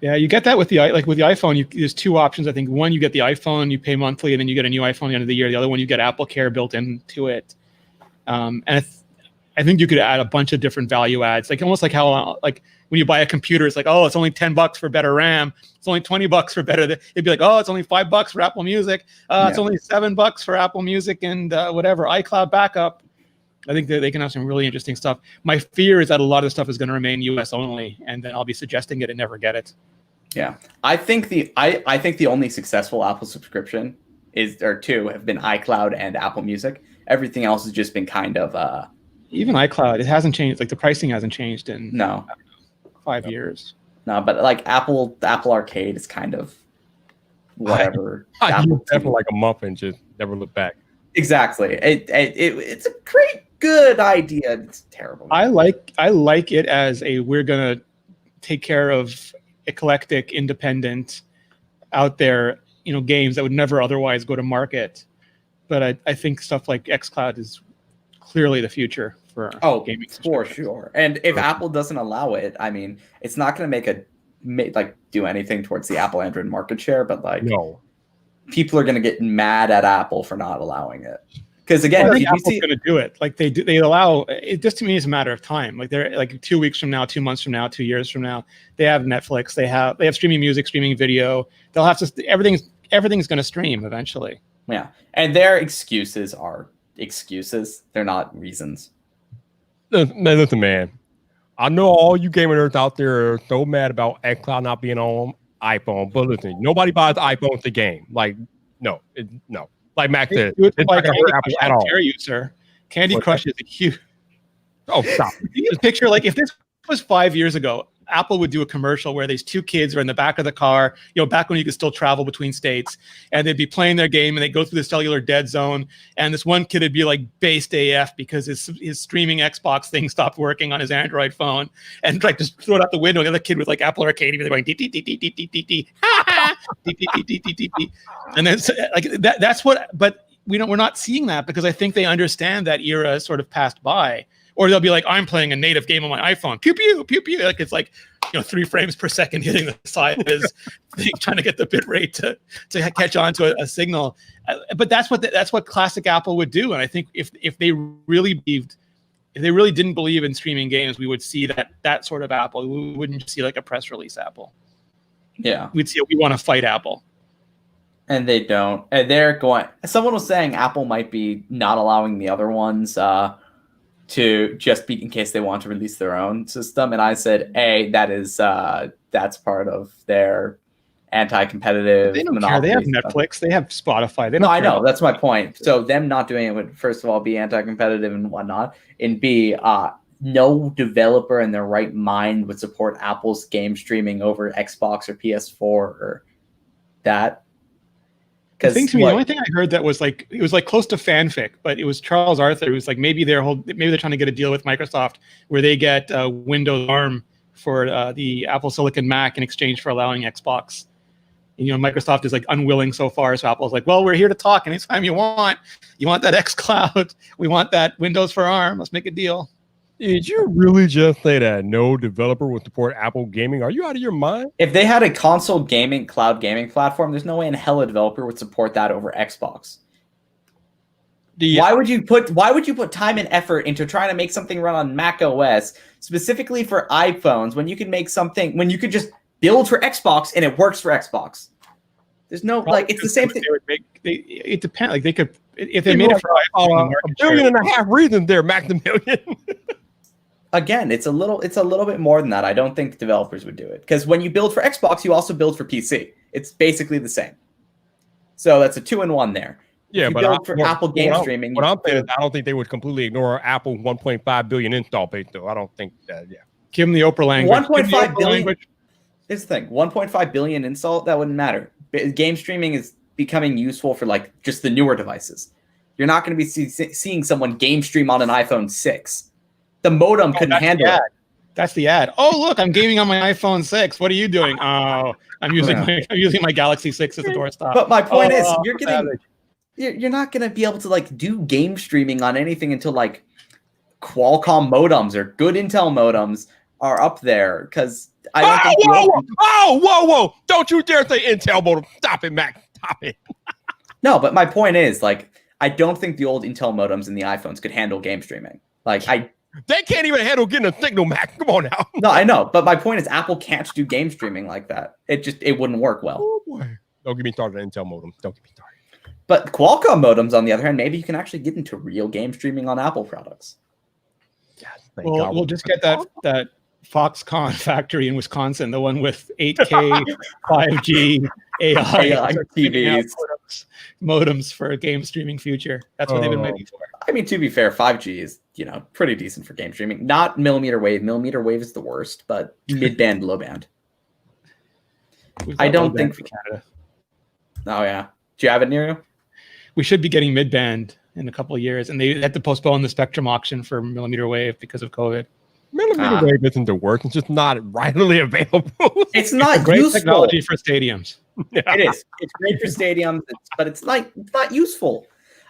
Yeah, you get that with the iPhone. There's two options. I think one, you get the iPhone, you pay monthly, and then you get a new iPhone at the end of the year. The other one, you get Apple Care built into it. And I think you could add a bunch of different value adds, like almost like how like when you buy a computer, it's like, oh, it's only $10 for better RAM. It's only $20 for better. It'd be like, oh, it's only $5 for Apple Music. It's only $7 for Apple Music and whatever, iCloud backup. I think that they can have some really interesting stuff. My fear is that a lot of the stuff is going to remain US only, and then I'll be suggesting it and never get it. Yeah, I think the only successful Apple subscription two have been iCloud and Apple Music. Everything else has just been kind of even iCloud. It hasn't changed. Like the pricing hasn't changed in 5 years. No, but like the Apple Arcade is kind of whatever. I definitely like a month and just never look back. Exactly. It's a great good idea. It's terrible. I like it as we're gonna take care of eclectic, independent, out there, games that would never otherwise go to market. But I think stuff like xCloud is clearly the future for gaming. For sure. And if Apple doesn't allow it, I mean, it's not going to do anything towards the Apple Android market share, but no, people are going to get mad at Apple for not allowing it. Because again, Apple's going to do it. Like they allow it. Just to me, it's a matter of time. Like they're like 2 weeks from now, 2 months from now, 2 years from now, they have Netflix. They have streaming music, streaming video. They'll have to. Everything's going to stream eventually. Yeah, and their excuses are excuses. They're not reasons. Listen, man. I know all you gamer nerds out there are so mad about xCloud not being on iPhone, but listen, nobody buys iPhone to game. Like, no. Like Mac said, it's not going to hurt Apple at all. I dare you, sir. Candy Crush is a huge. Oh, stop! Just picture like if this was 5 years ago, Apple would do a commercial where these two kids are in the back of the car, back when you could still travel between states, and they'd be playing their game and they go through the cellular dead zone. And this one kid would be like based AF because his streaming Xbox thing stopped working on his Android phone, and like just throw it out the window. And the other kid with like Apple Arcade, they're going and then like that's what. But we're not seeing that because I think they understand that era sort of passed by. Or they'll be like, I'm playing a native game on my iPhone. Pew pew pew pew. Like it's like 3 frames per second hitting the side is trying to get the bit rate to catch on to a signal. But that's what classic Apple would do. And I think if they really didn't believe in streaming games, we would see that sort of Apple. We wouldn't just see like a press release Apple. Yeah, we'd see we want to fight Apple. And they don't. And they're going. Someone was saying Apple might be not allowing the other ones to just be in case they want to release their own system. And I said, that's part of their anti-competitive. They don't care. They have Netflix. They have Spotify. They don't I know. That's my point. So them not doing it would, first of all, be anti-competitive and whatnot. And B, no developer in their right mind would support Apple's game streaming over Xbox or PS4 or that. The only thing I heard that was like it was like close to fanfic, but it was Charles Arthur who was like maybe they're trying to get a deal with Microsoft where they get Windows ARM for the Apple Silicon Mac in exchange for allowing Xbox. And, Microsoft is like unwilling so far, so Apple's like, well, we're here to talk anytime you want. You want that xCloud? We want that Windows for ARM. Let's make a deal. Did you really just say that no developer would support Apple gaming? Are you out of your mind? If they had a console gaming, cloud gaming platform, there's no way in hell a developer would support that over Xbox. Why would you put time and effort into trying to make something run on Mac OS specifically for iPhones when you could just build for Xbox and it works for Xbox? There's no it's the same thing. It depends. Like they could if they made it for iPhone, $1.5 billion reasons there, Maximilian. Again, it's a little bit more than that. I don't think developers would do it because when you build for Xbox, you also build for PC. It's basically the same. So that's a 2-in-1 there. Yeah, but build for Apple game streaming. What I'm saying is, I don't think they would completely ignore Apple 1.5 billion install base, though. I don't think that. Yeah, give them the Oprah language. 1.5 billion. Here's the thing: 1.5 billion install. That wouldn't matter. Game streaming is becoming useful for like just the newer devices. You're not going to be seeing someone game stream on an iPhone 6. The modem couldn't handle it. That's the ad. Oh, look, I'm gaming on my iPhone 6. What are you doing? Oh, I'm using my Galaxy 6 as a doorstop. But my point is, you're not going to be able to like do game streaming on anything until like Qualcomm modems or good Intel modems are up there because I don't think. Whoa! Don't you dare say Intel modem. Stop it, Mac. Stop it. No, but my point is, like, I don't think the old Intel modems in the iPhones could handle game streaming. They can't even handle getting a signal, Mac. Come on now. No, I know, but my point is, Apple can't do game streaming like that. It wouldn't work well. Oh boy! Don't get me started on Intel modems. Don't get me started. But Qualcomm modems, on the other hand, maybe you can actually get into real game streaming on Apple products. Yes, we'll just get that Foxconn factory in Wisconsin, the one with 8K, 5G, AI TVs, modems for a game streaming future. That's what they've been waiting for. I mean, to be fair, 5G is pretty decent for game streaming. Not millimeter wave. Millimeter wave is the worst, but mid-band, low band. I don't think for Canada. Oh yeah, do you have it near you? We should be getting mid-band in a couple of years, and they had to postpone the spectrum auction for millimeter wave because of COVID. Millimeter wave isn't the worst. It's just not readily available. It's not great useful. Technology for stadiums. It is. It's great for stadiums, but it's not useful.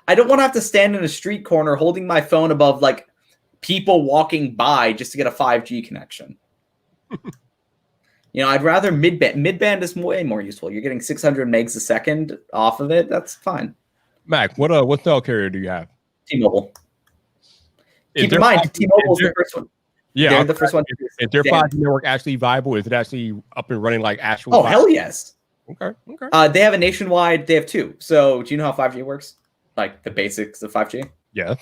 I don't want to have to stand in a street corner holding my phone above like people walking by just to get a 5G connection. I'd rather mid-band. Mid-band is way more useful. You're getting 600 megs a second off of it. That's fine. Mac, what cell carrier do you have? T-Mobile. Keep in mind, T-Mobile's the first one. Yeah, they're the first one. Is their 5G network actually viable? Is it actually up and running like actual? Oh, hell yes. Okay. They have a nationwide. They have 2. So, do you know how 5G works? Like the basics of 5G? Yes.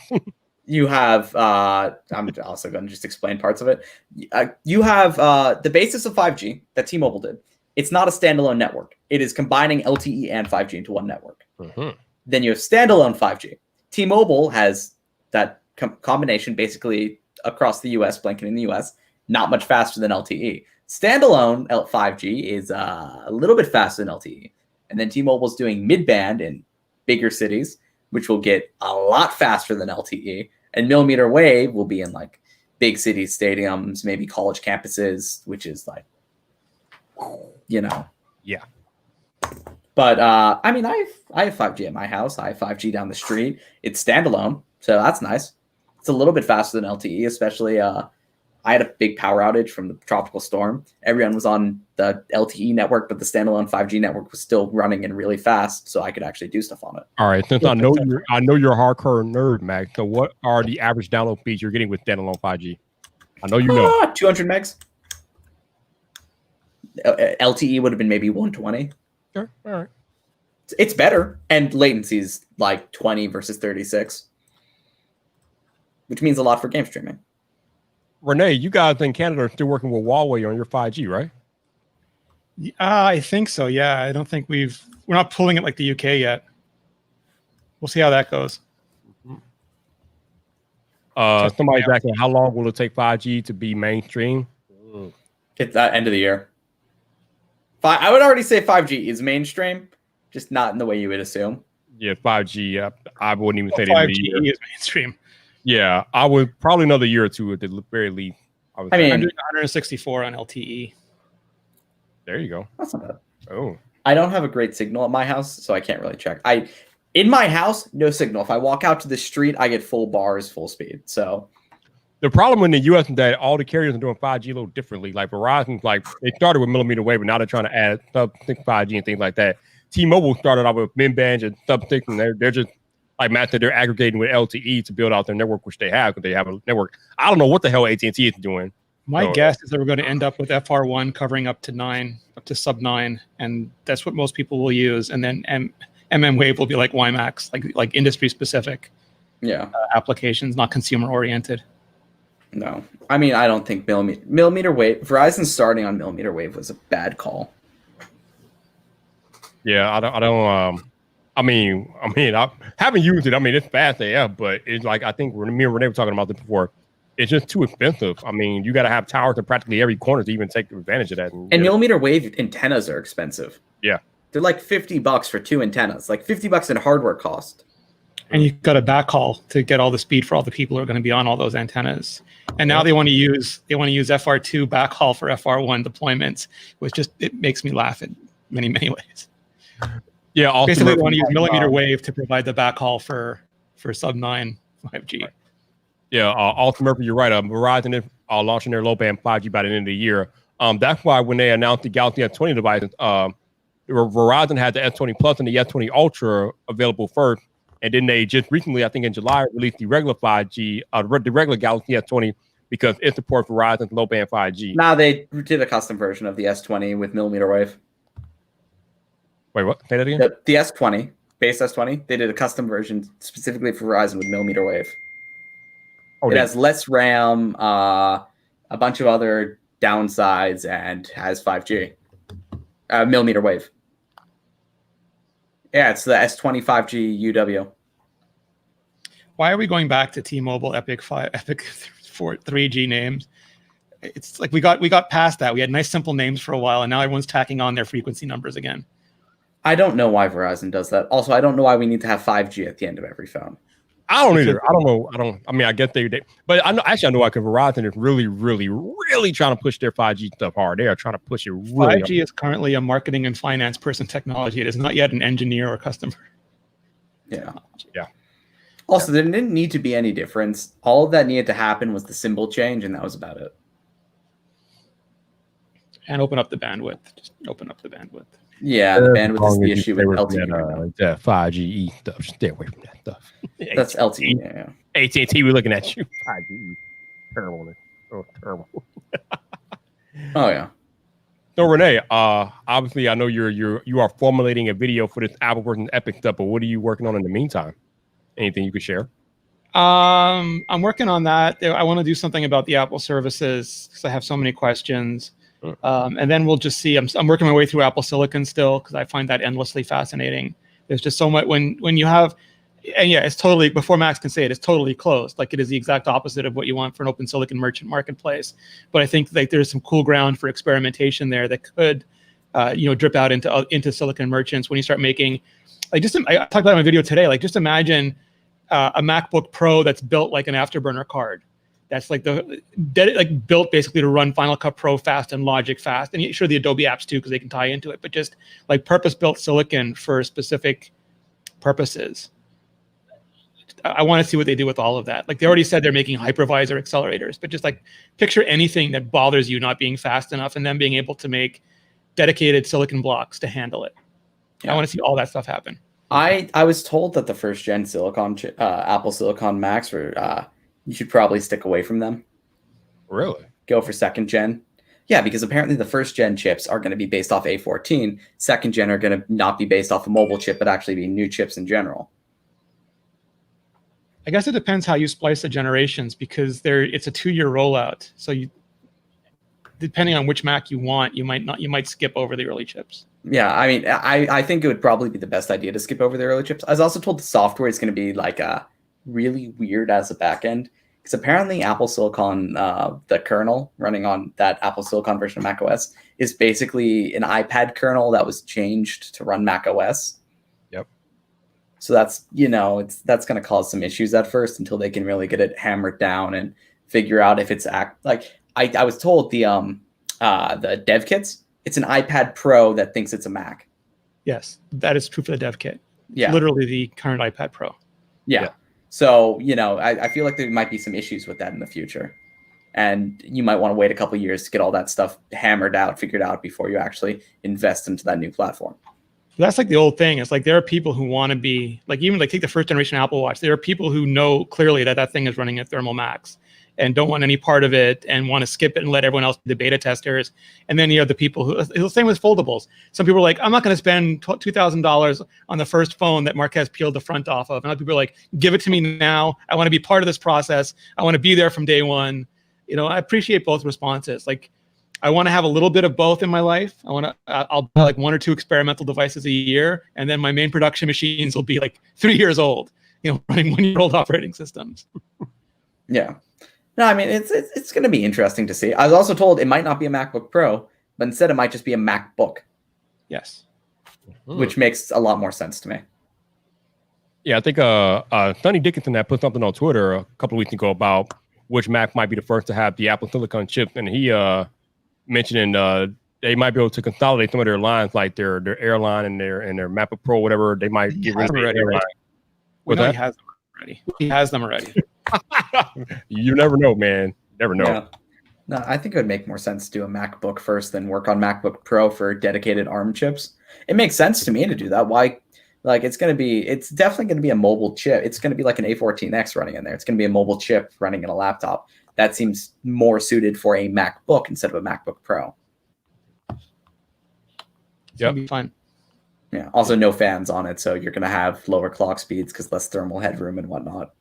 You have. I'm also going to just explain parts of it. You have the basis of 5G that T-Mobile did. It's not a standalone network. It is combining LTE and 5G into one network. Mm-hmm. Then you have standalone 5G. T-Mobile has that combination basically across the US, blanket in the US, not much faster than LTE. Standalone 5G is a little bit faster than LTE. And then T-Mobile's doing mid-band in bigger cities, which will get a lot faster than LTE. And millimeter wave will be in like big cities, stadiums, maybe college campuses, which is like, Yeah. But I mean, I have 5G at my house. I have 5G down the street. It's standalone, so that's nice. It's a little bit faster than LTE, especially. I had a big power outage from the tropical storm. Everyone was on the LTE network, but the standalone 5G network was still running and really fast, so I could actually do stuff on it. All right, since I know you're a hardcore nerd, Max. So what are the average download speeds you're getting with standalone 5G? I know you know 200 megs. LTE would have been maybe 120. Sure. All right. It's better, and latency is like 20 versus 36, which means a lot for game streaming. Renee, you guys in Canada are still working with Huawei on your 5G, right? I think so. Yeah, I don't think we're not pulling it like the UK yet. We'll see how that goes. Somebody's asking, how long will it take 5G to be mainstream? It's the end of the year. I would already say 5G is mainstream, just not in the way you would assume. Yeah, 5G. I wouldn't even say 5G is mainstream. Yeah, I would probably another year or two at the very least. I mean, 164 on LTE. There you go. That's not bad. Oh, I don't have a great signal at my house, so I can't really check. In my house, no signal. If I walk out to the street, I get full bars, full speed. So the problem in the U.S. is that all the carriers are doing 5G a little differently. Like Verizon's, like they started with millimeter wave, but now they're trying to add sub-6 5G and things like that. T-Mobile started out with mid-band and sub-6, and they're just like Matt said, they're aggregating with LTE to build out their network, which they have because they have a network. I don't know what the hell AT&T is doing. My guess is that we're going to end up with FR1 covering up to sub-9, and that's what most people will use. And then MM Wave will be like WiMAX, like industry specific. Yeah, applications, not consumer oriented. No, I mean I don't think millimeter wave. Verizon starting on millimeter wave was a bad call. Yeah, I don't. I mean, I haven't used it. I mean, it's fast AF, but it's like I think me and Renee were talking about this before. It's just too expensive. I mean, you got to have towers in practically every corner to even take advantage of that. And millimeter wave antennas are expensive. Yeah, they're like $50 for 2 antennas, like $50 in hardware cost. And you've got a backhaul to get all the speed for all the people who are going to be on all those antennas. And now they want to use FR2 backhaul for FR1 deployments, which it makes me laugh in many ways. Yeah, basically they want to use millimeter wave to provide the backhaul for sub-9 5G. Right. Yeah, Alton Murphy, you're right. Verizon is launching their low-band 5G by the end of the year. That's why when they announced the Galaxy S20 devices, Verizon had the S20 Plus and the S20 Ultra available first. And then they just recently, I think in July, released the regular 5G, the regular Galaxy S20, because it supports Verizon's low-band 5G. Now they did a custom version of the S20 with millimeter wave. Wait, what? Say that again? The S20, base S20, they did a custom version specifically for Verizon with millimeter wave. Oh, it has less RAM, a bunch of other downsides, and has 5G. Millimeter wave. Yeah, it's the S20 5G UW. Why are we going back to T-Mobile Epic 3G names? It's like we got past that. We had nice simple names for a while, and now everyone's tacking on their frequency numbers again. I don't know why Verizon does that. Also, I don't know why we need to have 5G at the end of every phone. I don't either. I don't know. I mean, I guess they but I know why, because Verizon is really trying to push their 5G stuff hard. They are trying to push it really 5G hard. Is currently a marketing and finance person technology. It is not yet an engineer or customer. Yeah. Yeah. Also, there didn't need to be any difference. All that needed to happen was the symbol change, and that was about it. And open up the bandwidth. Just open up the bandwidth. Yeah, the bandwidth is the issue with LTE. That 5G stuff. Stay away from that stuff. That's LTE. Yeah. AT&T, we're looking at you. 5G. Terrible. Oh, terrible. Oh yeah. So Renee, obviously I know you are formulating a video for this Apple versus Epic stuff, but what are you working on in the meantime? Anything you could share? I'm working on that. I want to do something about the Apple services because I have so many questions. And then we'll just see. I'm working my way through Apple Silicon still because I find that endlessly fascinating. There's just so much when you have, and yeah, it's totally, before Max can say it, it's totally closed. Like it is the exact opposite of what you want for an open silicon merchant marketplace. But I think like there's some cool ground for experimentation there that could, drip out into silicon merchants when you start making, I talked about it in my video today. Like just imagine a MacBook Pro that's built like an Afterburner card. that's like built basically to run Final Cut Pro fast and Logic fast, and sure the Adobe apps too because they can tie into it, but just like purpose-built silicon for specific purposes. I want to see what they do with all of that. Like they already said they're making hypervisor accelerators, but just like picture anything that bothers you not being fast enough and then being able to make dedicated silicon blocks to handle it. Yeah. I want to see all that stuff happen. I was told that the first gen Apple Silicon Macs were you should probably stick away from them. Really? Go for second gen. Yeah, because apparently the first gen chips are going to be based off A14. Second gen are going to not be based off a mobile chip, but actually be new chips in general. I guess it depends how you splice the generations because it's a 2-year rollout. So depending on which Mac you want, you might skip over the early chips. Yeah, I mean, I think it would probably be the best idea to skip over the early chips. I was also told the software is going to be like really weird as a backend because apparently Apple Silicon, the kernel running on that Apple Silicon version of macOS is basically an iPad kernel that was changed to run macOS. So that's, that's going to cause some issues at first until they can really get it hammered down and figure out if it's I was told the dev kits, it's an iPad Pro that thinks it's a Mac. Yes, that is true for the dev kit. Yeah. Literally the current iPad Pro. Yeah. So, I feel like there might be some issues with that in the future. And you might want to wait a couple of years to get all that stuff hammered out, figured out before you actually invest into that new platform. That's like the old thing. It's like there are people who want to be like, even like take the first generation Apple Watch. There are people who know clearly that thing is running at thermal max and don't want any part of it and want to skip it and let everyone else be the beta testers. And then you have the people who, it's the same with foldables. Some people are like, I'm not going to spend $2,000 on the first phone that Marquez peeled the front off of. And other people are like, give it to me now. I want to be part of this process. I want to be there from day one. I appreciate both responses. Like, I want to have a little bit of both in my life. I'll buy like 1 or 2 experimental devices a year, and then my main production machines will be like 3 years old, running 1-year-old operating systems. Yeah. No, I mean, it's going to be interesting to see. I was also told it might not be a MacBook Pro, but instead it might just be a MacBook. Yes. Which makes a lot more sense to me. Yeah, I think Sonny Dickinson had put something on Twitter a couple of weeks ago about which Mac might be the first to have the Apple Silicon chip, and he mentioning they might be able to consolidate some of their lines, like their airline and their MacBook Pro, whatever. They might get rid of their airline. He has them already. He has them already. You never know, man. Never know. Yeah. No, I think it would make more sense to do a MacBook first than work on MacBook Pro for dedicated ARM chips. It makes sense to me to do that. Why? Like it's definitely going to be a mobile chip. It's going to be like an A14X running in there. It's going to be a mobile chip running in a laptop. That seems more suited for a MacBook instead of a MacBook Pro. Yeah, be fine. Yeah. Also, no fans on it, so you're going to have lower clock speeds because less thermal headroom and whatnot.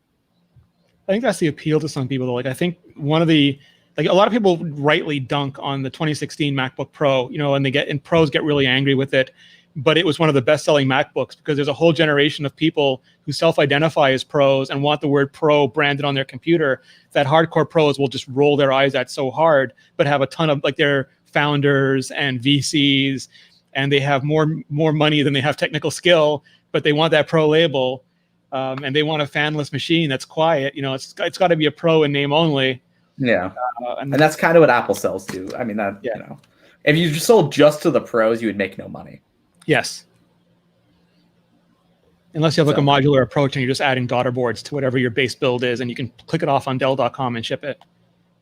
I think that's the appeal to some people, though. Like, I think a lot of people rightly dunk on the 2016 MacBook Pro, and pros get really angry with it. But it was one of the best-selling MacBooks because there's a whole generation of people who self-identify as pros and want the word pro branded on their computer that hardcore pros will just roll their eyes at so hard, but have a ton of, like, they're founders and VCs, and they have more money than they have technical skill, but they want that pro label, and they want a fanless machine that's quiet. It's got to be a pro in name only. Yeah, and that's kind of what Apple sells to. I mean, if you sold just to the pros, you would make no money. Yes. Unless you have like a modular approach and you're just adding daughter boards to whatever your base build is and you can click it off on Dell.com and ship it.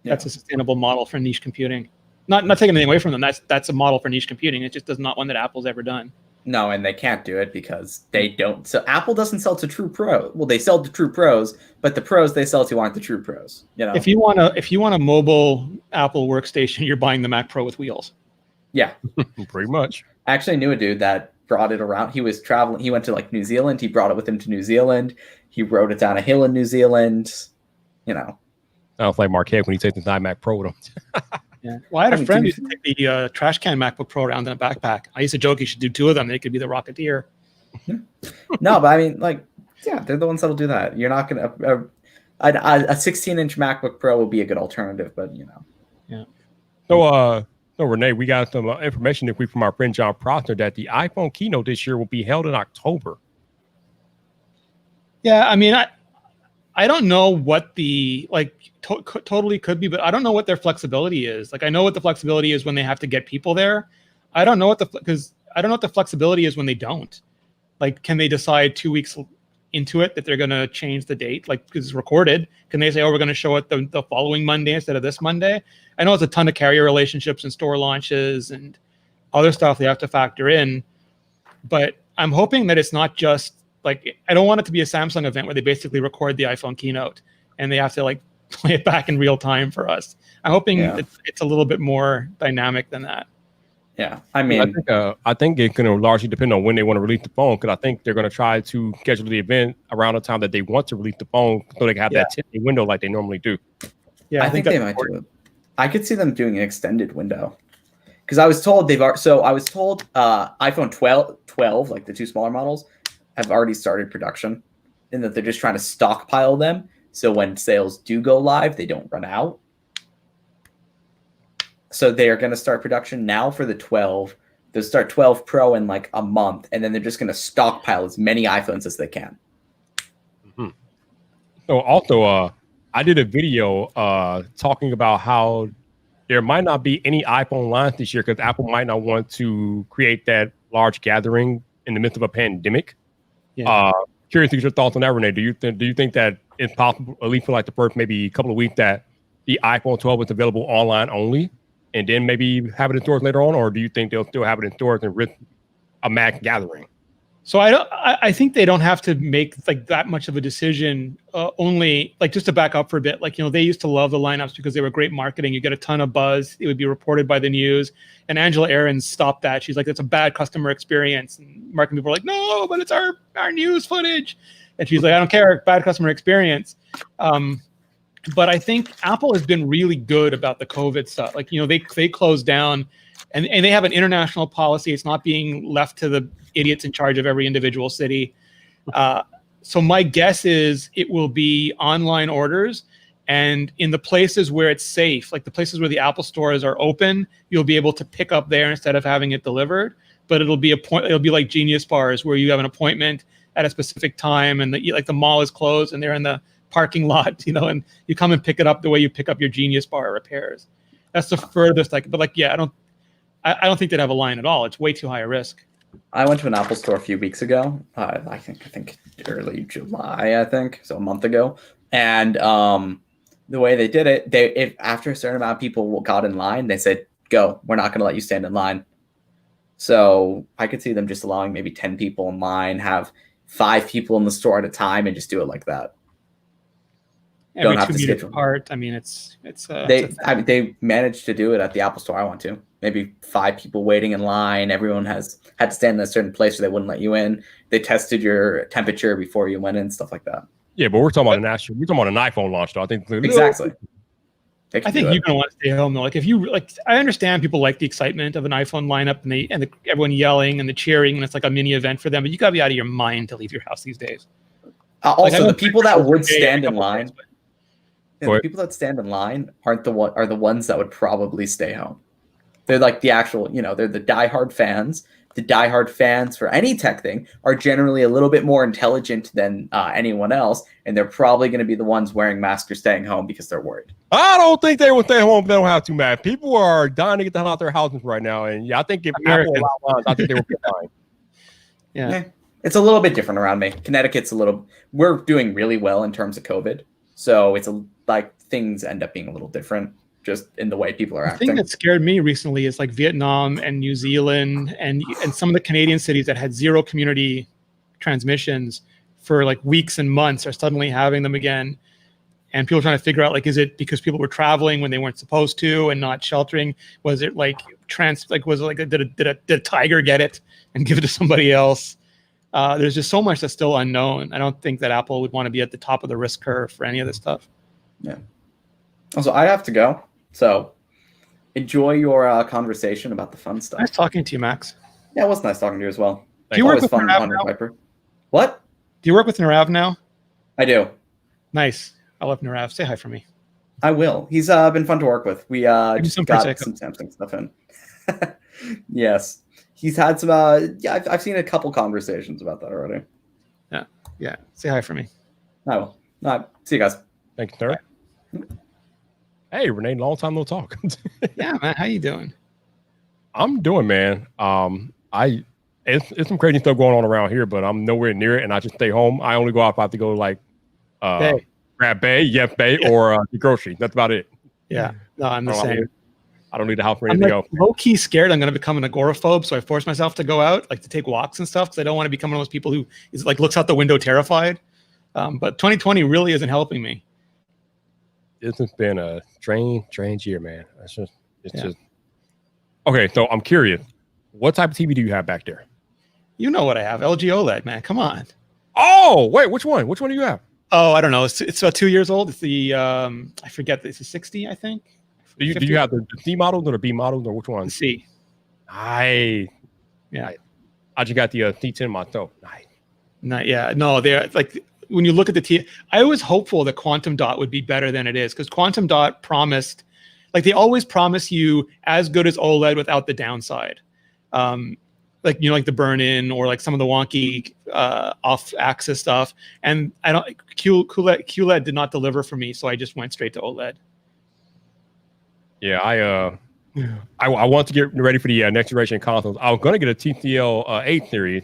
Yeah. That's a sustainable model for niche computing. Not taking anything away from them. That's a model for niche computing. It just does not one that Apple's ever done. No, and they can't do it because they don't. So Apple doesn't sell to true pros. Well, they sell to true pros, but the pros they sell to aren't the true pros. If you want a mobile Apple workstation, you're buying the Mac Pro with wheels. Yeah, pretty much. I actually knew a dude that brought it around. He was traveling. He went to like New Zealand. He brought it with him to New Zealand. He rode it down a hill in New Zealand. Sounds like Marquez when he takes the iMac Pro with him. Yeah. Well, I had a friend who used to take the trash can MacBook Pro around in a backpack. I used to joke he should do 2 of them. They could be the Rocketeer. No, but I mean, they're the ones that'll do that. You're not going to... a 16-inch MacBook Pro will be a good alternative, but, Yeah. So, Renee, we got some information from our friend John Prosser that the iPhone keynote this year will be held in October. Yeah, I mean, I don't know what the totally could be, but I don't know what their flexibility is. Like I know what the flexibility is when they have to get people there. I don't know what because I don't know what the flexibility is when they don't. Like, can they decide 2 weeks into it that they're going to change the date? Like, because it's recorded. Can they say, oh, we're going to show it the following Monday instead of this Monday? I know it's a ton of carrier relationships and store launches and other stuff they have to factor in. But I'm hoping that it's not just like, I don't want it to be a Samsung event where they basically record the iPhone keynote and they have to like play it back in real time for us. I'm hoping it's a little bit more dynamic than that. Yeah, I mean, I think it's going to largely depend on when they want to release the phone, because I think they're going to try to schedule the event around the time that they want to release the phone, so they can have that 10-day window like they normally do. Yeah, I think they might do it. I could see them doing an extended window, because I was told iPhone 12, like the two smaller models, have already started production, and that they're just trying to stockpile them so when sales do go live, they don't run out. So they are going to start production now for the 12. They'll start 12 Pro in like a month, and then they're just going to stockpile as many iPhones as they can. Mm-hmm. So also, I did a video talking about how there might not be any iPhone lines this year because Apple might not want to create that large gathering in the midst of a pandemic. Yeah. Curious to get your thoughts on that, Renee. Do you think that it's possible, at least for like the first maybe couple of weeks, that the iPhone 12 is available online only, and then maybe have it in stores later on, or do you think they'll still have it in stores and risk a mass gathering? So I think they don't have to make like that much of a decision. Only like, just to back up for a bit, like, you know, they used to love the lineups because they were great marketing. You get a ton of buzz. It would be reported by the news. And Angela Ahrens stopped that. She's like, it's a bad customer experience. And marketing people were like, no, but it's our news footage. And she's like, I don't care, bad customer experience. But I think Apple has been really good about the COVID stuff. Like, you know, they closed down, and they have an international policy. It's not being left to the idiots in charge of every individual city. So my guess is it will be online orders, and in the places where it's safe, like the places where the Apple stores are open, you'll be able to pick up there instead of having it delivered. But it'll be like Genius Bars, where you have an appointment at a specific time, and the mall is closed, and they're in the parking lot, you know, and you come and pick it up the way you pick up your Genius Bar repairs. That's the furthest but like, yeah, I don't think they'd have a line at all. It's way too high a risk. I went to an Apple store a few weeks ago. I think early July, so a month ago. And the way they did it, if after a certain amount of people got in line, they said, go, we're not going to let you stand in line. So I could see them just allowing maybe 10 people in line, have 5 people in the store at a time, and just do it like that. Every 2 meters apart. I mean, they managed to do it at the Apple store I went to. Maybe 5 people waiting in line. Everyone had to stand in a certain place or they wouldn't let you in. They tested your temperature before you went in, stuff like that. Yeah, but we're talking about an iPhone launch, though. I think exactly. I think you're gonna want to stay home though. Like, if you like, I understand people like the excitement of an iPhone lineup and everyone yelling and the cheering, and it's like a mini event for them. But you gotta be out of your mind to leave your house these days. Also, the people that would stand in line. The people that stand in line are the ones that would probably stay home. They're like the actual, you know, they're the diehard fans. The diehard fans for any tech thing are generally a little bit more intelligent than anyone else, and they're probably going to be the ones wearing masks or staying home because they're worried. I don't think they will stay home if they don't have to, man. People are dying to get the hell out of their houses right now, and yeah, I think if Apple allowed lines, I think they will be fine. Yeah, it's a little bit different around me. Connecticut's we're doing really well in terms of COVID, so it's like things end up being a little different just in the way people are acting. The thing that scared me recently is like Vietnam and New Zealand and some of the Canadian cities that had 0 community transmissions for like weeks and months are suddenly having them again. And people are trying to figure out, like, is it because people were traveling when they weren't supposed to and not sheltering? Was it like did a tiger get it and give it to somebody else? There's just so much that's still unknown. I don't think that Apple would want to be at the top of the risk curve for any of this stuff. Yeah. Also, I have to go. So enjoy your conversation about the fun stuff. Nice talking to you, Max. Yeah, it was nice talking to you as well. Do you work with Narav now? Viper. What? Do you work with Narav now? I do. Nice. I love Narav. Say hi for me. I will. He's been fun to work with. We got some Samsung stuff in. Yes. He's had some, I've seen a couple conversations about that already. Yeah. Say hi for me. I will. Not. See you guys. Thanks, sir. Hey, Renee, long time no talk. Yeah, man. How you doing? I'm doing, man. It's some crazy stuff going on around here, but I'm nowhere near it, and I just stay home. I only go out if I have to go like Bay. grab Bay, or the grocery. That's about it. Yeah. No, I'm the same. I don't leave the house for I'm anything like else. low key scared I'm going to become an agoraphobe, so I force myself to go out, like to take walks and stuff, because I don't want to become one of those people who is like looks out the window terrified. But 2020 really isn't helping me. This has been a strange year, man. Just okay. So I'm curious, what type of TV do you have back there? You know what I have? LG OLED, man. Come on. Oh, wait, which one? Which one do you have? Oh, I don't know. It's about 2 years old. It's the I forget. It's a 60, I think. Do you have the C models or the B models or which one? The C. Nice. Yeah. I just got the C10 myself. Nice. No, they're like when you look at the T. I was hopeful that Quantum Dot would be better than it is, because Quantum Dot promised, like they always promise you as good as OLED without the downside. Like like the burn-in or like some of the wonky off-axis stuff, and I don't QLED did not deliver for me, so I just went straight to OLED. Yeah, I want to get ready for the next generation consoles. I was going to get a TCL 8 series,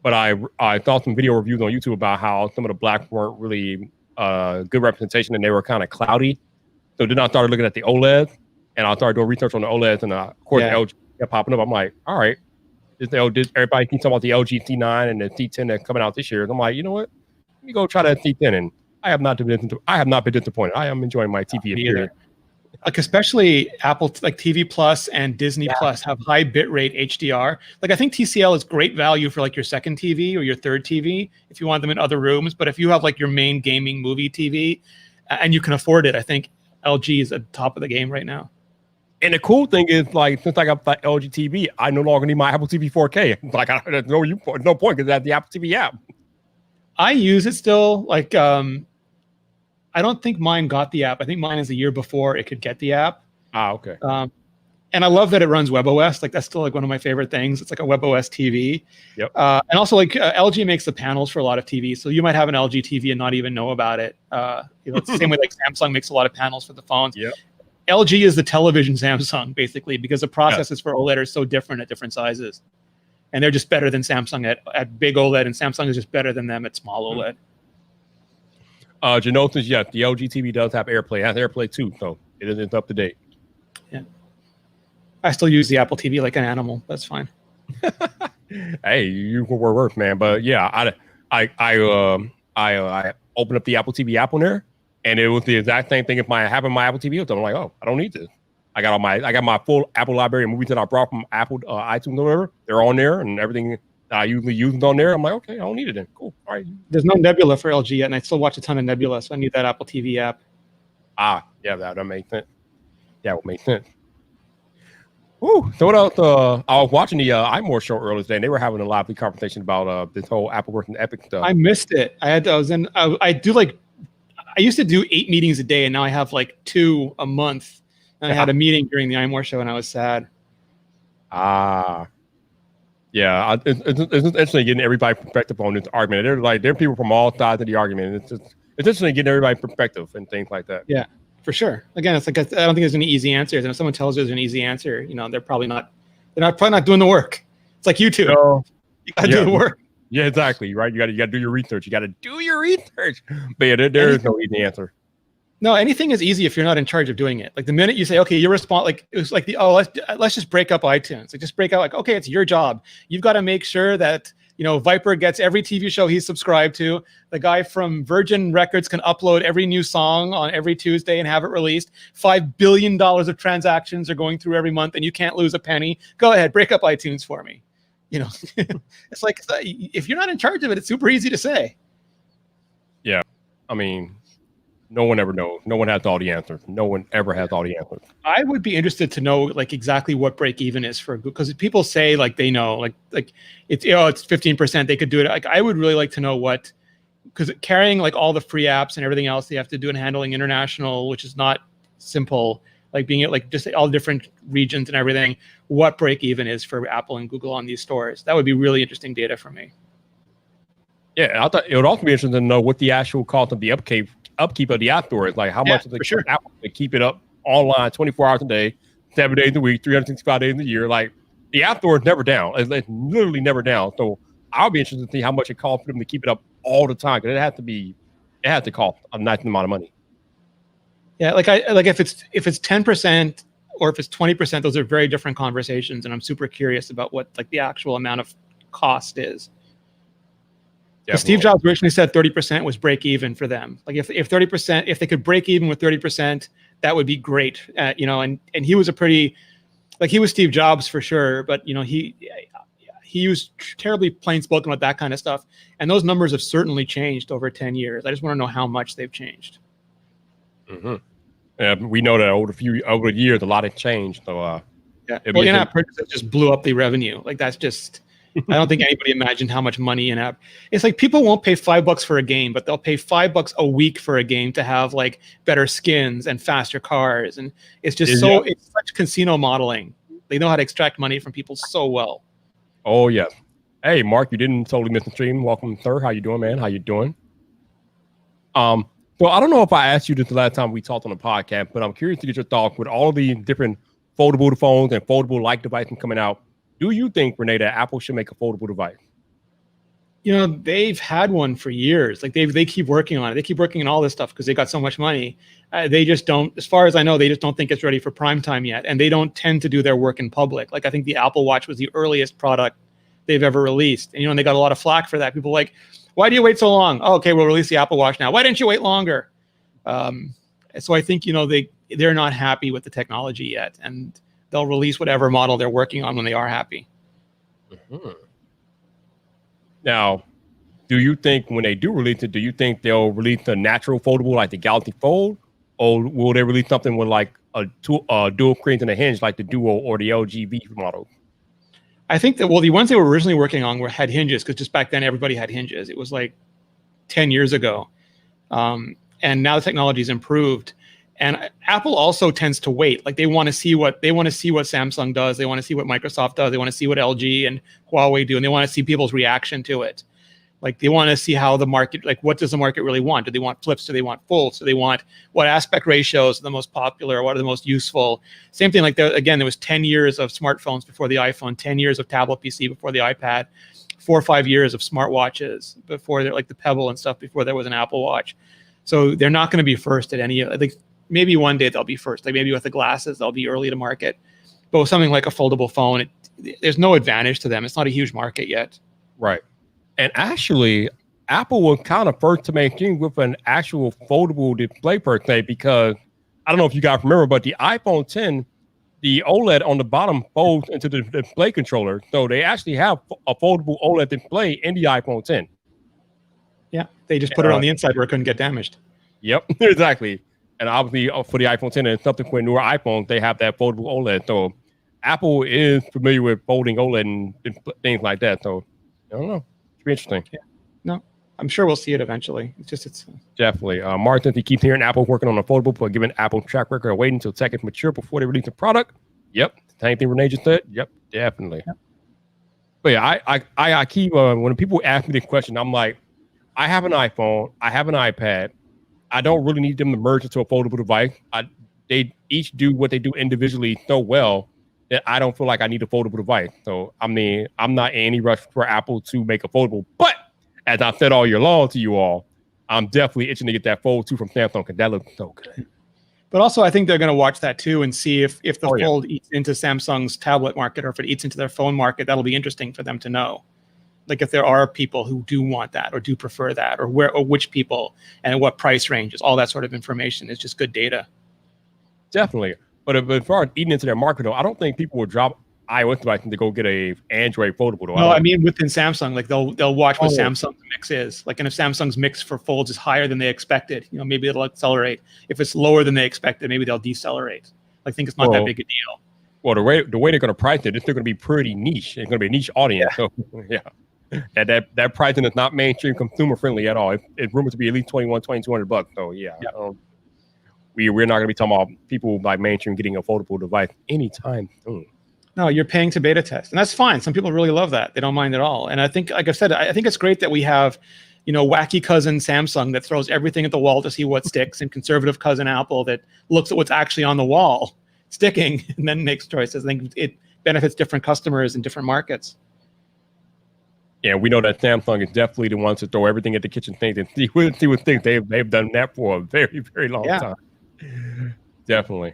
but I saw some video reviews on YouTube about how some of the blacks weren't really good representation and they were kind of cloudy. So then I started looking at the OLEDs, and I started doing research on the OLEDs, and of course LG kept popping up. I'm like, all right. Everybody keeps talking about the LG C9 and the C10 that's coming out this year. And I'm like, you know what? Let me go try that C10. And I have not been disappointed. I am enjoying my TV experience. Like especially Apple, like TV Plus and Disney Plus have high bitrate HDR. Like I think TCL is great value for like your second TV or your third TV if you want them in other rooms. But if you have like your main gaming movie TV and you can afford it, I think LG is at the top of the game right now. And the cool thing is, like, since I got the LG TV, I no longer need my Apple TV 4K. Like, there's no point because that's the Apple TV app. I use it still. Like, I don't think mine got the app. I think mine is a year before it could get the app. Ah, okay. And I love that it runs WebOS. Like, that's still like one of my favorite things. It's like a WebOS TV. Yep. And also, like, LG makes the panels for a lot of TVs, so you might have an LG TV and not even know about it. It's the same way like Samsung makes a lot of panels for the phones. Yep. LG is the television Samsung, basically, because the processes for OLED are so different at different sizes. And they're just better than Samsung at big OLED, and Samsung is just better than them at small OLED. Genosis, yes, the LG TV does have AirPlay. It has AirPlay too, so it's up to date. Yeah. I still use the Apple TV like an animal. That's fine. Hey, you were worth, man. But yeah, I opened up the Apple TV app on there. And it was the exact same thing. If having my Apple TV, I'm like, oh, I don't need this. I got my full Apple library of movies that I brought from Apple iTunes or whatever. They're on there, and everything that I usually use is on there. I'm like, okay, I don't need it then. Cool. All right. There's no Nebula for LG yet, and I still watch a ton of Nebula, so I need that Apple TV app. Yeah, that makes sense. Yeah, it would make sense. Ooh, so what else? I was watching the iMore show earlier today, and they were having a lively conversation about this whole Apple versus Epic stuff. I missed it. I used to do 8 meetings a day, and now I have like 2 a month. And I had a meeting during the iMore show, and I was sad. Yeah, it's interesting getting everybody's perspective on this argument. There are people from all sides of the argument. It's interesting getting everybody's perspective and things like that. Yeah, for sure. Again, it's like I don't think there's any easy answers. And if someone tells you there's an easy answer, they're probably not doing the work. It's like YouTube. No. You gotta do the work. Yeah, exactly. Right. You got to do your research. You got to do your research. But yeah, there is no easy answer. No, anything is easy if you're not in charge of doing it. Like the minute you say, okay, you're responsible, like it was like let's just break up iTunes. Like just break out, like, okay, it's your job. You've got to make sure that, Viper gets every TV show he's subscribed to. The guy from Virgin Records can upload every new song on every Tuesday and have it released. $5 billion of transactions are going through every month and you can't lose a penny. Go ahead, break up iTunes for me. It's like, if you're not in charge of it, it's super easy to say. Yeah. I mean, no one ever knows. No one has all the answers. No one ever has all the answers. I would be interested to know like exactly what break even is for Google, because people say like they know, like it's it's 15%. They could do it. Like I would really like to know what, because carrying like all the free apps and everything else they have to do and handling international, which is not simple. Like being at like just all different regions and everything, what break even is for Apple and Google on these stores. That would be really interesting data for me. Yeah, I thought it would also be interesting to know what the actual cost of the upkeep of the App Store is. Like, how much does it cost Apple to keep it up online 24 hours a day, 7 days a week, 365 days a year? Like, the App Store is never down. It's literally never down. So I'll be interested to see how much it costs for them to keep it up all the time, because it has to cost a nice amount of money. Yeah, like if it's 10% or if it's 20%, those are very different conversations, and I'm super curious about what like the actual amount of cost is. Steve Jobs originally said 30% was break even for them. Like if 30%, if they could break even with 30%, that would be great. And he was he was Steve Jobs for sure, but he was terribly plain spoken about that kind of stuff. And those numbers have certainly changed over 10 years. I just want to know how much they've changed. Mm-hmm. We know that over the years, a lot has changed. So in-app purchases just blew up the revenue. Like that's just. I don't think anybody imagined how much money in-app. It's like people won't pay $5 for a game, but they'll pay $5 a week for a game to have like better skins and faster cars. And it's just it's such casino modeling. They know how to extract money from people so well. Oh yeah. Hey, Mark, you didn't totally miss the stream. Welcome, sir. How you doing, man? How you doing? So I don't know if I asked you this the last time we talked on the podcast, but I'm curious to get your thoughts with all of the different foldable phones and foldable-like devices coming out. Do you think, Renee, that Apple should make a foldable device? They've had one for years. Like they keep working on it. They keep working on all this stuff because they got so much money. They just don't, as far as I know, they just don't think it's ready for prime time yet. And they don't tend to do their work in public. Like I think the Apple Watch was the earliest product they've ever released. And, and they got a lot of flack for that. People were like, why do you wait so long? Oh, okay, we'll release the Apple Watch now. Why didn't you wait longer? So I think, they're not happy with the technology yet. And they'll release whatever model they're working on when they are happy. Mm-hmm. Now, do you think when they do release it, do you think they'll release the natural foldable like the Galaxy Fold, or will they release something with like a dual screens and a hinge like the Duo or the LG V model? I think that, the ones they were originally working on had hinges, because just back then everybody had hinges. It was like 10 years ago. And now the technology's improved. And Apple also tends to wait. Like they want to see what Samsung does. They want to see what Microsoft does. They want to see what LG and Huawei do, and they want to see people's reaction to it. Like they want to see how the market, like what does the market really want? Do they want flips? Do they want folds? Do they want what aspect ratios are the most popular? What are the most useful? Same thing. Like there was 10 years of smartphones before the iPhone, 10 years of tablet PC before the iPad, 4 or 5 years of smartwatches before they're like the Pebble and stuff before there was an Apple Watch. So they're not going to be first at any. Like maybe one day they'll be first. Like maybe with the glasses they'll be early to market. But with something like a foldable phone, there's no advantage to them. It's not a huge market yet. Right. And actually, Apple was kind of first to mainstream with an actual foldable display per se, because I don't know if you guys remember, but the iPhone 10, the OLED on the bottom folds into the display controller. So they actually have a foldable OLED display in the iPhone 10. Yeah, they just put it on the inside where it couldn't get damaged. Yep, exactly. And obviously for the iPhone 10 and subsequent newer iPhones, they have that foldable OLED. So Apple is familiar with folding OLED and things like that. So I don't know. It's be interesting. Yeah. No, I'm sure we'll see it eventually. It's definitely. Martin, he keeps hearing Apple working on a foldable, but given Apple track record of waiting until tech is mature before they release the product. Yep. Same thing Renee just said. Yep, definitely. Yep. But yeah, I keep when people ask me this question, I'm like, I have an iPhone, I have an iPad. I don't really need them to merge into a foldable device. They each do what they do individually so well that I don't feel like I need a foldable device. So, I mean, I'm not in any rush for Apple to make a foldable. But as I've said all year long to you all, I'm definitely itching to get that Fold 2 from Samsung because that looks so good. But also, I think they're going to watch that too and see if the Fold eats into Samsung's tablet market or if it eats into their phone market. That'll be interesting for them to know. Like if there are people who do want that or do prefer that, or which people and at what price ranges, all that sort of information is just good data. Definitely. But as far as eating into their market, though, I don't think people will drop iOS devices to go get a Android foldable. Though. No, I mean within Samsung, like they'll watch what Samsung's mix is. Like, and if Samsung's mix for folds is higher than they expected, maybe it'll accelerate. If it's lower than they expected, maybe they'll decelerate. I think it's not that big a deal. Well, the way they're going to price it, it's still going to be pretty niche. It's going to be a niche audience. Yeah. So yeah. That pricing is not mainstream consumer friendly at all. It's rumored to be at least $2,200. So yeah, we're not going to be talking about people like mainstream getting a foldable device anytime soon. No, you're paying to beta test, and that's fine. Some people really love that; they don't mind at all. And I think, like I said, I think it's great that we have wacky cousin Samsung that throws everything at the wall to see what sticks, and conservative cousin Apple that looks at what's actually on the wall sticking and then makes choices. I think it benefits different customers in different markets. Yeah, we know that Samsung is definitely the ones to throw everything at the kitchen sink and see what things. They've done that for a very, very long time. Definitely.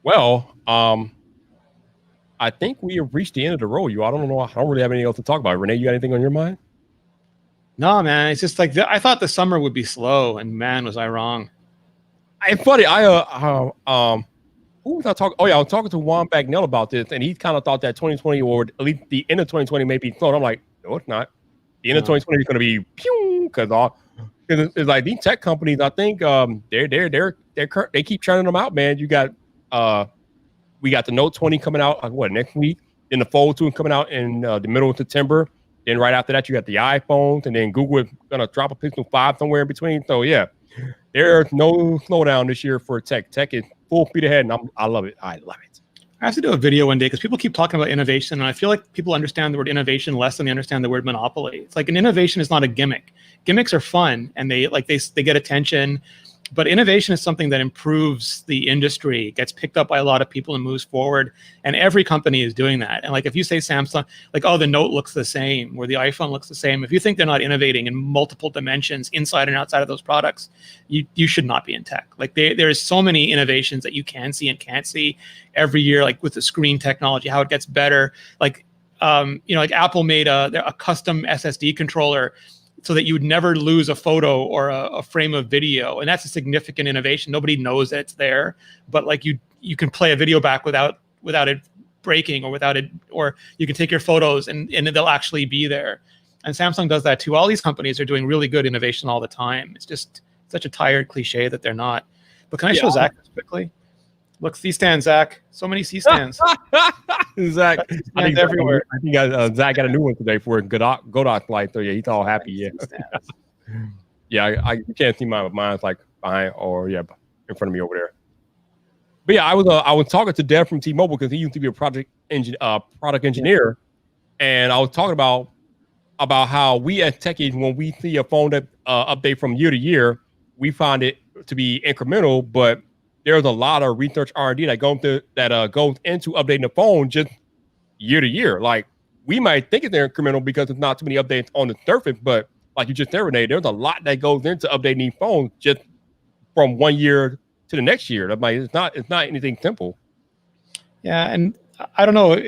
Well, I think we have reached the end of the road. I don't know. I don't really have anything else to talk about. Renee, you got anything on your mind? No, man. It's just like I thought the summer would be slow, and man, was I wrong. It's funny. Who was I talking? Oh yeah, I was talking to Juan Bagnell about this, and he kind of thought that 2020 or at least the end of 2020 may be slow. I'm like, no, it's not. The end of 2020 is going to be pew because it's like these tech companies. I think they keep churning them out, man. You got we got the Note 20 coming out next week. Then the Fold 2 coming out in the middle of September. Then right after that, you got the iPhones, and then Google is gonna drop a Pixel 5 somewhere in between. So yeah, there's no slowdown this year for tech. Tech is full speed ahead, and I love it. I have to do a video one day because people keep talking about innovation, and I feel like people understand the word innovation less than they understand the word monopoly. It's like an innovation is not a gimmick. Gimmicks are fun, and they get attention. But innovation is something that improves the industry, gets picked up by a lot of people and moves forward. And every company is doing that. And like if you say Samsung, like, oh, the Note looks the same or the iPhone looks the same. If you think they're not innovating in multiple dimensions inside and outside of those products, you should not be in tech. Like there's so many innovations that you can see and can't see every year, like with the screen technology, how it gets better. Like, like Apple made a custom SSD controller so that you would never lose a photo or a frame of video. And that's a significant innovation. Nobody knows that it's there, but like you can play a video back without it breaking or you can take your photos and they'll actually be there. And Samsung does that too. All these companies are doing really good innovation all the time. It's just such a tired cliche that they're not. But can I show Zach this quickly? Look, C-stand, Zach. So many C-stands. Zach, I think everywhere. I think Zach got a new one today for a Godot flight. So yeah, he's all happy. Yeah, yeah. You can't see mine's like behind or in front of me over there. But yeah, I was talking to Dev from T-Mobile because he used to be a product engineer, and I was talking about how we as techies, when we see a phone that update from year to year, we find it to be incremental, but there's a lot of research R&D that goes into updating the phone just year to year. Like we might think it's incremental because it's not too many updates on the surface, but like you just said, Renee, there's a lot that goes into updating these phones just from one year to the next year. Like it's not anything simple. Yeah, and I don't know,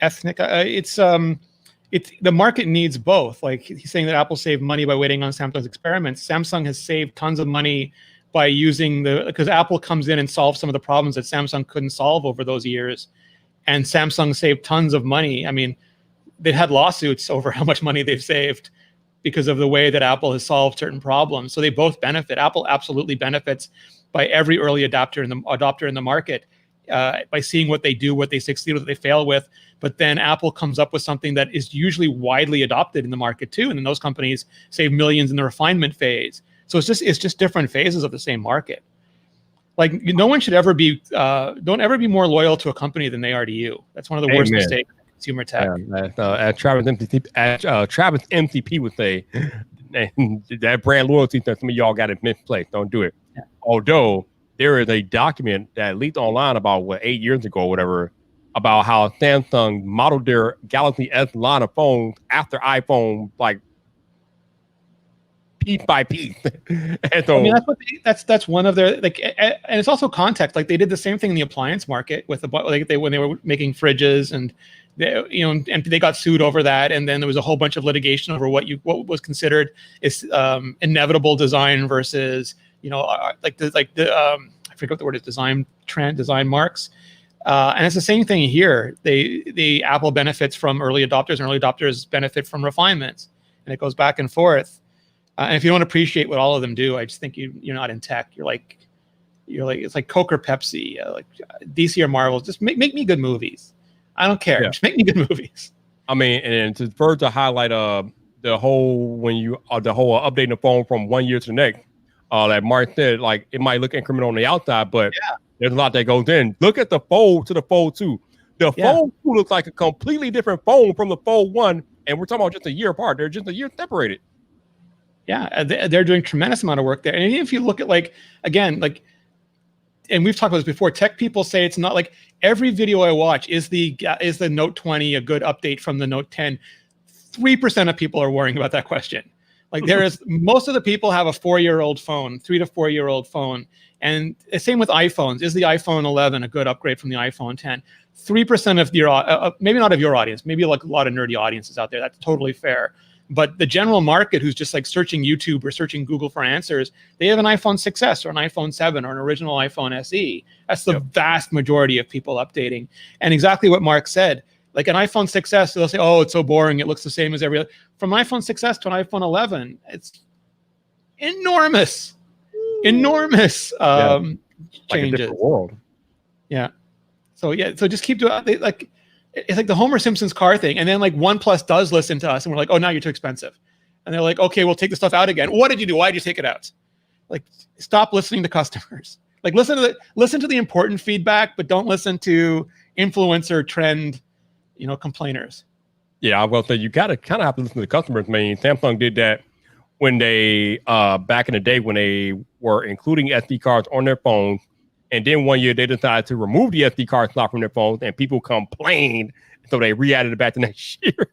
ethnic. It's the market needs both. Like he's saying that Apple saved money by waiting on Samsung's experiments. Samsung has saved tons of money by using because Apple comes in and solves some of the problems that Samsung couldn't solve over those years. And Samsung saved tons of money. I mean, they've had lawsuits over how much money they've saved because of the way that Apple has solved certain problems. So they both benefit. Apple absolutely benefits by every early adopter in the market by seeing what they do, what they succeed, what they fail with. But then Apple comes up with something that is usually widely adopted in the market too. And then those companies save millions in the refinement phase. So it's just different phases of the same market. Like no one should ever be don't ever be more loyal to a company than they are to you. That's one of the worst mistakes in consumer tech. Travis MCP would say that brand loyalty that some of y'all got it misplaced. Don't do it. Yeah. Although there is a document that leaked online about 8 years ago or whatever about how Samsung modeled their Galaxy S line of phones after iPhone, like piece by piece. And so, I mean, that's one of their and it's also context. Like they did the same thing in the appliance market with when they were making fridges and and they got sued over that, and then there was a whole bunch of litigation over what was considered is inevitable design versus I forget what the word is, design marks. And it's the same thing here. The Apple benefits from early adopters, and early adopters benefit from refinements, and it goes back and forth. And if you don't appreciate what all of them do, I just think you're not in tech. You're like it's like Coke or Pepsi, like DC or Marvel. Just make me good movies. I don't care. Yeah. Just make me good movies. I mean, and to further highlight the whole updating the phone from 1 year to the next, like Mark said, like it might look incremental on the outside, but there's a lot that goes in. Look at the Fold to the Fold 2. The Fold 2 looks like a completely different phone from the Fold 1. And we're talking about just a year apart. They're just a year separated. Yeah, they're doing tremendous amount of work there. And even if you look at like, again, like, and we've talked about this before, tech people say it's not like every video I watch is the Note 20 a good update from the Note 10. 3% of people are worrying about that question. Like there is, most of the people have a 4-year-old phone, 3 to 4-year-old phone. And the same with iPhones. Is the iPhone 11 a good upgrade from the iPhone 10? 3% of your, maybe not of your audience, maybe like a lot of nerdy audiences out there. That's totally fair. But the general market who's just like searching YouTube or searching Google for answers, they have an iPhone 6S or an iPhone 7 or an original iPhone SE. That's the vast majority of people updating. And exactly what Mark said, like an iPhone 6S, they'll say, oh, it's so boring. It looks the same as every other. From an iPhone 6S to an iPhone 11, it's enormous changes. Like a different world. Yeah. So just keep doing like. It's like the Homer Simpson's car thing. And then like OnePlus does listen to us and we're like, oh, now you're too expensive. And they're like, okay, we'll take the stuff out again. What did you do? Why did you take it out? Like, stop listening to customers. Like listen to the important feedback, but don't listen to influencer trend, complainers. Yeah, I will say you gotta kind of have to listen to the customers. I mean, Samsung did that when they back in the day when they were including SD cards on their phones. And then one year they decided to remove the SD card slot from their phones, and people complained, so they re-added it back the next year.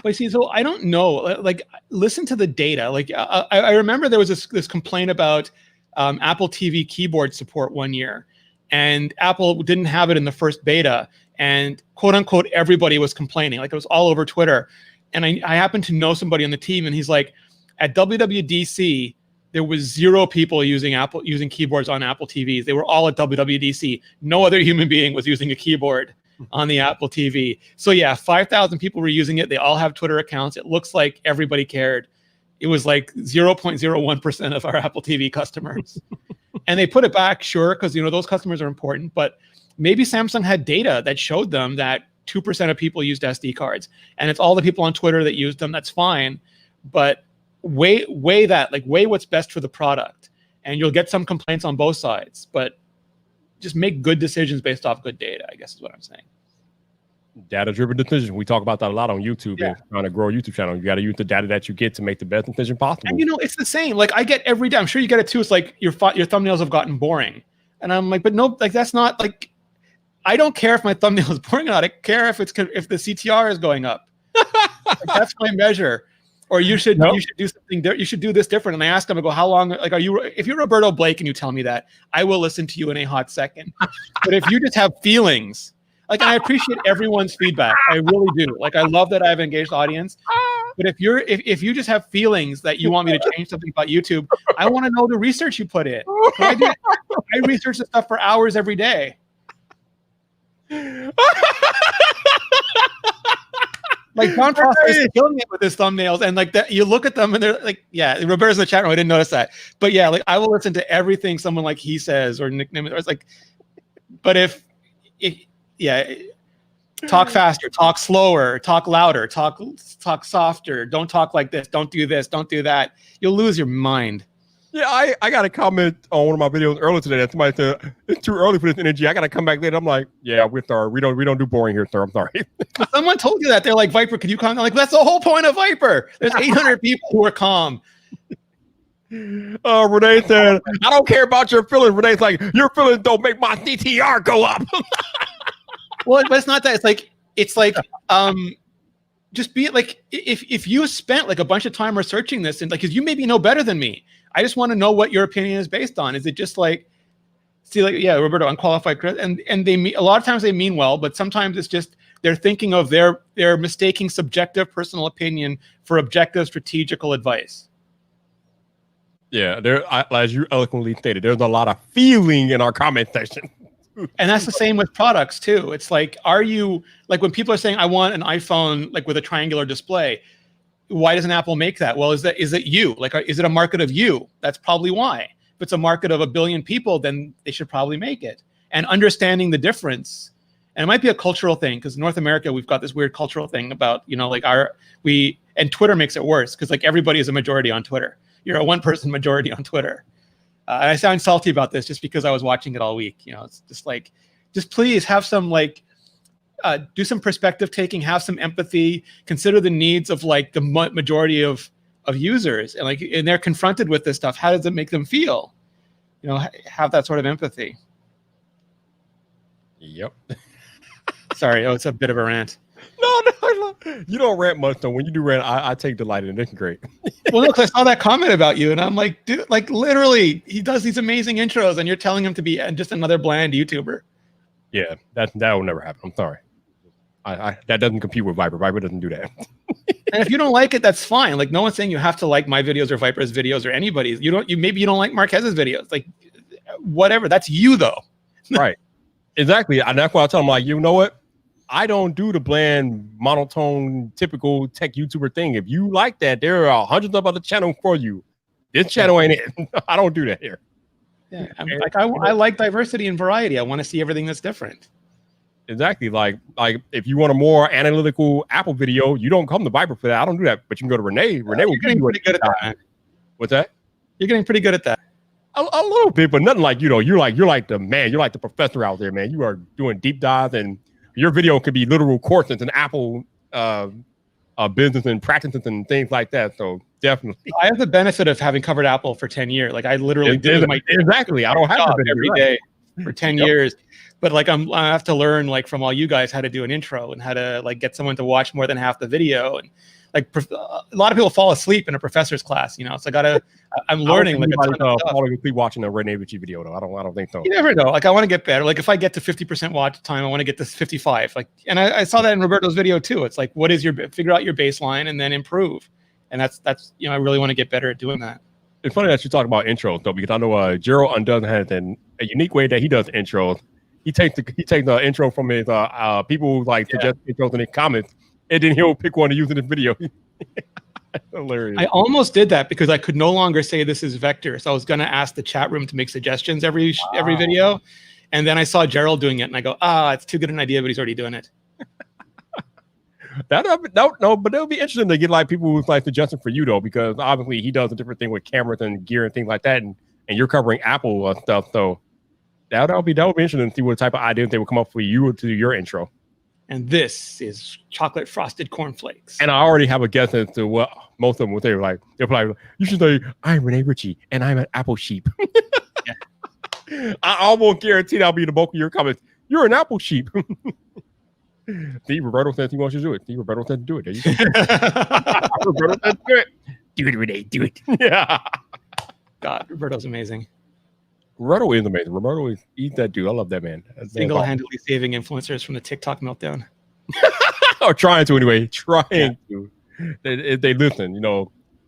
But see, so I don't know. Like, listen to the data. Like, I remember there was this complaint about Apple TV keyboard support one year, and Apple didn't have it in the first beta, and quote unquote everybody was complaining. Like it was all over Twitter, and I happened to know somebody on the team, and he's like, at WWDC. There was 0 people using keyboards on Apple TVs. They were all at WWDC. No other human being was using a keyboard on the Apple TV. So yeah, 5,000 people were using it. They all have Twitter accounts. It looks like everybody cared. It was like 0.01% of our Apple TV customers. And they put it back, sure, because those customers are important. But maybe Samsung had data that showed them that 2% of people used SD cards. And it's all the people on Twitter that used them. That's fine. But weigh what's best for the product, and you'll get some complaints on both sides, but just make good decisions based off good data, I guess is what I'm saying. Data-driven decisions. We talk about that a lot on YouTube. Yeah. And trying to grow a YouTube channel, you got to use the data that you get to make the best decision possible. And it's the same. Like I get every day. I'm sure you get it too. It's like your thumbnails have gotten boring, and I'm like, but no, like that's not like. I don't care if my thumbnail is boring or not. I care if the CTR is going up. Like, that's my measure. Or you should do something. You should do this different. And I ask them, I go, how long? Like, if you're Roberto Blake and you tell me that, I will listen to you in a hot second. But if you just have feelings, like, and I appreciate everyone's feedback, I really do. Like, I love that I have an engaged audience. But if you just have feelings that you want me to change something about YouTube, I want to know the research you put in. I research this stuff for hours every day. Like John Foster is killing it with his thumbnails, and like that, you look at them and they're like, yeah, Roberto's in the chat room. I didn't notice that, but yeah, like I will listen to everything someone like he says or nickname it. Or it's like, but if talk faster, talk slower, talk louder, talk softer. Don't talk like this. Don't do this. Don't do that. You'll lose your mind. Yeah, I got a comment on one of my videos earlier today that somebody said it's too early for this energy. I got to come back later. I'm like, yeah, we're sorry. We don't do boring here, sir. I'm sorry. Someone told you that. They're like, Viper, could you comment? I'm like, that's the whole point of Viper. There's 800 people who are calm. Renee said, I don't care about your feelings. Renee's like, your feelings don't make my CTR go up. Well, but it's not that. It's like just be like, if you spent like a bunch of time researching this, and like, because you maybe know better than me. I just want to know what your opinion is based on. Is it just like, yeah, Roberto, unqualified credit, and they a lot of times they mean well, but sometimes it's just they're thinking of they're mistaking subjective personal opinion for objective strategical advice. Yeah, as you eloquently stated, there's a lot of feeling in our comment section. And that's the same with products too. It's like, are you like when people are saying, I want an iPhone like with a triangular display? Why doesn't Apple make that? Well, is it you? Like, is it a market of you? That's probably why. If it's a market of 1 billion people, then they should probably make it. And understanding the difference, and it might be a cultural thing because North America, we've got this weird cultural thing about, and Twitter makes it worse because like everybody is a majority on Twitter. You're a one-person majority on Twitter. And I sound salty about this just because I was watching it all week. It's just like, just please have some like do some perspective taking, have some empathy, consider the needs of like the majority of users, and they're confronted with this stuff. How does it make them feel? You know, have that sort of empathy. Yep. Sorry, it's a bit of a rant. No, you don't rant much though. When you do rant, I take delight in it. It's great. Well, no, because I saw that comment about you, and I'm like, dude, like literally, he does these amazing intros, and you're telling him to be just another bland YouTuber. Yeah, that will never happen. I'm sorry. That doesn't compete with Vyper. Vyper doesn't do that. And if you don't like it, that's fine. Like no one's saying you have to like my videos or Vyper's videos or anybody's. Maybe you don't like Marquez's videos. Like whatever. That's you though. Right. Exactly. And that's why I tell them, like, you know what? I don't do the bland, monotone, typical tech YouTuber thing. If you like that, there are hundreds of other channels for you. This channel ain't it. I don't do that here. Yeah, I like diversity and variety. I want to see everything that's different. Exactly. Like if you want a more analytical Apple video, you don't come to Vyper for that. I don't do that. But you can go to Renee. Renee will getting pretty good at that, man. What's that? You're getting pretty good at that. A little bit, but nothing like, you're like the man. You're like the professor out there, man. You are doing deep dives, and your video could be literal courses in Apple business and practices and things like that. So definitely, I have the benefit of having covered Apple for 10 years. Like I literally did my exactly. I don't have to every day for 10 years. But like I have to learn like from all you guys how to do an intro and how to like get someone to watch more than half the video. And like a lot of people fall asleep in a professor's class, you know. So I'm learning like falling asleep watching a Renee Vyp video though. I don't think so. You never know. Like I want to get better. Like if I get to 50% watch time, I want to get to 55. Like, and I saw that in Roberto's video too. It's like, figure out your baseline and then improve. And that's I really want to get better at doing that. It's funny that you talk about intros though, because I know Gerald Undoes has a unique way that he does intros. He takes the intro from his people who like suggest intros in the comments, and then he'll pick one to use in the video. Hilarious. I almost did that because I could no longer say this is vector, so I was going to ask the chat room to make suggestions every video, and then I saw Gerald doing it, and I go, it's too good an idea, but he's already doing it. But it'll be interesting to get like people who's like suggesting for you though, because obviously he does a different thing with cameras and gear and things like that, and you're covering Apple stuff, so. That would be interesting to see what type of ideas they would come up for you to do your intro. And this is chocolate frosted cornflakes. And I already have a guess as to what most of them will say. Like they're like, you should say, I'm Renee Ritchie and I'm an Apple sheep. I almost guarantee that'll be the bulk of your comments. You're an Apple sheep. See, Roberto says he wants you to do it. See, Roberto said to do it. There you go. Roberto said do it. Do it, Renee. Do it. Yeah. God, Roberto's amazing. Roberto is amazing. Roberto he's that dude. I love that man. Single-handedly saving influencers from the TikTok meltdown. Or trying to anyway. Trying to. If they listen,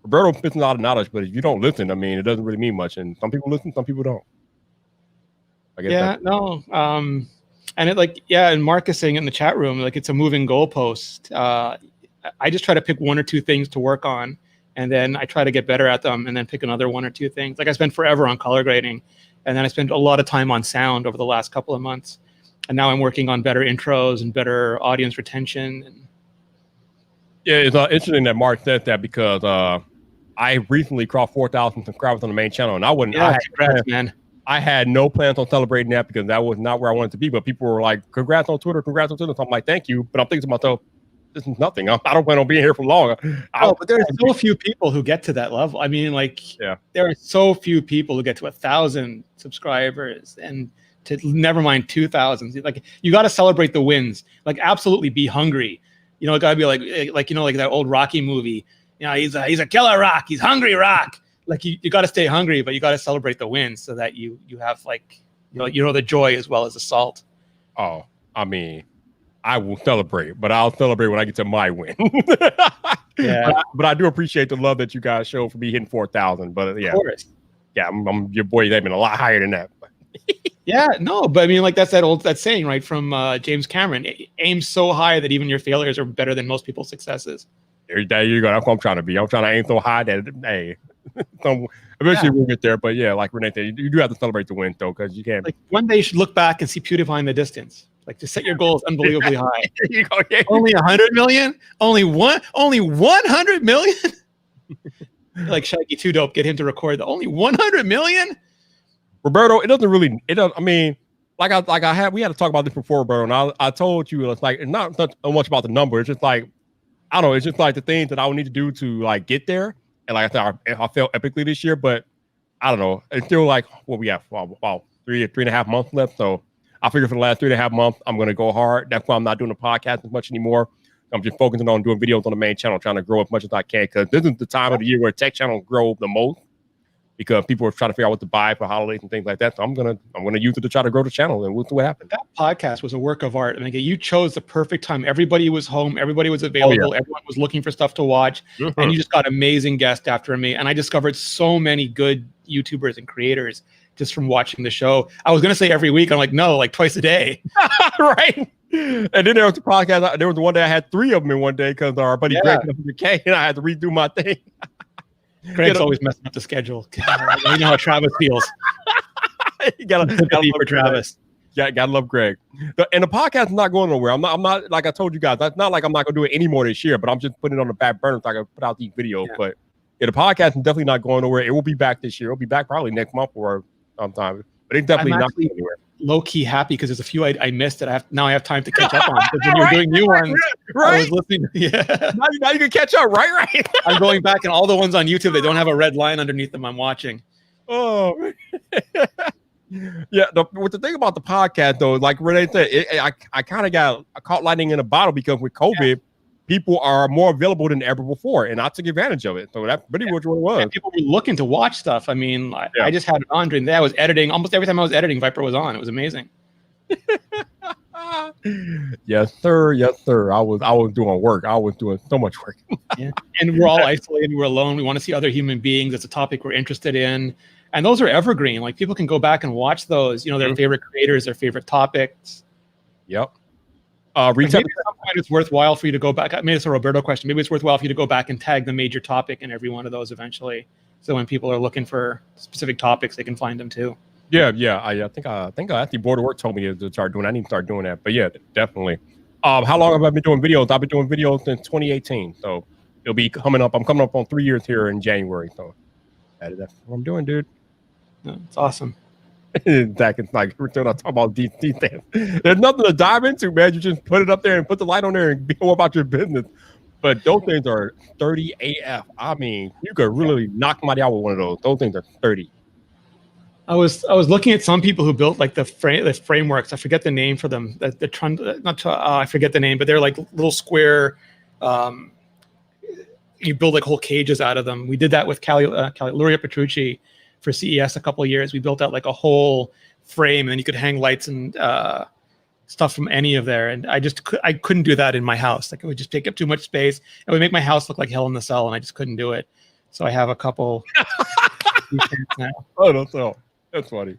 Roberto fits a lot of knowledge, but if you don't listen, I mean, it doesn't really mean much. And some people listen, some people don't. I guess and it and Mark is saying in the chat room, like it's a moving goalpost. I just try to pick one or two things to work on, and then I try to get better at them, and then pick another one or two things. Like I spent forever on color grading, and then I spent a lot of time on sound over the last couple of months. And now I'm working on better intros and better audience retention. Yeah, it's interesting that Mark said that because I recently crossed 4,000 subscribers on the main channel, and I wouldn't. Yeah, congrats, man. I had no plans on celebrating that because that was not where I wanted to be. But people were like, "Congrats on Twitter, congrats on Twitter." So I'm like, "Thank you," but I'm thinking to myself, "This is nothing. I don't plan on being here for long." But there are so few people who get to that level. I mean, there are so few people who get to 1,000 subscribers, and to never mind 2,000. Like you got to celebrate the wins. Like absolutely be hungry. It got to be like that old Rocky movie. He's a killer Rock. He's hungry Rock. Like you got to stay hungry, but you got to celebrate the wins so that you have the joy as well as the salt. Oh, I mean, I will celebrate, but I'll celebrate when I get to my win. Yeah, but I do appreciate the love that you guys show for me hitting 4,000. But yeah, of course. Yeah, I'm your boy. They've been a lot higher than that. Yeah, no, but I mean, like that's that saying, right, from James Cameron: aim so high that even your failures are better than most people's successes. There you go. That's what I'm trying to be. I'm trying to aim so high that eventually we'll get there. But yeah, like Renee said, you do have to celebrate the win though, because you can't. Like one day you should look back and see PewDiePie in the distance. Like to set your goals unbelievably high. There you go. Yeah. Only 100 million? Only 100 million? Like Shaggy 2 Dope, get him to record the only 100 million? Roberto, I mean, we had to talk about this before, bro. And I told you it's like not so much about the number. It's just like I don't know. It's just like the things that I would need to do to like get there. And like I said, I failed epically this year, but I don't know. It's still like what we have about 3.5 months left. So I figure for the last 3.5 months, I'm going to go hard. That's why I'm not doing the podcast as much anymore. I'm just focusing on doing videos on the main channel, trying to grow as much as I can. Because this is the time of the year where tech channels grow the most. Because people are trying to figure out what to buy for holidays and things like that. So I'm gonna use it to try to grow the channel, and we'll see what happens. That podcast was a work of art. I mean, you chose the perfect time. Everybody was home. Everybody was available. Everyone was looking for stuff to watch. And you just got amazing guests after me. And I discovered so many good YouTubers and creators just from watching the show. I was going to say every week. I'm like, no, like twice a day. Right. And then there was the podcast. There was the one day I had 3 of them in one day because our buddy Greg came and I had to redo my thing. Greg's always messing up the schedule. God, you know how Travis feels. You gotta for Travis. Yeah, gotta love Greg. And the podcast is not going nowhere. I'm not like I told you guys. That's not like I'm not gonna do it anymore this year, but I'm just putting it on the back burner so I can put out these videos. But the podcast is definitely not going nowhere. It will be back this year. It'll be back probably next month or sometime. But it's definitely not going anywhere. Low-key happy because there's a few I missed that I have time to catch up on. Because when you're doing new ones, I was listening. Yeah. Now you can catch up, right? I'm going back and all the ones on YouTube that don't have a red line underneath them, I'm watching. Oh, yeah. What the thing about the podcast though, like Renee said, I kind of got caught lightning in a bottle because with COVID, people are more available than ever before, and I took advantage of it. So that's pretty much what it was. And people were looking to watch stuff. I mean, I just had it on during the day. I was editing. Almost every time I was editing, Viper was on. It was amazing. Yes, sir. Yes, sir. I was doing work. I was doing so much work. And we're all isolated. We're alone. We want to see other human beings. It's a topic we're interested in. And those are evergreen. Like people can go back and watch those, their favorite creators, their favorite topics. Yep. Maybe at some point it's worthwhile for you to go back. Maybe it's a Roberto question. Maybe it's worthwhile for you to go back and tag the major topic in every one of those eventually. So when people are looking for specific topics, they can find them too. Yeah. I think actually Board of Work told me to start doing. I need to start doing that. But yeah, definitely. How long have I been doing videos? I've been doing videos since 2018. So it'll be coming up. I'm coming up on 3 years here in January. So that's what I'm doing, dude. It's awesome. Zach, it's like we're talking about these things. There's nothing to dive into, man. You just put it up there and put the light on there and be all about your business. But those things are 30 AF. I mean, you could really knock somebody out with one of those. Those things are 30. I was looking at some people who built like the frameworks. I forget the name for them. I forget the name, but they're like little square. You build like whole cages out of them. We did that with Luria Petrucci for CES a couple of years. We built out like a whole frame, and then you could hang lights and stuff from any of there. And I couldn't do that in my house. Like it would just take up too much space. It would make my house look like hell in the cell, and I just couldn't do it. So I have a couple now. Oh, that's funny.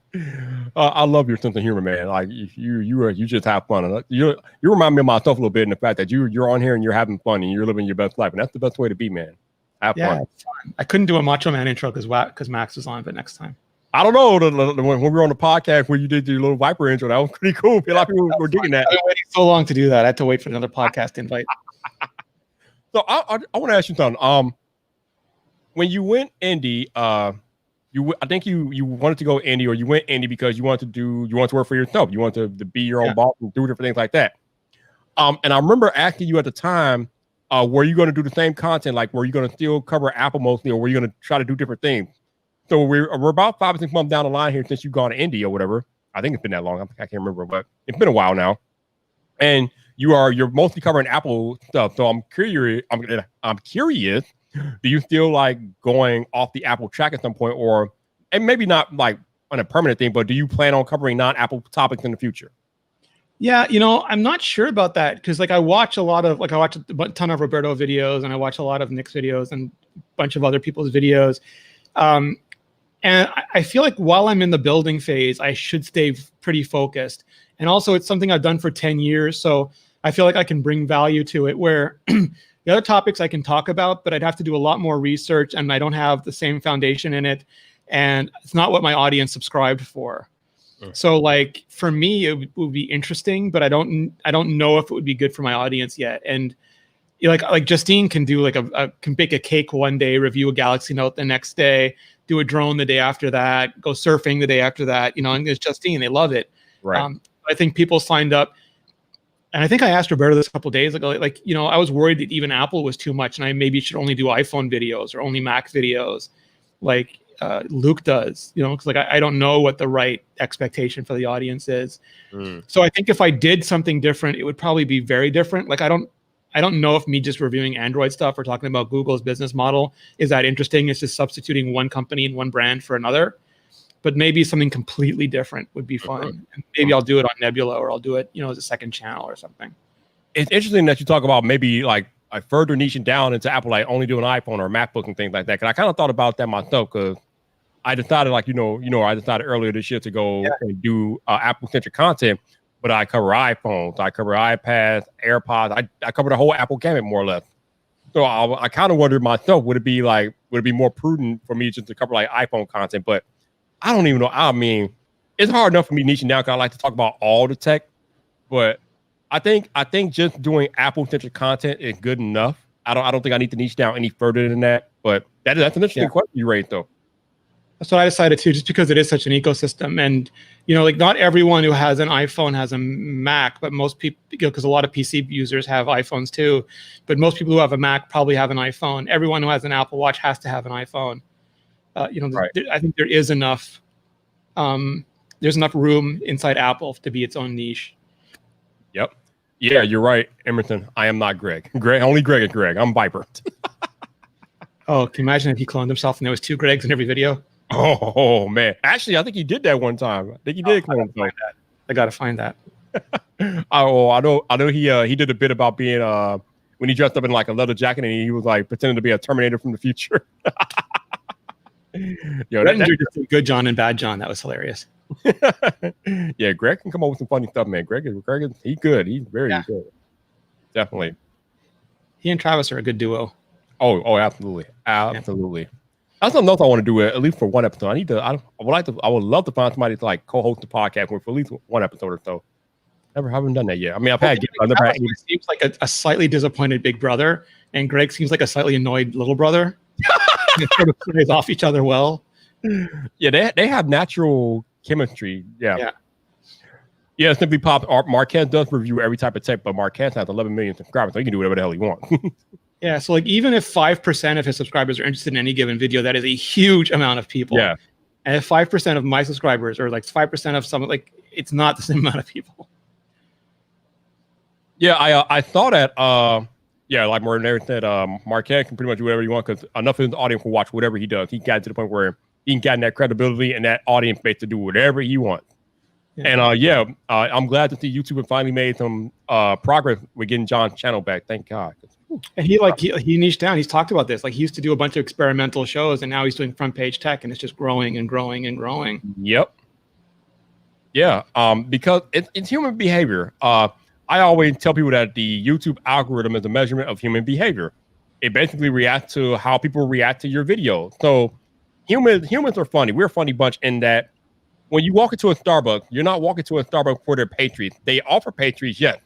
I love your sense of humor, man. Like you just have fun. You remind me of myself a little bit in the fact that you're on here and you're having fun and you're living your best life, and that's the best way to be, man. Have fun. It's fun. I couldn't do a Macho Man intro because Max was on, but next time. I don't know. When we were on the podcast where you did your little Viper intro, that was pretty cool. A lot of people were digging that. I've been waiting so long to do that. I had to wait for another podcast invite. So I want to ask you something. When you went indie, I think you wanted to go indie, or you went indie because you wanted to work for yourself. You wanted to be your own boss and do different things like that. And I remember asking you at the time, were you going to do the same content? Like, were you going to still cover Apple mostly, or were you going to try to do different things? So we're about 5 or 6 months down the line here since you've gone to indie or whatever. I think it's been that long. I can't remember, but it's been a while now. And you're mostly covering Apple stuff. So I'm curious. I'm curious. Do you still like going off the Apple track at some point, and maybe not like on a permanent thing, but do you plan on covering non-Apple topics in the future? Yeah, I'm not sure about that because I watch a ton of Roberto videos, and I watch a lot of Nick's videos and a bunch of other people's videos. And I feel like while I'm in the building phase, I should stay pretty focused. And also it's something I've done for 10 years. So I feel like I can bring value to it where the other topics I can talk about, but I'd have to do a lot more research and I don't have the same foundation in it. And it's not what my audience subscribed for. So like for me, it would be interesting, but I don't know if it would be good for my audience yet. And like Justine can do can bake a cake one day, review a Galaxy Note the next day, do a drone the day after that, go surfing the day after that, and it's Justine, they love it. Right. I think people signed up, and I think I asked Roberto this a couple of days ago, like, you know, I was worried that even Apple was too much, and I maybe should only do iPhone videos or only Mac videos, like Luke does, you know, because like I don't know what the right expectation for the audience is. So I think if I did something different, it would probably be very different. Like I don't know if me just reviewing Android stuff or talking about Google's business model is that interesting. It's just substituting one company and one brand for another. But maybe something completely different would be fun. And maybe I'll do it on Nebula, or I'll do it, you know, as a second channel or something. It's interesting that you talk about maybe like further niching down into Apple, like only doing iPhone or MacBook and things like that. Because I kind of thought about that myself, because I decided, like, I decided earlier this year to go and do Apple-centric content, but I cover iPhones, I cover iPads, AirPods, I cover the whole Apple gamut more or less. So I kind of wondered myself, would it be more prudent for me just to cover like iPhone content? But I don't even know. I mean, it's hard enough for me niching down because I like to talk about all the tech, but I think just doing Apple-centric content is good enough. I don't think I need to niche down any further than that. But that's an interesting question you raised, though. That's what I decided too, just because it is such an ecosystem, and you know, like not everyone who has an iPhone has a Mac, but most people, because a lot of PC users have iPhones too, but most people who have a Mac probably have an iPhone. Everyone who has an Apple Watch has to have an iPhone. You know, right. I think there is enough. There's enough room inside Apple to be its own niche. Yep. Yeah, you're right, Emerson. I am not Greg. Only Greg is Greg. I'm Viper. Oh, can you imagine if he cloned himself and there was 2 Gregs in every video? Oh man! Actually, I think he did that one time. I think he did clone himself. I gotta find that. I know. He did a bit about being when he dressed up in like a leather jacket and he was like pretending to be a Terminator from the future. Yo, that just a good John and bad John. That was hilarious. Yeah, Greg can come up with some funny stuff, man. Greg is he's good. He's very good. Definitely. He and Travis are a good duo. Oh, absolutely. Absolutely. That's something else I want to do at least for one episode. I would love to find somebody to like co-host the podcast with for at least one episode or so. Haven't done that yet. I mean, I've never had. Seems like a slightly disappointed big brother, and Greg seems like a slightly annoyed little brother. They sort of plays off each other well. Yeah, they have natural chemistry. Yeah. Simply Pop. Marquez does review every type of tech, but Marquez has 11 million subscribers, so he can do whatever the hell he wants. Yeah, so like even if 5% of his subscribers are interested in any given video, that is a huge amount of people. Yeah. And if 5% of my subscribers or like 5% of some, like it's not the same amount of people. Yeah, I saw that. Like Martin said, Marquez can pretty much do whatever he wants because enough of his audience will watch whatever he does. He got to the point where he can get that credibility and that audience base to do whatever he wants. Yeah. And I'm glad to see YouTube finally made some progress with getting John's channel back. Thank God. And he niched down. He's talked about this. Like he used to do a bunch of experimental shows, and now he's doing front page tech, and it's just growing and growing and growing. Yep. Yeah. Because it's human behavior. I always tell people that the YouTube algorithm is a measurement of human behavior. It basically reacts to how people react to your video. So humans are funny. We're a funny bunch in that when you walk into a Starbucks, you're not walking to a Starbucks for their pastries. They offer pastries, yes.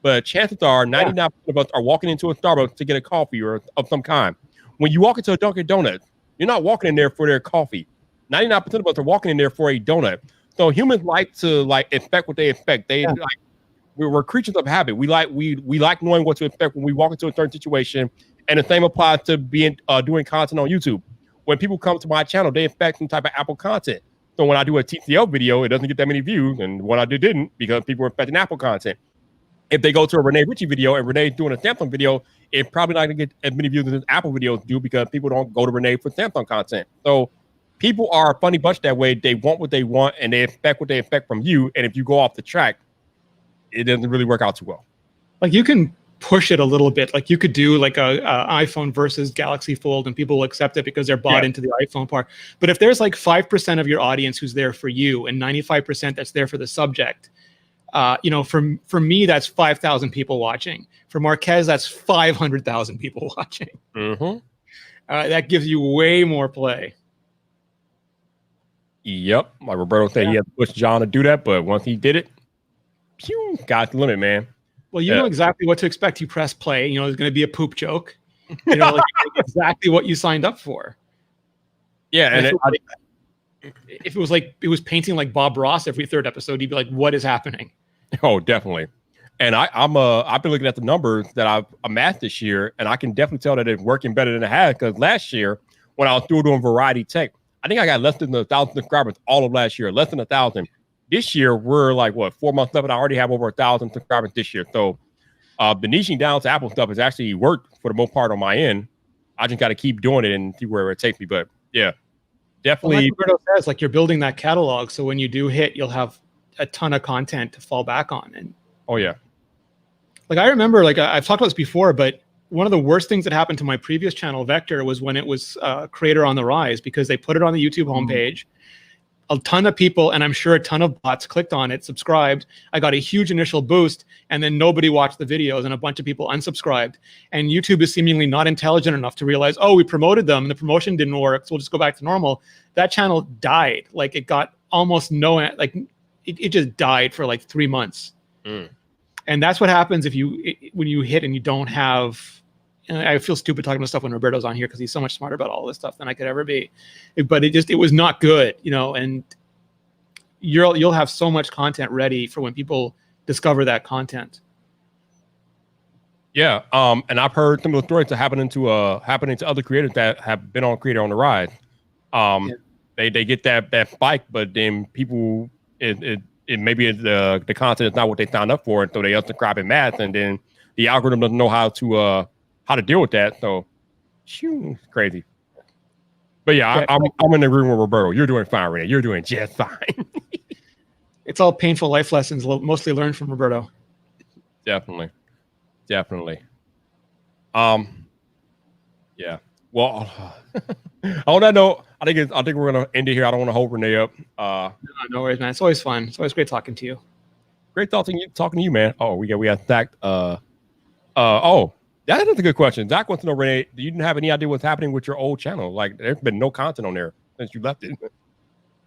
But chances are 99% of us are walking into a Starbucks to get a coffee or of some kind. When you walk into a Dunkin' Donuts, you're not walking in there for their coffee. 99% of us are walking in there for a donut. So humans like to expect what they expect. We're creatures of habit. We like knowing what to expect when we walk into a certain situation. And the same applies to being doing content on YouTube. When people come to my channel, they expect some type of Apple content. So when I do a TCL video, it doesn't get that many views. And when I didn't, because people were expecting Apple content. If they go to a Renee Ritchie video and Renee's doing a Samsung video, it's probably not going to get as many views as Apple videos do because people don't go to Renee for Samsung content. So people are a funny bunch that way. They want what they want and they expect what they expect from you. And if you go off the track, it doesn't really work out too well. Like you can push it a little bit. Like you could do like a iPhone versus Galaxy Fold and people will accept it because they're bought into the iPhone part. But if there's like 5% of your audience who's there for you and 95% that's there for the subject, for me, that's 5,000 people watching. For Marquez, that's 500,000 people watching. Mm-hmm. That gives you way more play. Yep. Like Roberto said, he had to push John to do that, but once he did it, got the limit, man. Well, you know exactly what to expect. You press play. There's going to be a poop joke. Like exactly what you signed up for. Yeah, and if it was like it was painting like Bob Ross every third episode, you'd be like, what is happening? Oh, definitely. And I've been looking at the numbers that I've amassed this year, and I can definitely tell that it's working better than it has. Because last year, when I was still doing variety tech, I think I got less than 1,000 subscribers all of last year, less than 1,000. This year, we're like, what, 4 months left, and I already have over 1,000 subscribers this year. So the niching down to Apple stuff has actually worked for the most part on my end. I just got to keep doing it and see where it takes me. But yeah, definitely. Well, like Roberto says, like you're building that catalog, so when you do hit, you'll have a ton of content to fall back on. And oh yeah, like I remember, like I've talked about this before, but one of the worst things that happened to my previous channel, Vector, was when it was Creator on the Rise, because they put it on the YouTube homepage. A ton of people, and I'm sure a ton of bots, clicked on it, subscribed. I got a huge initial boost, and then nobody watched the videos, and a bunch of people unsubscribed. And YouTube is seemingly not intelligent enough to realize, oh, we promoted them, and the promotion didn't work, so we'll just go back to normal. That channel died. Like it got almost no, like it just died for like 3 months. And that's what happens if when you hit and you don't have. And I feel stupid talking about stuff when Roberto's on here because he's so much smarter about all this stuff than I could ever be. But it was not good, you know. And you'll have so much content ready for when people discover that content. Yeah, and I've heard some of the stories that happening to other creators that have been on Creator on the Rise. They get that spike, but then people it maybe the content is not what they signed up for, and so they unsubscribe in mass, and then the algorithm doesn't know how to deal with that. So, it's crazy. But yeah, I'm in agreement with Roberto. You're doing fine, Renee. You're doing just fine. It's all painful life lessons, mostly learned from Roberto. Definitely. Yeah. Well, on that note, I think we're gonna end it here. I don't want to hold Renee up. No worries, man. It's always fun. It's always great talking to you. Great talking to you, man. Oh, we got Zach. That is a good question. Zach wants to know, Renee, do you have any idea what's happening with your old channel? Like, there's been no content on there since you left it.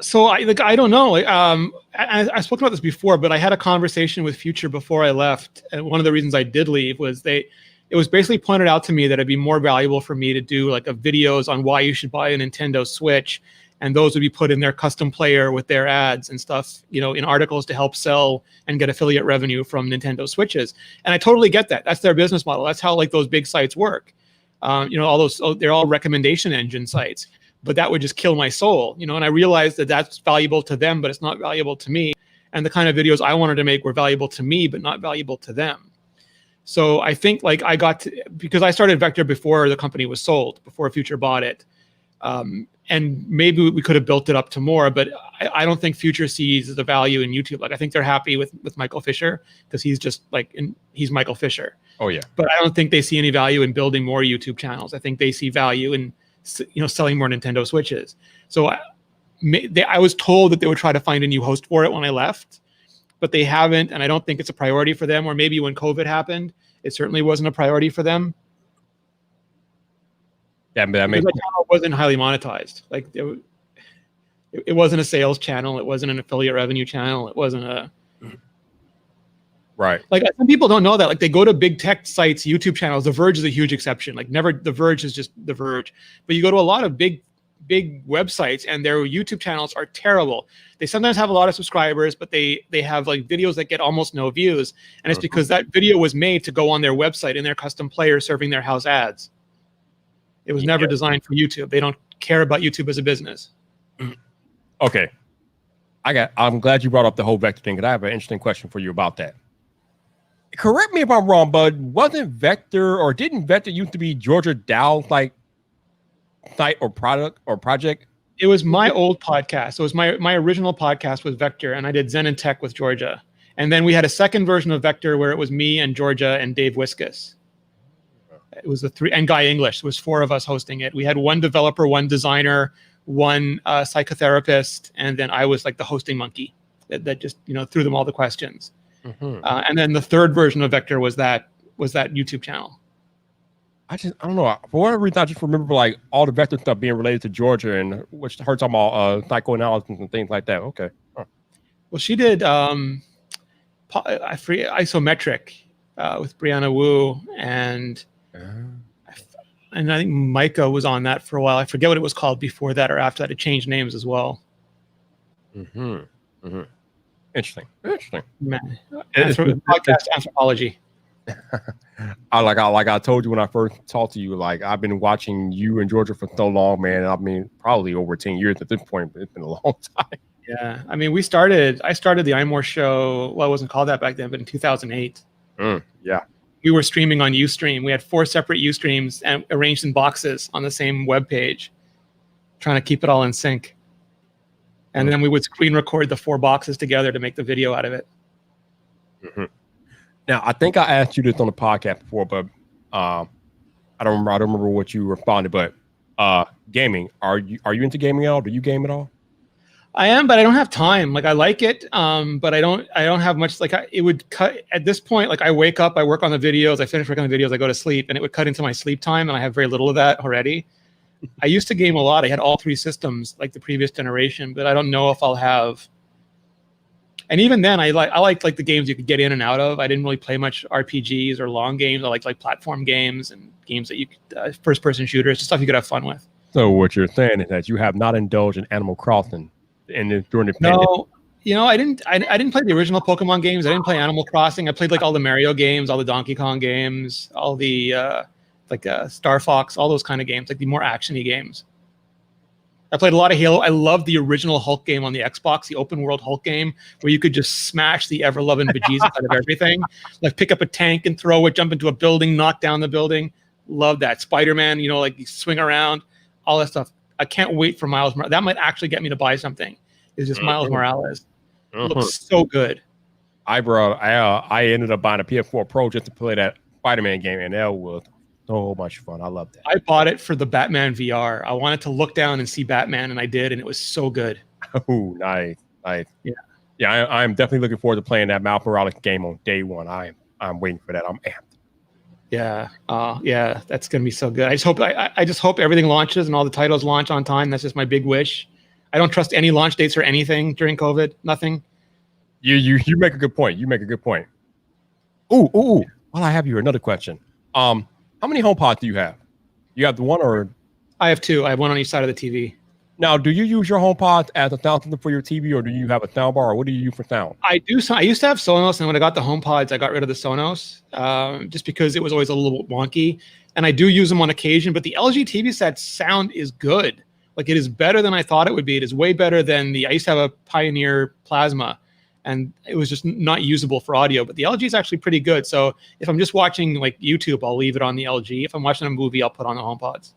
So I don't know. I spoke about this before, but I had a conversation with Future before I left, and one of the reasons I did leave was it was basically pointed out to me that it'd be more valuable for me to do like a videos on why you should buy a Nintendo Switch, and those would be put in their custom player with their ads and stuff, you know, in articles to help sell and get affiliate revenue from Nintendo Switches. And I totally get that. That's their business model. That's how like those big sites work. You know, they're all recommendation engine sites. But that would just kill my soul, you know. And I realized that that's valuable to them, but it's not valuable to me. And the kind of videos I wanted to make were valuable to me, but not valuable to them. So I think like because I started Vector before the company was sold, before Future bought it. And maybe we could have built it up to more, but I don't think Future sees the value in YouTube. Like I think they're happy with Michael Fisher because he's just like, he's Michael Fisher. Oh yeah. But I don't think they see any value in building more YouTube channels. I think they see value in, you know, selling more Nintendo Switches. So I was told that they would try to find a new host for it when I left, but they haven't, and I don't think it's a priority for them. Or maybe when COVID happened, it certainly wasn't a priority for them. Yeah, but that makes the channel wasn't highly monetized. Like it wasn't a sales channel. It wasn't an affiliate revenue channel. It wasn't a right. Like some people don't know that. Like they go to big tech sites, YouTube channels. The Verge is a huge exception. Like never, The Verge is just The Verge. But you go to a lot of big websites, and their YouTube channels are terrible. They sometimes have a lot of subscribers, but they have like videos that get almost no views, and it's because that video was made to go on their website in their custom player serving their house ads. It was never designed for YouTube. They don't care about YouTube as a business. Okay. I'm glad you brought up the whole Vector thing, because I have an interesting question for you about that. Correct me if I'm wrong, but didn't Vector used to be Georgia Dow's like site or product or project? It was my old podcast. So it was my original podcast with Vector, and I did Zen and Tech with Georgia. And then we had a second version of Vector where it was me and Georgia and Dave Wiskus. It was and Guy English. It was 4 of us hosting it. We had one developer, one designer, one psychotherapist, and then I was like the hosting monkey that just, you know, threw them all the questions. And then the third version of Vector was that YouTube channel. I don't know. For whatever reason, I just remember like all the Vector stuff being related to Georgia, and which hurts on my psychoanalysis and things like that. Okay. Huh. Well, she did Isometric with Brianna Wu, and I think Micah was on that for a while. I forget what it was called before that or after that. It changed names as well. Mm-hmm. Mm-hmm. Interesting. Man. It's- Podcast anthropology. I told you when I first talked to you, like I've been watching you in Georgia for so long, man. I mean, probably over 10 years at this point, but it's been a long time. Yeah, I mean, I started the iMore show. Well, it wasn't called that back then, but in 2008. Yeah. We were streaming on Ustream. We had 4 separate Ustreams and arranged in boxes on the same web page, trying to keep it all in sync. And then we would screen record the 4 boxes together to make the video out of it. Mm-hmm. Now, I think I asked you this on the podcast before, but I don't remember what you responded. But gaming, are you into gaming at all? Do you game at all? I am, but I don't have time. Like I like it, but I don't have much. Like it would cut at this point. Like I wake up, I work on the videos, I finish working on the videos, I go to sleep, and it would cut into my sleep time, and I have very little of that already. I used to game a lot. I had all 3 systems like the previous generation, but I don't know if I'll have. And even then, I like the games you could get in and out of. I didn't really play much RPGs or long games. I like platform games and games that you could, first-person shooters, just stuff you could have fun with. So what you're saying is that you have not indulged in Animal Crossing during the pandemic. No, I didn't play the original Pokemon games. I didn't play Animal Crossing. I played like all the Mario games, all the Donkey Kong games, all the Star Fox, all those kind of games, like the more actiony games. I played a lot of Halo. I loved the original Hulk game on the Xbox, the open world Hulk game, where you could just smash the ever-loving bejesus out of everything. Like pick up a tank and throw it, jump into a building, knock down the building. Love that. Spider-Man, like you swing around, all that stuff. I can't wait for Miles Morales. That might actually get me to buy something. It's just Miles Morales. Looks so good. I ended up buying a PS4 Pro just to play that Spider-Man game, and that was so much fun. I loved it. I bought it for the Batman VR. I wanted to look down and see Batman, and I did, and it was so good. Oh, nice. Yeah. I'm definitely looking forward to playing that Miles Morales game on day one. I'm waiting for that. I'm amped. Yeah, that's gonna be so good. I just hope everything launches and all the titles launch on time. That's just my big wish. I don't trust any launch dates or anything during COVID. Nothing. You make a good point. Ooh. While I have you, another question. How many HomePods do you have? You have the one, or I have 2. I have one on each side of the TV. Now, do you use your HomePod as a sound system for your TV, or do you have a sound bar, or what do you use for sound? I do. I used to have Sonos, and when I got the HomePods, I got rid of the Sonos just because it was always a little wonky. And I do use them on occasion, but the LG TV set sound is good. Like it is better than I thought it would be. It is way better than I used to have a Pioneer Plasma, and it was just not usable for audio. But the LG is actually pretty good. So if I'm just watching like YouTube, I'll leave it on the LG. If I'm watching a movie, I'll put on the HomePods.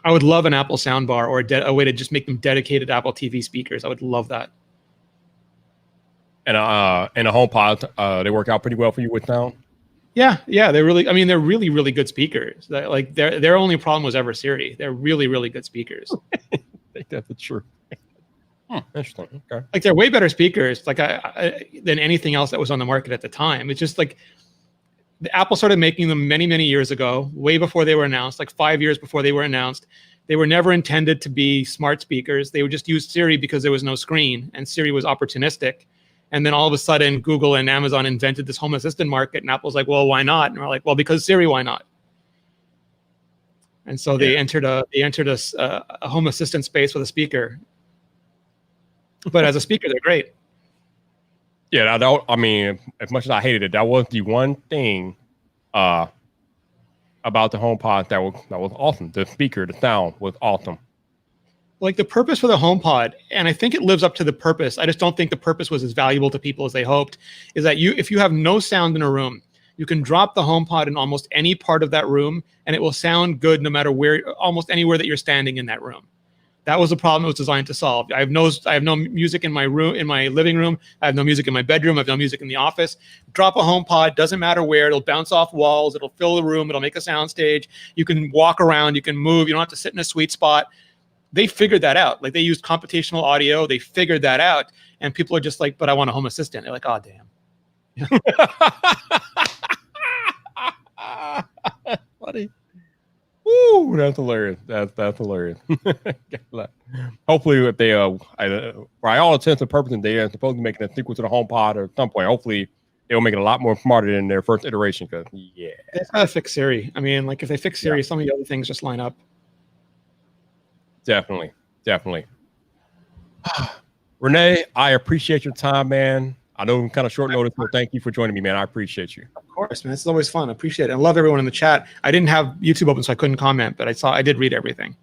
I would love an Apple soundbar or a way to just make them dedicated Apple TV speakers. I would love that. And a HomePod, they work out pretty well for you with sound. Yeah, they're really, really good speakers. Like their only problem was ever Siri. They're really, really good speakers. I think that's true. Interesting. Okay. Like they're way better speakers, like than anything else that was on the market at the time. It's just like the Apple started making them many, many years ago, way before they were announced, like 5 years before they were announced. They were never intended to be smart speakers. They would just use Siri because there was no screen, and Siri was opportunistic. And then all of a sudden, Google and Amazon invented this home assistant market, and Apple's like, well, why not? And we're like, well, because Siri, why not? And so they entered a home assistant space with a speaker. But as a speaker, they're great. Yeah, I mean, as much as I hated it, that was the one thing about the HomePod that was awesome. The speaker, the sound was awesome. Like the purpose for the HomePod, and I think it lives up to the purpose. I just don't think the purpose was as valuable to people as they hoped. Is that if you have no sound in a room, you can drop the HomePod in almost any part of that room, and it will sound good no matter where, almost anywhere that you're standing in that room. That was the problem it was designed to solve. I have no music in my room, in my living room. I have no music in my bedroom. I have no music in the office. Drop a HomePod, doesn't matter where. It'll bounce off walls. It'll fill the room. It'll make a sound stage. You can walk around. You can move. You don't have to sit in a sweet spot. They figured that out. Like they used computational audio. They figured that out. And people are just like, but I want a home assistant. They're like, oh, damn. Funny. Woo, that's hilarious. That's hilarious. Hopefully, if they by all intents and purposes, they are supposed to be making a sequel to the HomePod at some point. Hopefully, they'll make it a lot more smarter than their first iteration. Because they gotta fix Siri. I mean, like if they fix Siri, some of the other things just line up. Definitely. Renee, I appreciate your time, man. I know I'm kind of short notice, but thank you for joining me, man. I appreciate you. Of course, man. It's always fun. I appreciate it. I love everyone in the chat. I didn't have YouTube open, so I couldn't comment, but I did read everything.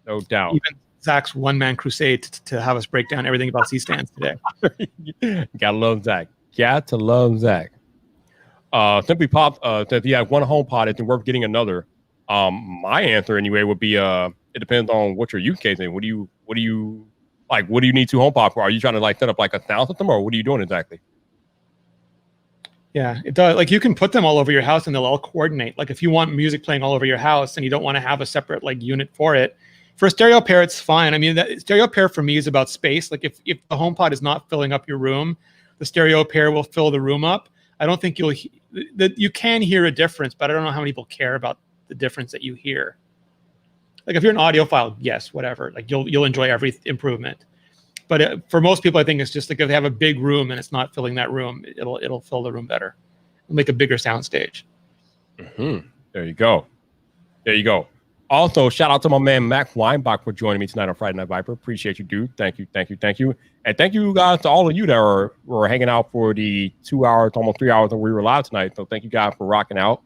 No doubt. Even Zach's one-man crusade to have us break down everything about C-stands today. Gotta love Zach. Got to love Zach. Simply Pop, if you have one home pod, it's worth getting another. My answer anyway would be it depends on what your use case is. What do you like? What do you need two home pods for? Are you trying to like set up like a sound system, or what are you doing exactly? Yeah, it does. Like you can put them all over your house and they'll all coordinate. Like if you want music playing all over your house and you don't want to have a separate like unit for it, for a stereo pair, it's fine. I mean, that stereo pair for me is about space. Like if the HomePod is not filling up your room, the stereo pair will fill the room up. I don't think you can hear a difference, but I don't know how many people care about the difference that you hear. Like if you're an audiophile, yes, whatever. Like you'll enjoy every improvement. But for most people, I think it's just like if they have a big room and it's not filling that room, it'll fill the room better. It'll make a bigger sound stage. Mm-hmm. There you go. There you go. Also, shout out to my man Mac Weinbach for joining me tonight on Friday Night Viper. Appreciate you, dude. Thank you. And thank you guys to all of you that were hanging out for the 2 hours, almost 3 hours that we were live tonight. So thank you guys for rocking out.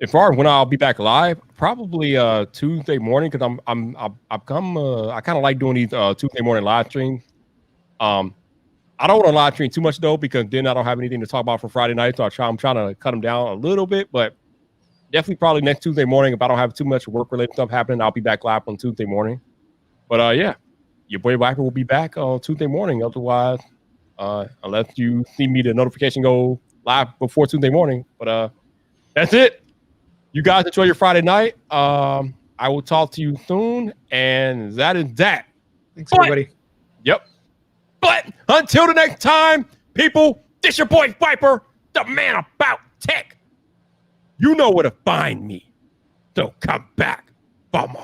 As far as when I'll be back live, probably Tuesday morning, because I kind of like doing these Tuesday morning live streams. I don't want to live stream too much though, because then I don't have anything to talk about for Friday night. So I'm trying to cut them down a little bit, but definitely probably next Tuesday morning, if I don't have too much work related stuff happening, I'll be back live on Tuesday morning. But yeah, your boy Viper will be back on Tuesday morning. Otherwise, unless you see me the notification go live before Tuesday morning. But that's it. You guys enjoy your Friday night. I will talk to you soon, and that is that. Thanks, everybody. Yep. But until the next time, people, this your boy Viper, the man about tech. You know where to find me. So come back. Vamos.